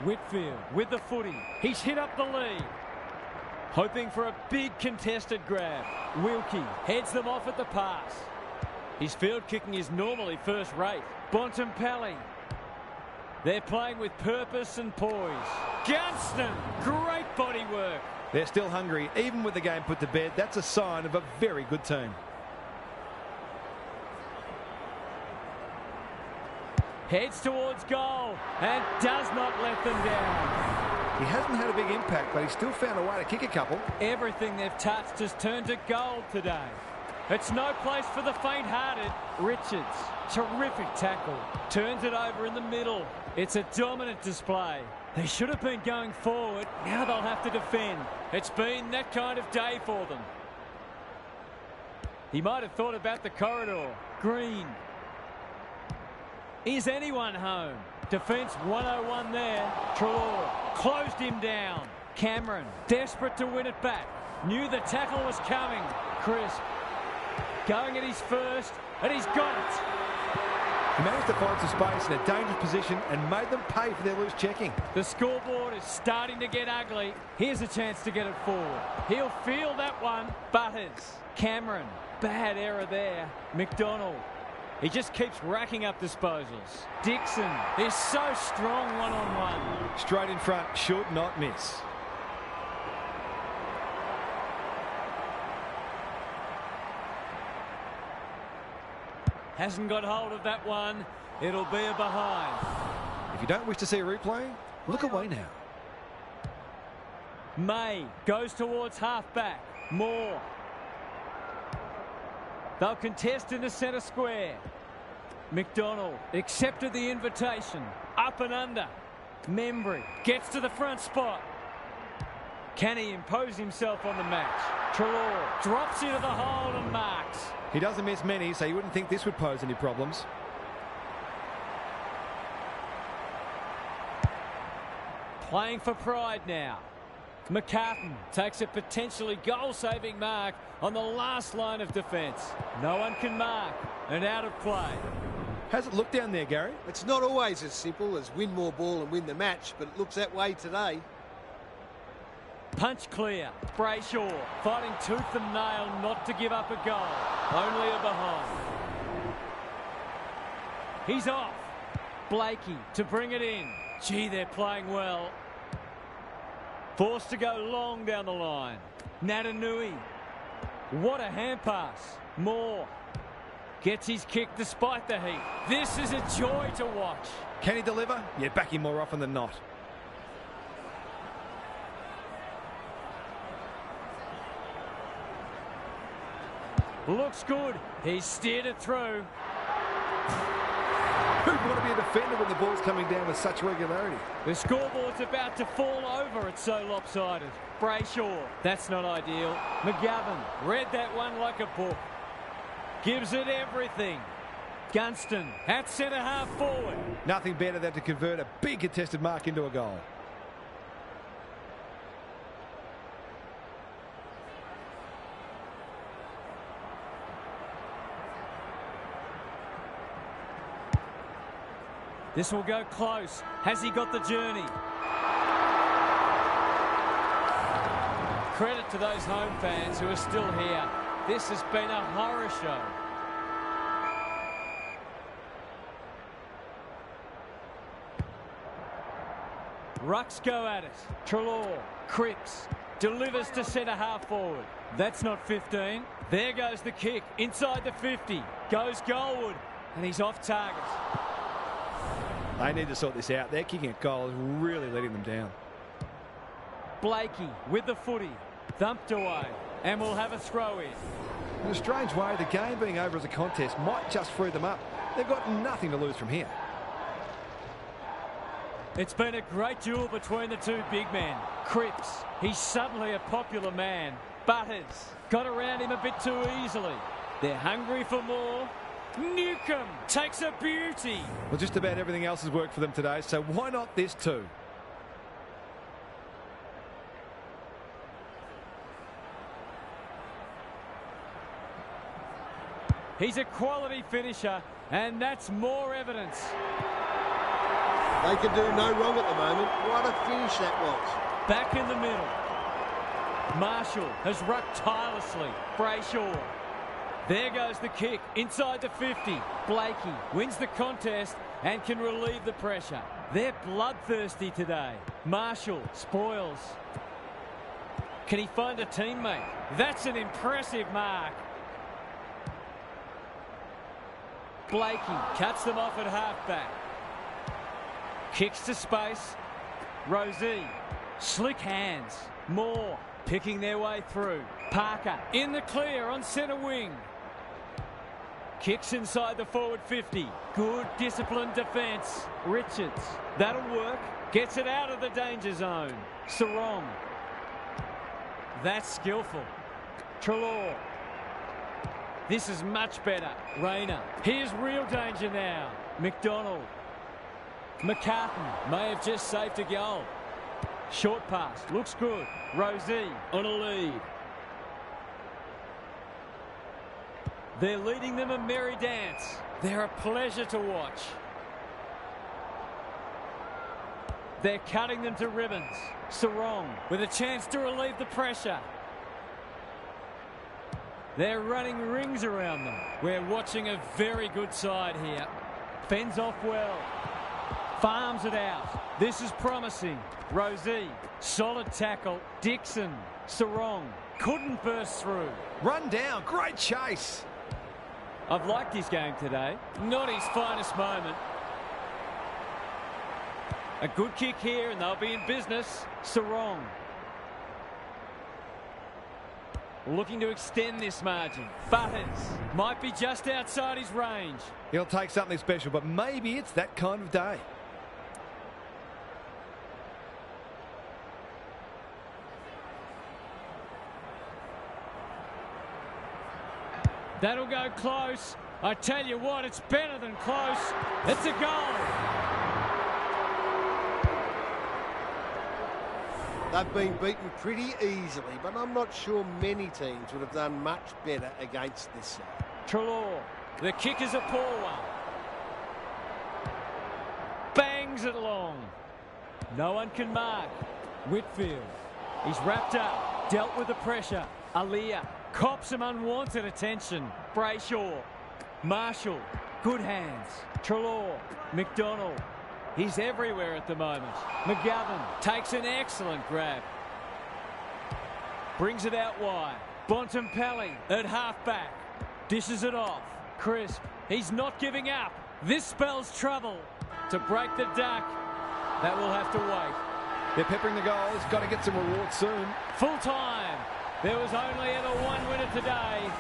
Whitfield with the footy. He's hit up the lead. Hoping for a big contested grab. Wilkie heads them off at the pass. His field kicking is normally first rate. Bontempelli. They're playing with purpose and poise. Gunston, great body work. They're still hungry, even with the game put to bed. That's a sign of a very good team. Heads towards goal and does not let them down. He hasn't had a big impact, but he's still found a way to kick a couple. Everything they've touched has turned to gold today. It's no place for the faint-hearted. Richards, terrific tackle. Turns it over in the middle. It's a dominant display. They should have been going forward. Now they'll have to defend. It's been that kind of day for them. He might have thought about the corridor. Green. Is anyone home? Defence 101 there. Treloar closed him down. Cameron, desperate to win it back. Knew the tackle was coming. Crisp. Going at his first, and he's got it. He managed to find some space in a dangerous position and made them pay for their loose checking. The scoreboard is starting to get ugly. Here's a chance to get it forward. He'll feel that one. Butters. Cameron. Bad error there. McDonald. He just keeps racking up disposals. Dixon is so strong one-on-one. Straight in front, should not miss. Hasn't got hold of that one. It'll be a behind. If you don't wish to see a replay, look away now. May goes towards half-back. Moore. They'll contest in the centre square. McDonald accepted the invitation. Up and under. Membry gets to the front spot. Can he impose himself on the match? Treloar drops into the hole and marks. He doesn't miss many, so you wouldn't think this would pose any problems. Playing for pride now. McCartan takes a potentially goal-saving mark on the last line of defence. No one can mark, and out of play. How's it look down there, Gary? It's not always as simple as win more ball and win the match, but it looks that way today. Punch clear. Brayshaw fighting tooth and nail not to give up a goal. Only a behind. He's off. Blakey to bring it in. Gee, they're playing well. Forced to go long down the line. Natanui. What a hand pass. Moore. Gets his kick despite the heat. This is a joy to watch. Can he deliver? Yeah, back him more often than not. Looks good. He's steered it through. Who'd want to be a defender when the ball's coming down with such regularity? The scoreboard's about to fall over. It's so lopsided. Brayshaw. That's not ideal. McGovern read that one like a book. Gives it everything. Gunston at centre half forward. Nothing better than to convert a big contested mark into a goal. This will go close. Has he got the journey? Credit to those home fans who are still here. This has been a horror show. Rucks go at it. Treloar. Cripps. Delivers to centre half forward. That's not 15. There goes the kick. Inside the 50. Goes goalward. And he's off target. They need to sort this out. Their kicking at goal is really letting them down. Blakey with the footy. Thumped away. And we'll have a throw in. In a strange way, the game being over as a contest might just free them up. They've got nothing to lose from here. It's been a great duel between the two big men. Cripps, he's suddenly a popular man. Butters got around him a bit too easily. They're hungry for more. Newcomb takes a beauty. Well, just about everything else has worked for them today, so why not this too? He's a quality finisher, and that's more evidence. They can do no wrong at the moment. What a finish that was. Back in the middle. Marshall has rucked tirelessly. Brayshaw. There goes the kick inside the 50. Blakey wins the contest and can relieve the pressure. They're bloodthirsty today. Marshall spoils. Can he find a teammate? That's an impressive mark. Blakey cuts them off at halfback. Kicks to space. Rosie. Slick hands. Moore picking their way through. Parker in the clear on centre wing. Kicks inside the forward 50. Good disciplined defence. Richards. That'll work. Gets it out of the danger zone. Sarong. That's skillful. Trelaw. This is much better. Rayner. Here's real danger now. McDonald. McCartan may have just saved a goal. Short pass. Looks good. Rosie on a lead. They're leading them a merry dance. They're a pleasure to watch. They're cutting them to ribbons. Sarong with a chance to relieve the pressure. They're running rings around them. We're watching a very good side here. Fends off well. Farms it out. This is promising. Rosie. Solid tackle. Dixon. Sarong. Couldn't burst through. Run down. Great chase. I've liked his game today. Not his finest moment. A good kick here and they'll be in business. Sarong. Looking to extend this margin. Butters might be just outside his range. He'll take something special, but maybe it's that kind of day. That'll go close. I tell you what, it's better than close. It's a goal. They've been beaten pretty easily, but I'm not sure many teams would have done much better against this side. Trelaw. The kick is a poor one. Bangs it long. No one can mark. Whitfield. He's wrapped up. Dealt with the pressure. Aaliyah. Cops some unwanted attention. Brayshaw. Marshall. Good hands. Trelaw. McDonald. He's everywhere at the moment. McGovern takes an excellent grab. Brings it out wide. Bontempelli at halfback. Dishes it off. Crisp. He's not giving up. This spells trouble. To break the duck. That will have to wait. They're peppering the goals. Got to get some rewards soon. Full time. There was only ever one winner today.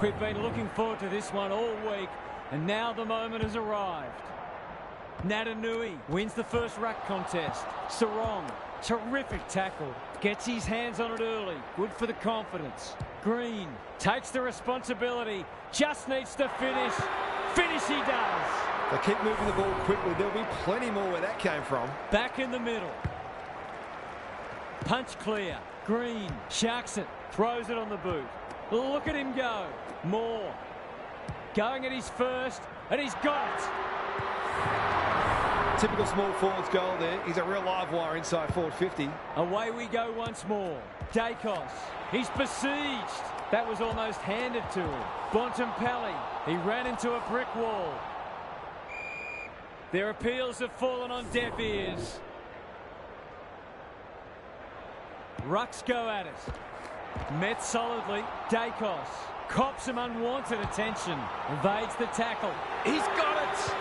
We've been looking forward to this one all week, and now the moment has arrived. Natanui wins the first ruck contest. Sarong, terrific tackle. Gets his hands on it early. Good for the confidence. Green takes the responsibility. Just needs to finish. Finish he does. They keep moving the ball quickly. There'll be plenty more where that came from. Back in the middle. Punch clear. Green sharks it. Throws it on the boot. Look at him go. Moore going at his first, and he's got it. Typical small forward's goal there. He's a real live wire inside forward 50. Away we go once more. Dacos. He's besieged. That was almost handed to him. Bontempelli. He ran into a brick wall. Their appeals have fallen on deaf ears. Rucks go at it. Met solidly. Dacos cops some unwanted attention. Evades the tackle. He's got it!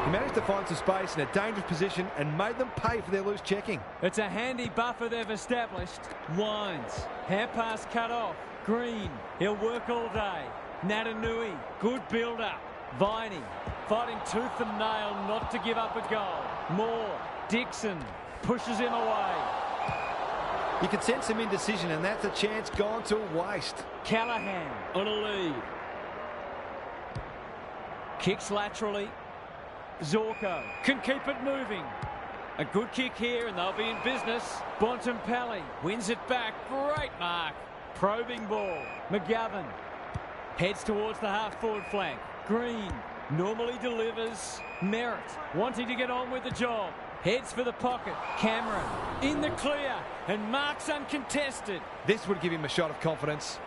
He managed to find some space in a dangerous position and made them pay for their loose checking. It's a handy buffer they've established. Wines. Hand pass cut off. Green. He'll work all day. Natanui. Good build-up. Viney. Fighting tooth and nail not to give up a goal. Moore. Dixon. Pushes him away. You can sense some indecision, and that's a chance gone to waste. Callahan on a lead. Kicks laterally. Zorko can keep it moving. A good kick here and they'll be in business. Bontempelli wins it back. Great mark. Probing ball. McGovern heads towards the half-forward flank. Green normally delivers. Merritt wanting to get on with the job. Heads for the pocket. Cameron in the clear and marks uncontested. This would give him a shot of confidence.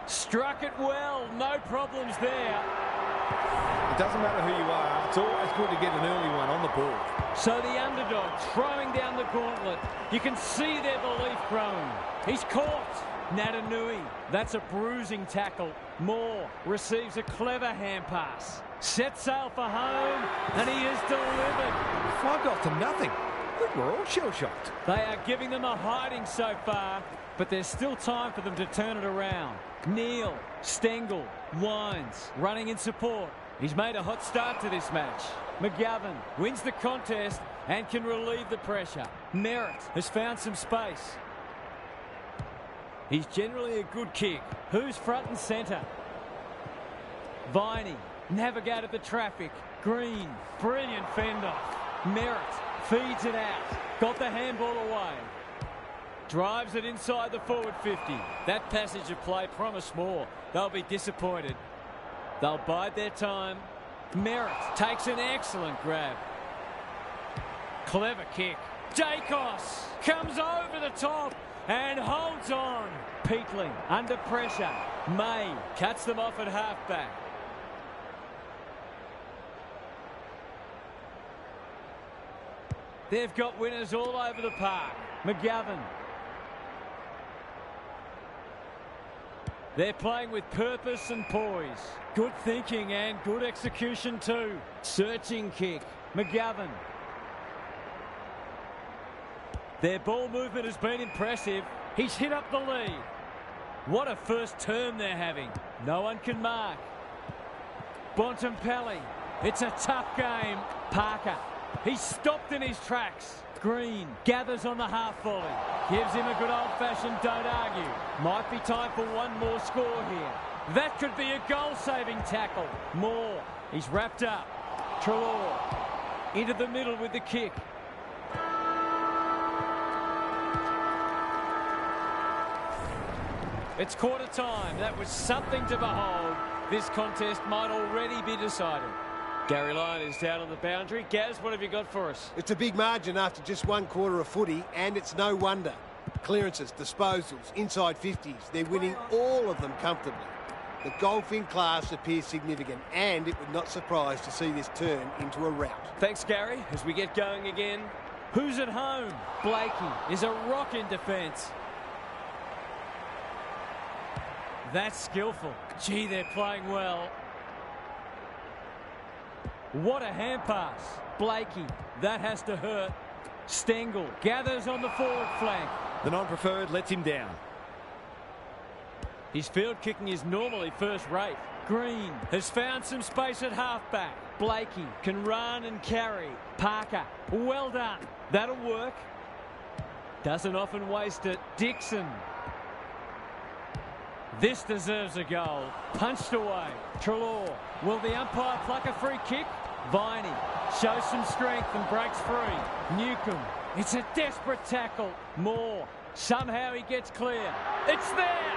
Struck it well. No problems there. It doesn't matter who you are. It's always good to get an early one on the board. So the underdog throwing down the gauntlet. You can see their belief growing. He's caught. Natanui. That's a bruising tackle. Moore receives a clever hand pass. Set sail for home, and he is delivered. 5-0. I think we're all shell-shocked. They are giving them a hiding so far, but there's still time for them to turn it around. Neal, Stengel, Wines running in support. He's made a hot start to this match. McGovern wins the contest and can relieve the pressure. Merritt has found some space. He's generally a good kick. Who's front and centre? Viney navigated the traffic. Green, brilliant fend off. Merritt feeds it out. Got the handball away. Drives it inside the forward 50. That passage of play promised more. They'll be disappointed. They'll bide their time. Merritt takes an excellent grab. Clever kick. Dacos comes over the top and holds on. Peatling under pressure. May cuts them off at halfback. They've got winners all over the park. McGovern. They're playing with purpose and poise. Good thinking and good execution too. Searching kick. McGovern. Their ball movement has been impressive. He's hit up the lead. What a first term they're having. No one can mark. Bontempelli. It's a tough game. Parker. He's stopped in his tracks. Green gathers on the half volley. Gives him a good old-fashioned don't argue. Might be time for one more score here. That could be a goal-saving tackle. Moore. He's wrapped up. Treloar into the middle with the kick. It's quarter time. That was something to behold. This contest might already be decided. Gary Lyon is down on the boundary. Gaz, what have you got for us? It's a big margin after just one quarter of footy, and it's no wonder. Clearances, disposals, inside 50s. They're winning all of them comfortably. The golfing class appears significant, and it would not surprise to see this turn into a rout. Thanks, Gary. As we get going again, who's at home? Blakey is a rock in defence. That's skillful. Gee, they're playing well. What a hand pass. Blakey, that has to hurt. Stengel gathers on the forward flank. The non-preferred lets him down. His field kicking is normally first rate. Green has found some space at halfback. Blakey can run and carry. Parker, well done. That'll work. Doesn't often waste it. Dixon. This deserves a goal. Punched away. Treloar. Will the umpire pluck a free kick? Viney shows some strength and breaks free. Newcomb. It's a desperate tackle. Moore. Somehow he gets clear. It's there!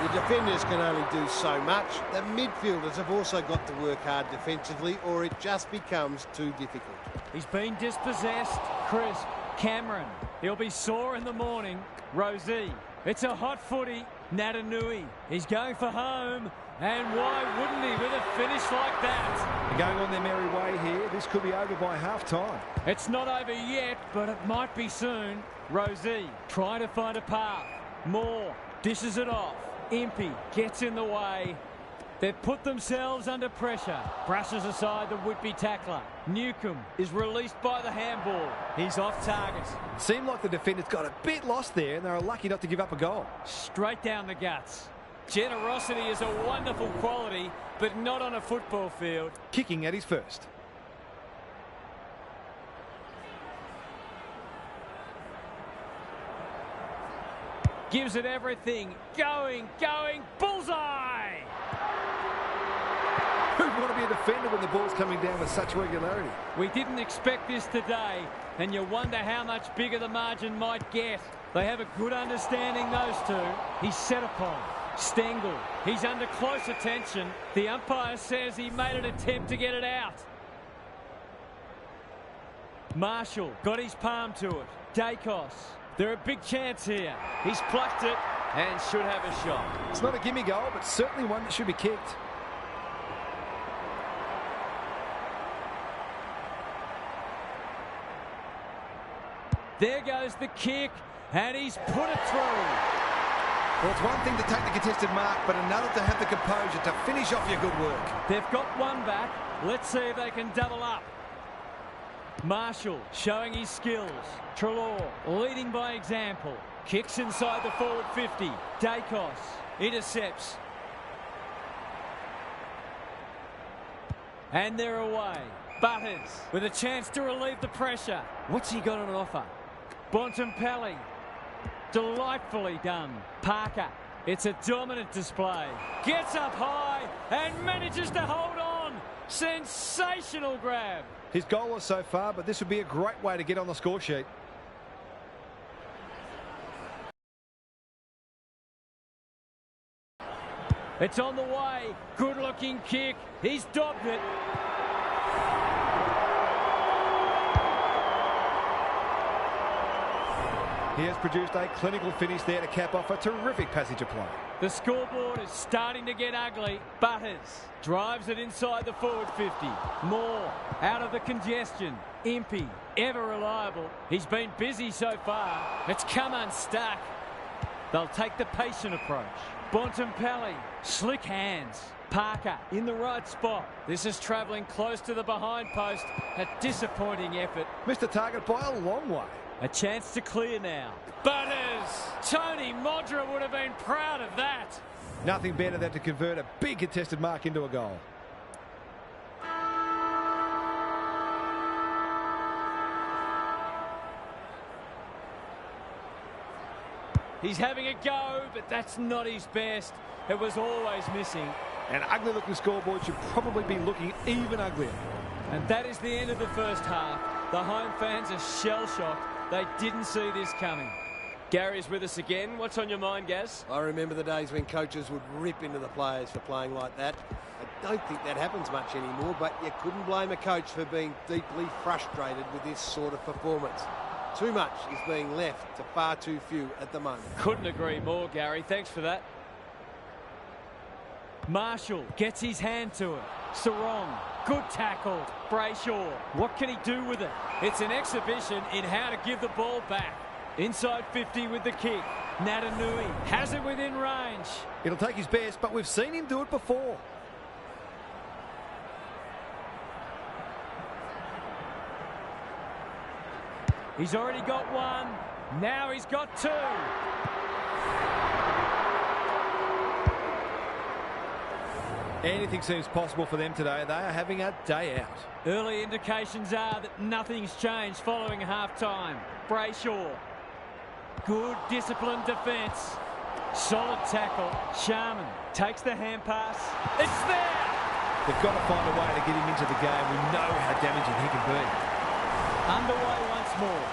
The defenders can only do so much. The midfielders have also got to work hard defensively, or it just becomes too difficult. He's been dispossessed. Crisp. Cameron. He'll be sore in the morning. Rosie. It's a hot footy. Natanui. He's going for home. And why wouldn't he with a finish like that? They're going on their merry way here. This could be over by half-time. It's not over yet, but it might be soon. Rosie trying to find a path. Moore dishes it off. Impey gets in the way. They've put themselves under pressure. Brushes aside the would-be tackler. Newcomb is released by the handball. He's off target. Seemed like the defenders got a bit lost there, and they were lucky not to give up a goal. Straight down the guts. Generosity is a wonderful quality, but not on a football field. Kicking at his first. Gives it everything. Going, bullseye! Who'd want to be a defender when the ball's coming down with such regularity? We didn't expect this today, and you wonder how much bigger the margin might get. They have a good understanding, those two. He's set upon. Stengel, he's under close attention. The umpire says he made an attempt to get it out. Marshall got his palm to it. Dacos. They're a big chance here. He's plucked it and should have a shot. It's not a gimme goal, but certainly one that should be kicked. There goes the kick, and he's put it through. Well, it's one thing to take the contested mark, but another to have the composure to finish off your good work. They've got one back. Let's see if they can double up. Marshall showing his skills. Treloar leading by example. Kicks inside the forward 50. Dacos intercepts. And they're away. Butters with a chance to relieve the pressure. What's he got on offer? Bontempelli. Delightfully done. Parker. It's a dominant display. Gets up high and manages to hold on. Sensational grab. His goal so far, but this would be a great way to get on the score sheet. It's on the way. Good-looking kick. He's dobbed it. He has produced a clinical finish there to cap off a terrific passage of play. The scoreboard is starting to get ugly. Butters drives it inside the forward 50. Moore out of the congestion. Impey, ever reliable. He's been busy so far. It's come unstuck. They'll take the patient approach. Bontempelli, slick hands. Parker in the right spot. This is travelling close to the behind post. A disappointing effort. Missed the target by a long way. A chance to clear now. Butters! Tony Modra would have been proud of that. Nothing better than to convert a big contested mark into a goal. He's having a go, but that's not his best. It was always missing. An ugly-looking scoreboard should probably be looking even uglier. And that is the end of the first half. The home fans are shell-shocked. They didn't see this coming. Gary's with us again. What's on your mind, Gaz? I remember the days when coaches would rip into the players for playing like that. I don't think that happens much anymore, but you couldn't blame a coach for being deeply frustrated with this sort of performance. Too much is being left to far too few at the moment. Couldn't agree more, Gary. Thanks for that. Marshall gets his hand to it. Sarong, good tackle. Brayshaw, what can he do with it? It's an exhibition in how to give the ball back. Inside 50 with the kick. Natanui has it within range. It'll take his best, but we've seen him do it before. He's already got one. Now he's got two. Anything seems possible for them today. They are having a day out. Early indications are that nothing's changed following half-time. Brayshaw. Good disciplined defence. Solid tackle. Sharman takes the hand pass. It's there! They've got to find a way to get him into the game. We know how damaging he can be. Underway once more.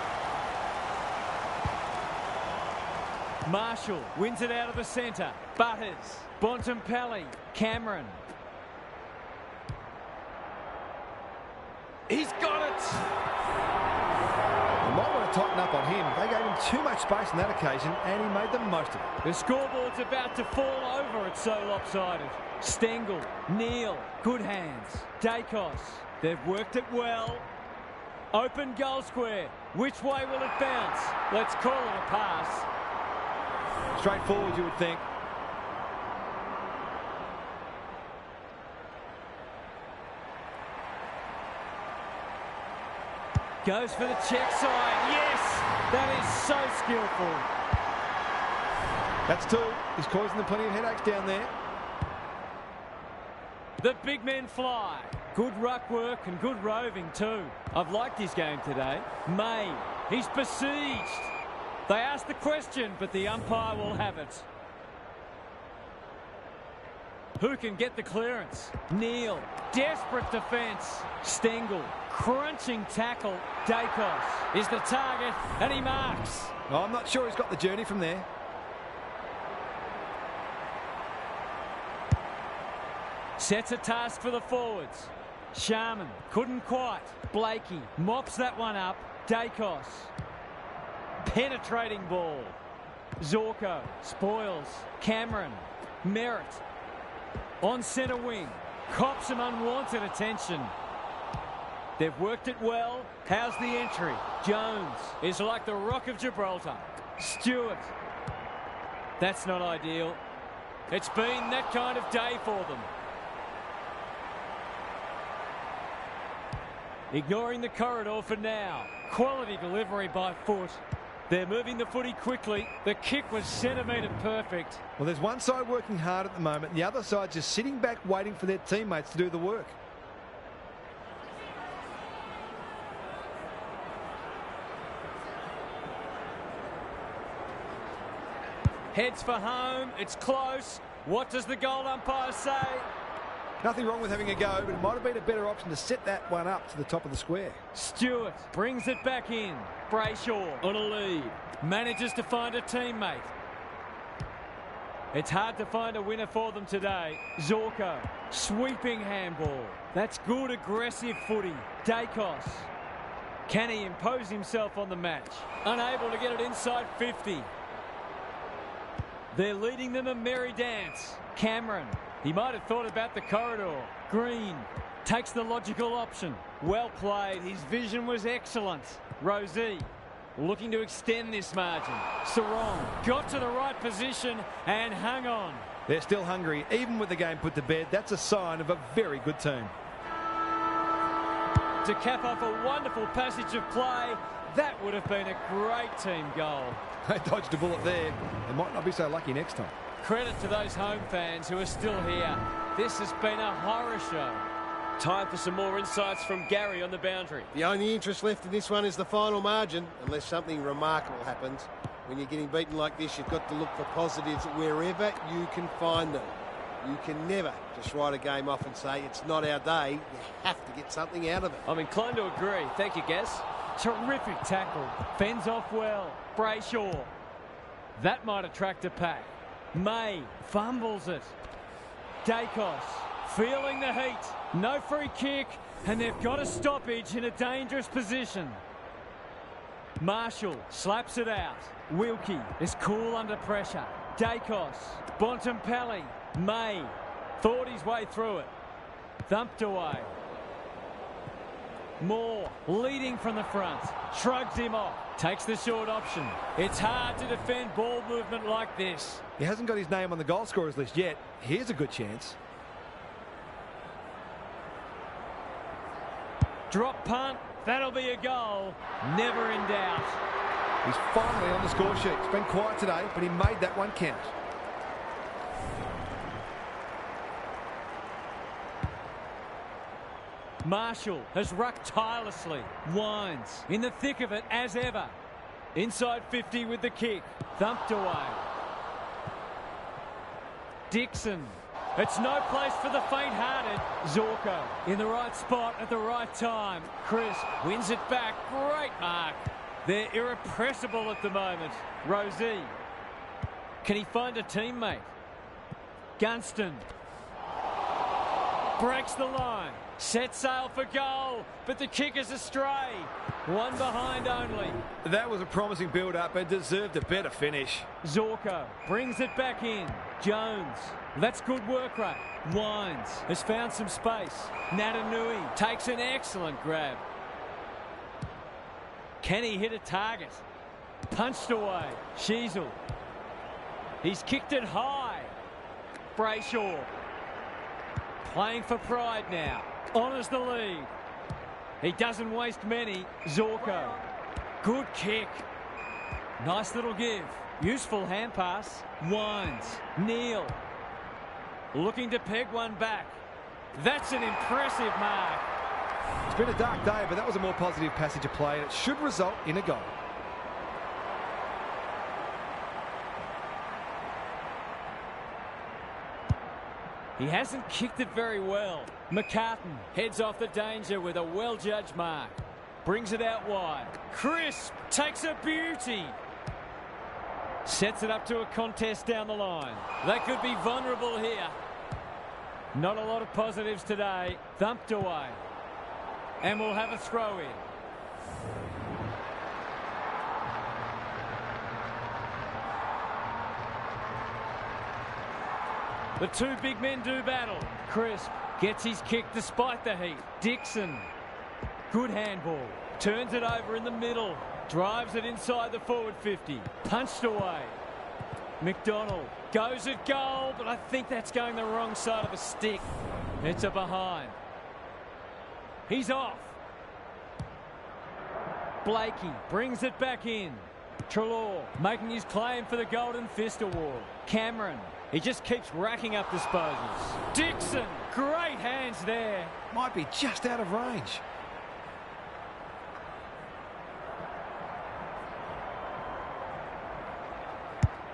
Marshall wins it out of the centre. Butters. Bontempelli. Cameron. He's got it! They might want to tighten up on him. They gave him too much space on that occasion, and he made the most of it. The scoreboard's about to fall over. It's so lopsided. Stengel. Neal. Good hands. Dacos. They've worked it well. Open goal square. Which way will it bounce? Let's call it a pass. Straightforward, you would think. Goes for the check side. Yes! That is so skillful. That's two. He's causing them plenty of headaches down there. The big men fly. Good ruck work and good roving too. I've liked his game today. May. He's besieged. They asked the question, but the umpire will have it. Who can get the clearance? Neal. Desperate defence. Stengel. Crunching tackle. Dacos is the target, and he marks. Oh, I'm not sure he's got the journey from there. Sets a task for the forwards. Sharman couldn't quite. Blakey mops that one up. Dacos. Penetrating ball. Zorko spoils. Cameron. Merritt. On centre wing. Cops some unwanted attention. They've worked it well. How's the entry? Jones is like the Rock of Gibraltar. Stewart. That's not ideal. It's been that kind of day for them. Ignoring the corridor for now. Quality delivery by foot. They're moving the footy quickly. The kick was centimetre perfect. Well, there's one side working hard at the moment, and the other side just sitting back waiting for their teammates to do the work. Heads for home. It's close. What does the goal umpire say? Nothing wrong with having a go, but it might have been a better option to set that one up to the top of the square. Stewart brings it back in. Brayshaw on a lead. Manages to find a teammate. It's hard to find a winner for them today. Zorko. Sweeping handball. That's good aggressive footy. Dacos. Can he impose himself on the match? Unable to get it inside 50. They're leading them a merry dance. Cameron. He might have thought about the corridor. Green takes the logical option. Well played. His vision was excellent. Rosie looking to extend this margin. Sarong got to the right position and hung on. They're still hungry. Even with the game put to bed, that's a sign of a very good team. To cap off a wonderful passage of play, that would have been a great team goal. They dodged a bullet there. They might not be so lucky next time. Credit to those home fans who are still here. This has been a horror show. Time for some more insights from Gary on the boundary. The only interest left in this one is the final margin, unless something remarkable happens. When you're getting beaten like this, you've got to look for positives wherever you can find them. You can never just write a game off and say it's not our day. You have to get something out of it. I'm inclined to agree. Thank you, Gaz. Terrific tackle. Fends off well. Brayshaw. That might attract a pack. May fumbles it. Dacos feeling the heat. No free kick, and they've got a stoppage in a dangerous position. Marshall slaps it out. Wilkie is cool under pressure. Dacos. Bontempelli. May thought his way through it. Thumped away. Moore leading from the front. Shrugs him off. Takes the short option. It's hard to defend ball movement like this. He hasn't got his name on the goal scorers list yet. Here's a good chance. Drop punt. That'll be a goal. Never in doubt. He's finally on the score sheet. It's been quiet today, but he made that one count. Marshall has rucked tirelessly. Winds in the thick of it as ever. Inside 50 with the kick. Thumped away. Dixon. It's no place for the faint-hearted. Zorko in the right spot at the right time. Crisp wins it back. Great mark. They're irrepressible at the moment. Rosie. Can he find a teammate? Gunston. Breaks the line. Set sail for goal, but the kick is astray. One behind only. That was a promising build-up, but deserved a better finish. Zorko brings it back in. Jones. That's good work rate. Wines has found some space. Natanui takes an excellent grab. Can he hit a target? Punched away. Sheasel. He's kicked it high. Brayshaw. Playing for pride now. Honours the lead. He doesn't waste many. Zorko. Good kick. Nice little give. Useful hand pass. Wines. Neal. Looking to peg one back. That's an impressive mark. It's been a dark day, but that was a more positive passage of play, and it should result in a goal. He hasn't kicked it very well. McCartan heads off the danger with a well-judged mark. Brings it out wide. Crisp takes a beauty. Sets it up to a contest down the line. They could be vulnerable here. Not a lot of positives today. Thumped away. And we'll have a throw in. The two big men do battle. Crisp gets his kick despite the heat. Dixon. Good handball. Turns it over in the middle. Drives it inside the forward 50. Punched away. McDonald goes at goal, but I think that's going the wrong side of the stick. It's a behind. He's off. Blakey brings it back in. Treloar making his claim for the Golden Fist Award. Cameron, he just keeps racking up disposals. Dixon, great hands there. Might be just out of range.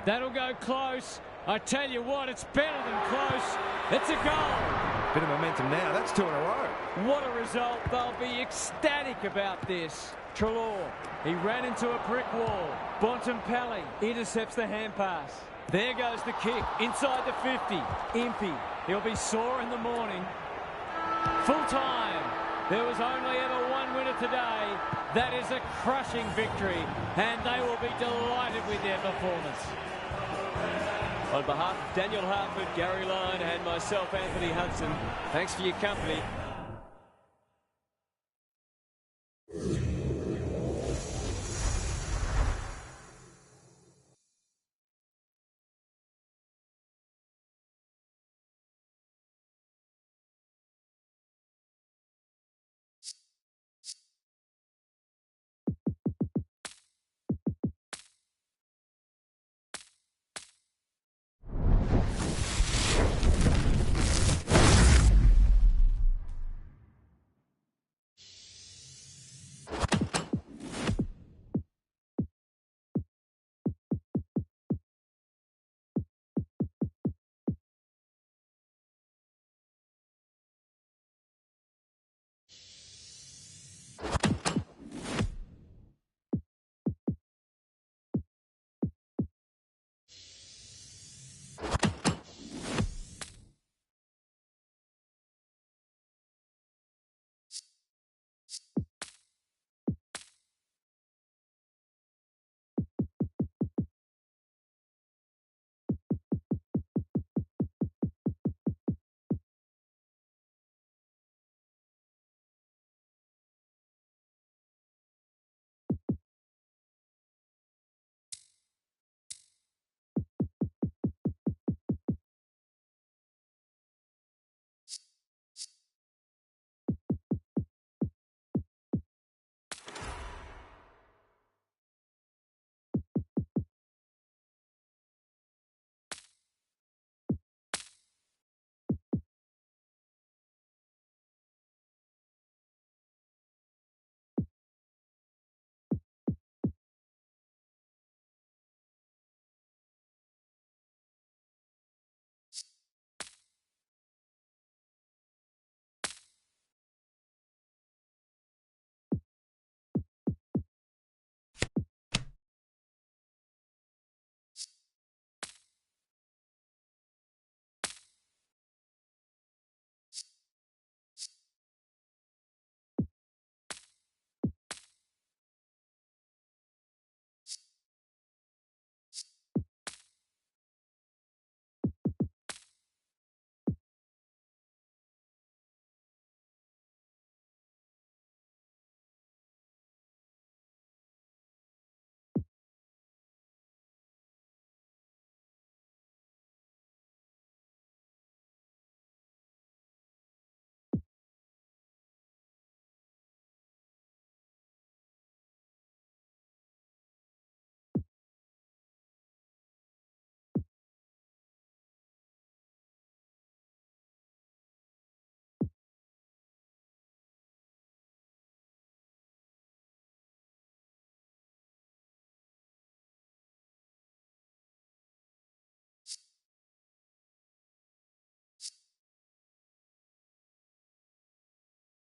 That'll go close. I tell you what, it's better than close. It's a goal. Bit of momentum now. That's two in a row. What a result. They'll be ecstatic about this. Treloar, he ran into a brick wall. Bontempelli intercepts the hand pass. There goes the kick inside the 50. Impey, he'll be sore in the morning. Full time. There was only ever one winner today. That is a crushing victory, and they will be delighted with their performance. On behalf of Daniel Hartford, Gary Lyon and myself, Anthony Hudson, thanks for your company.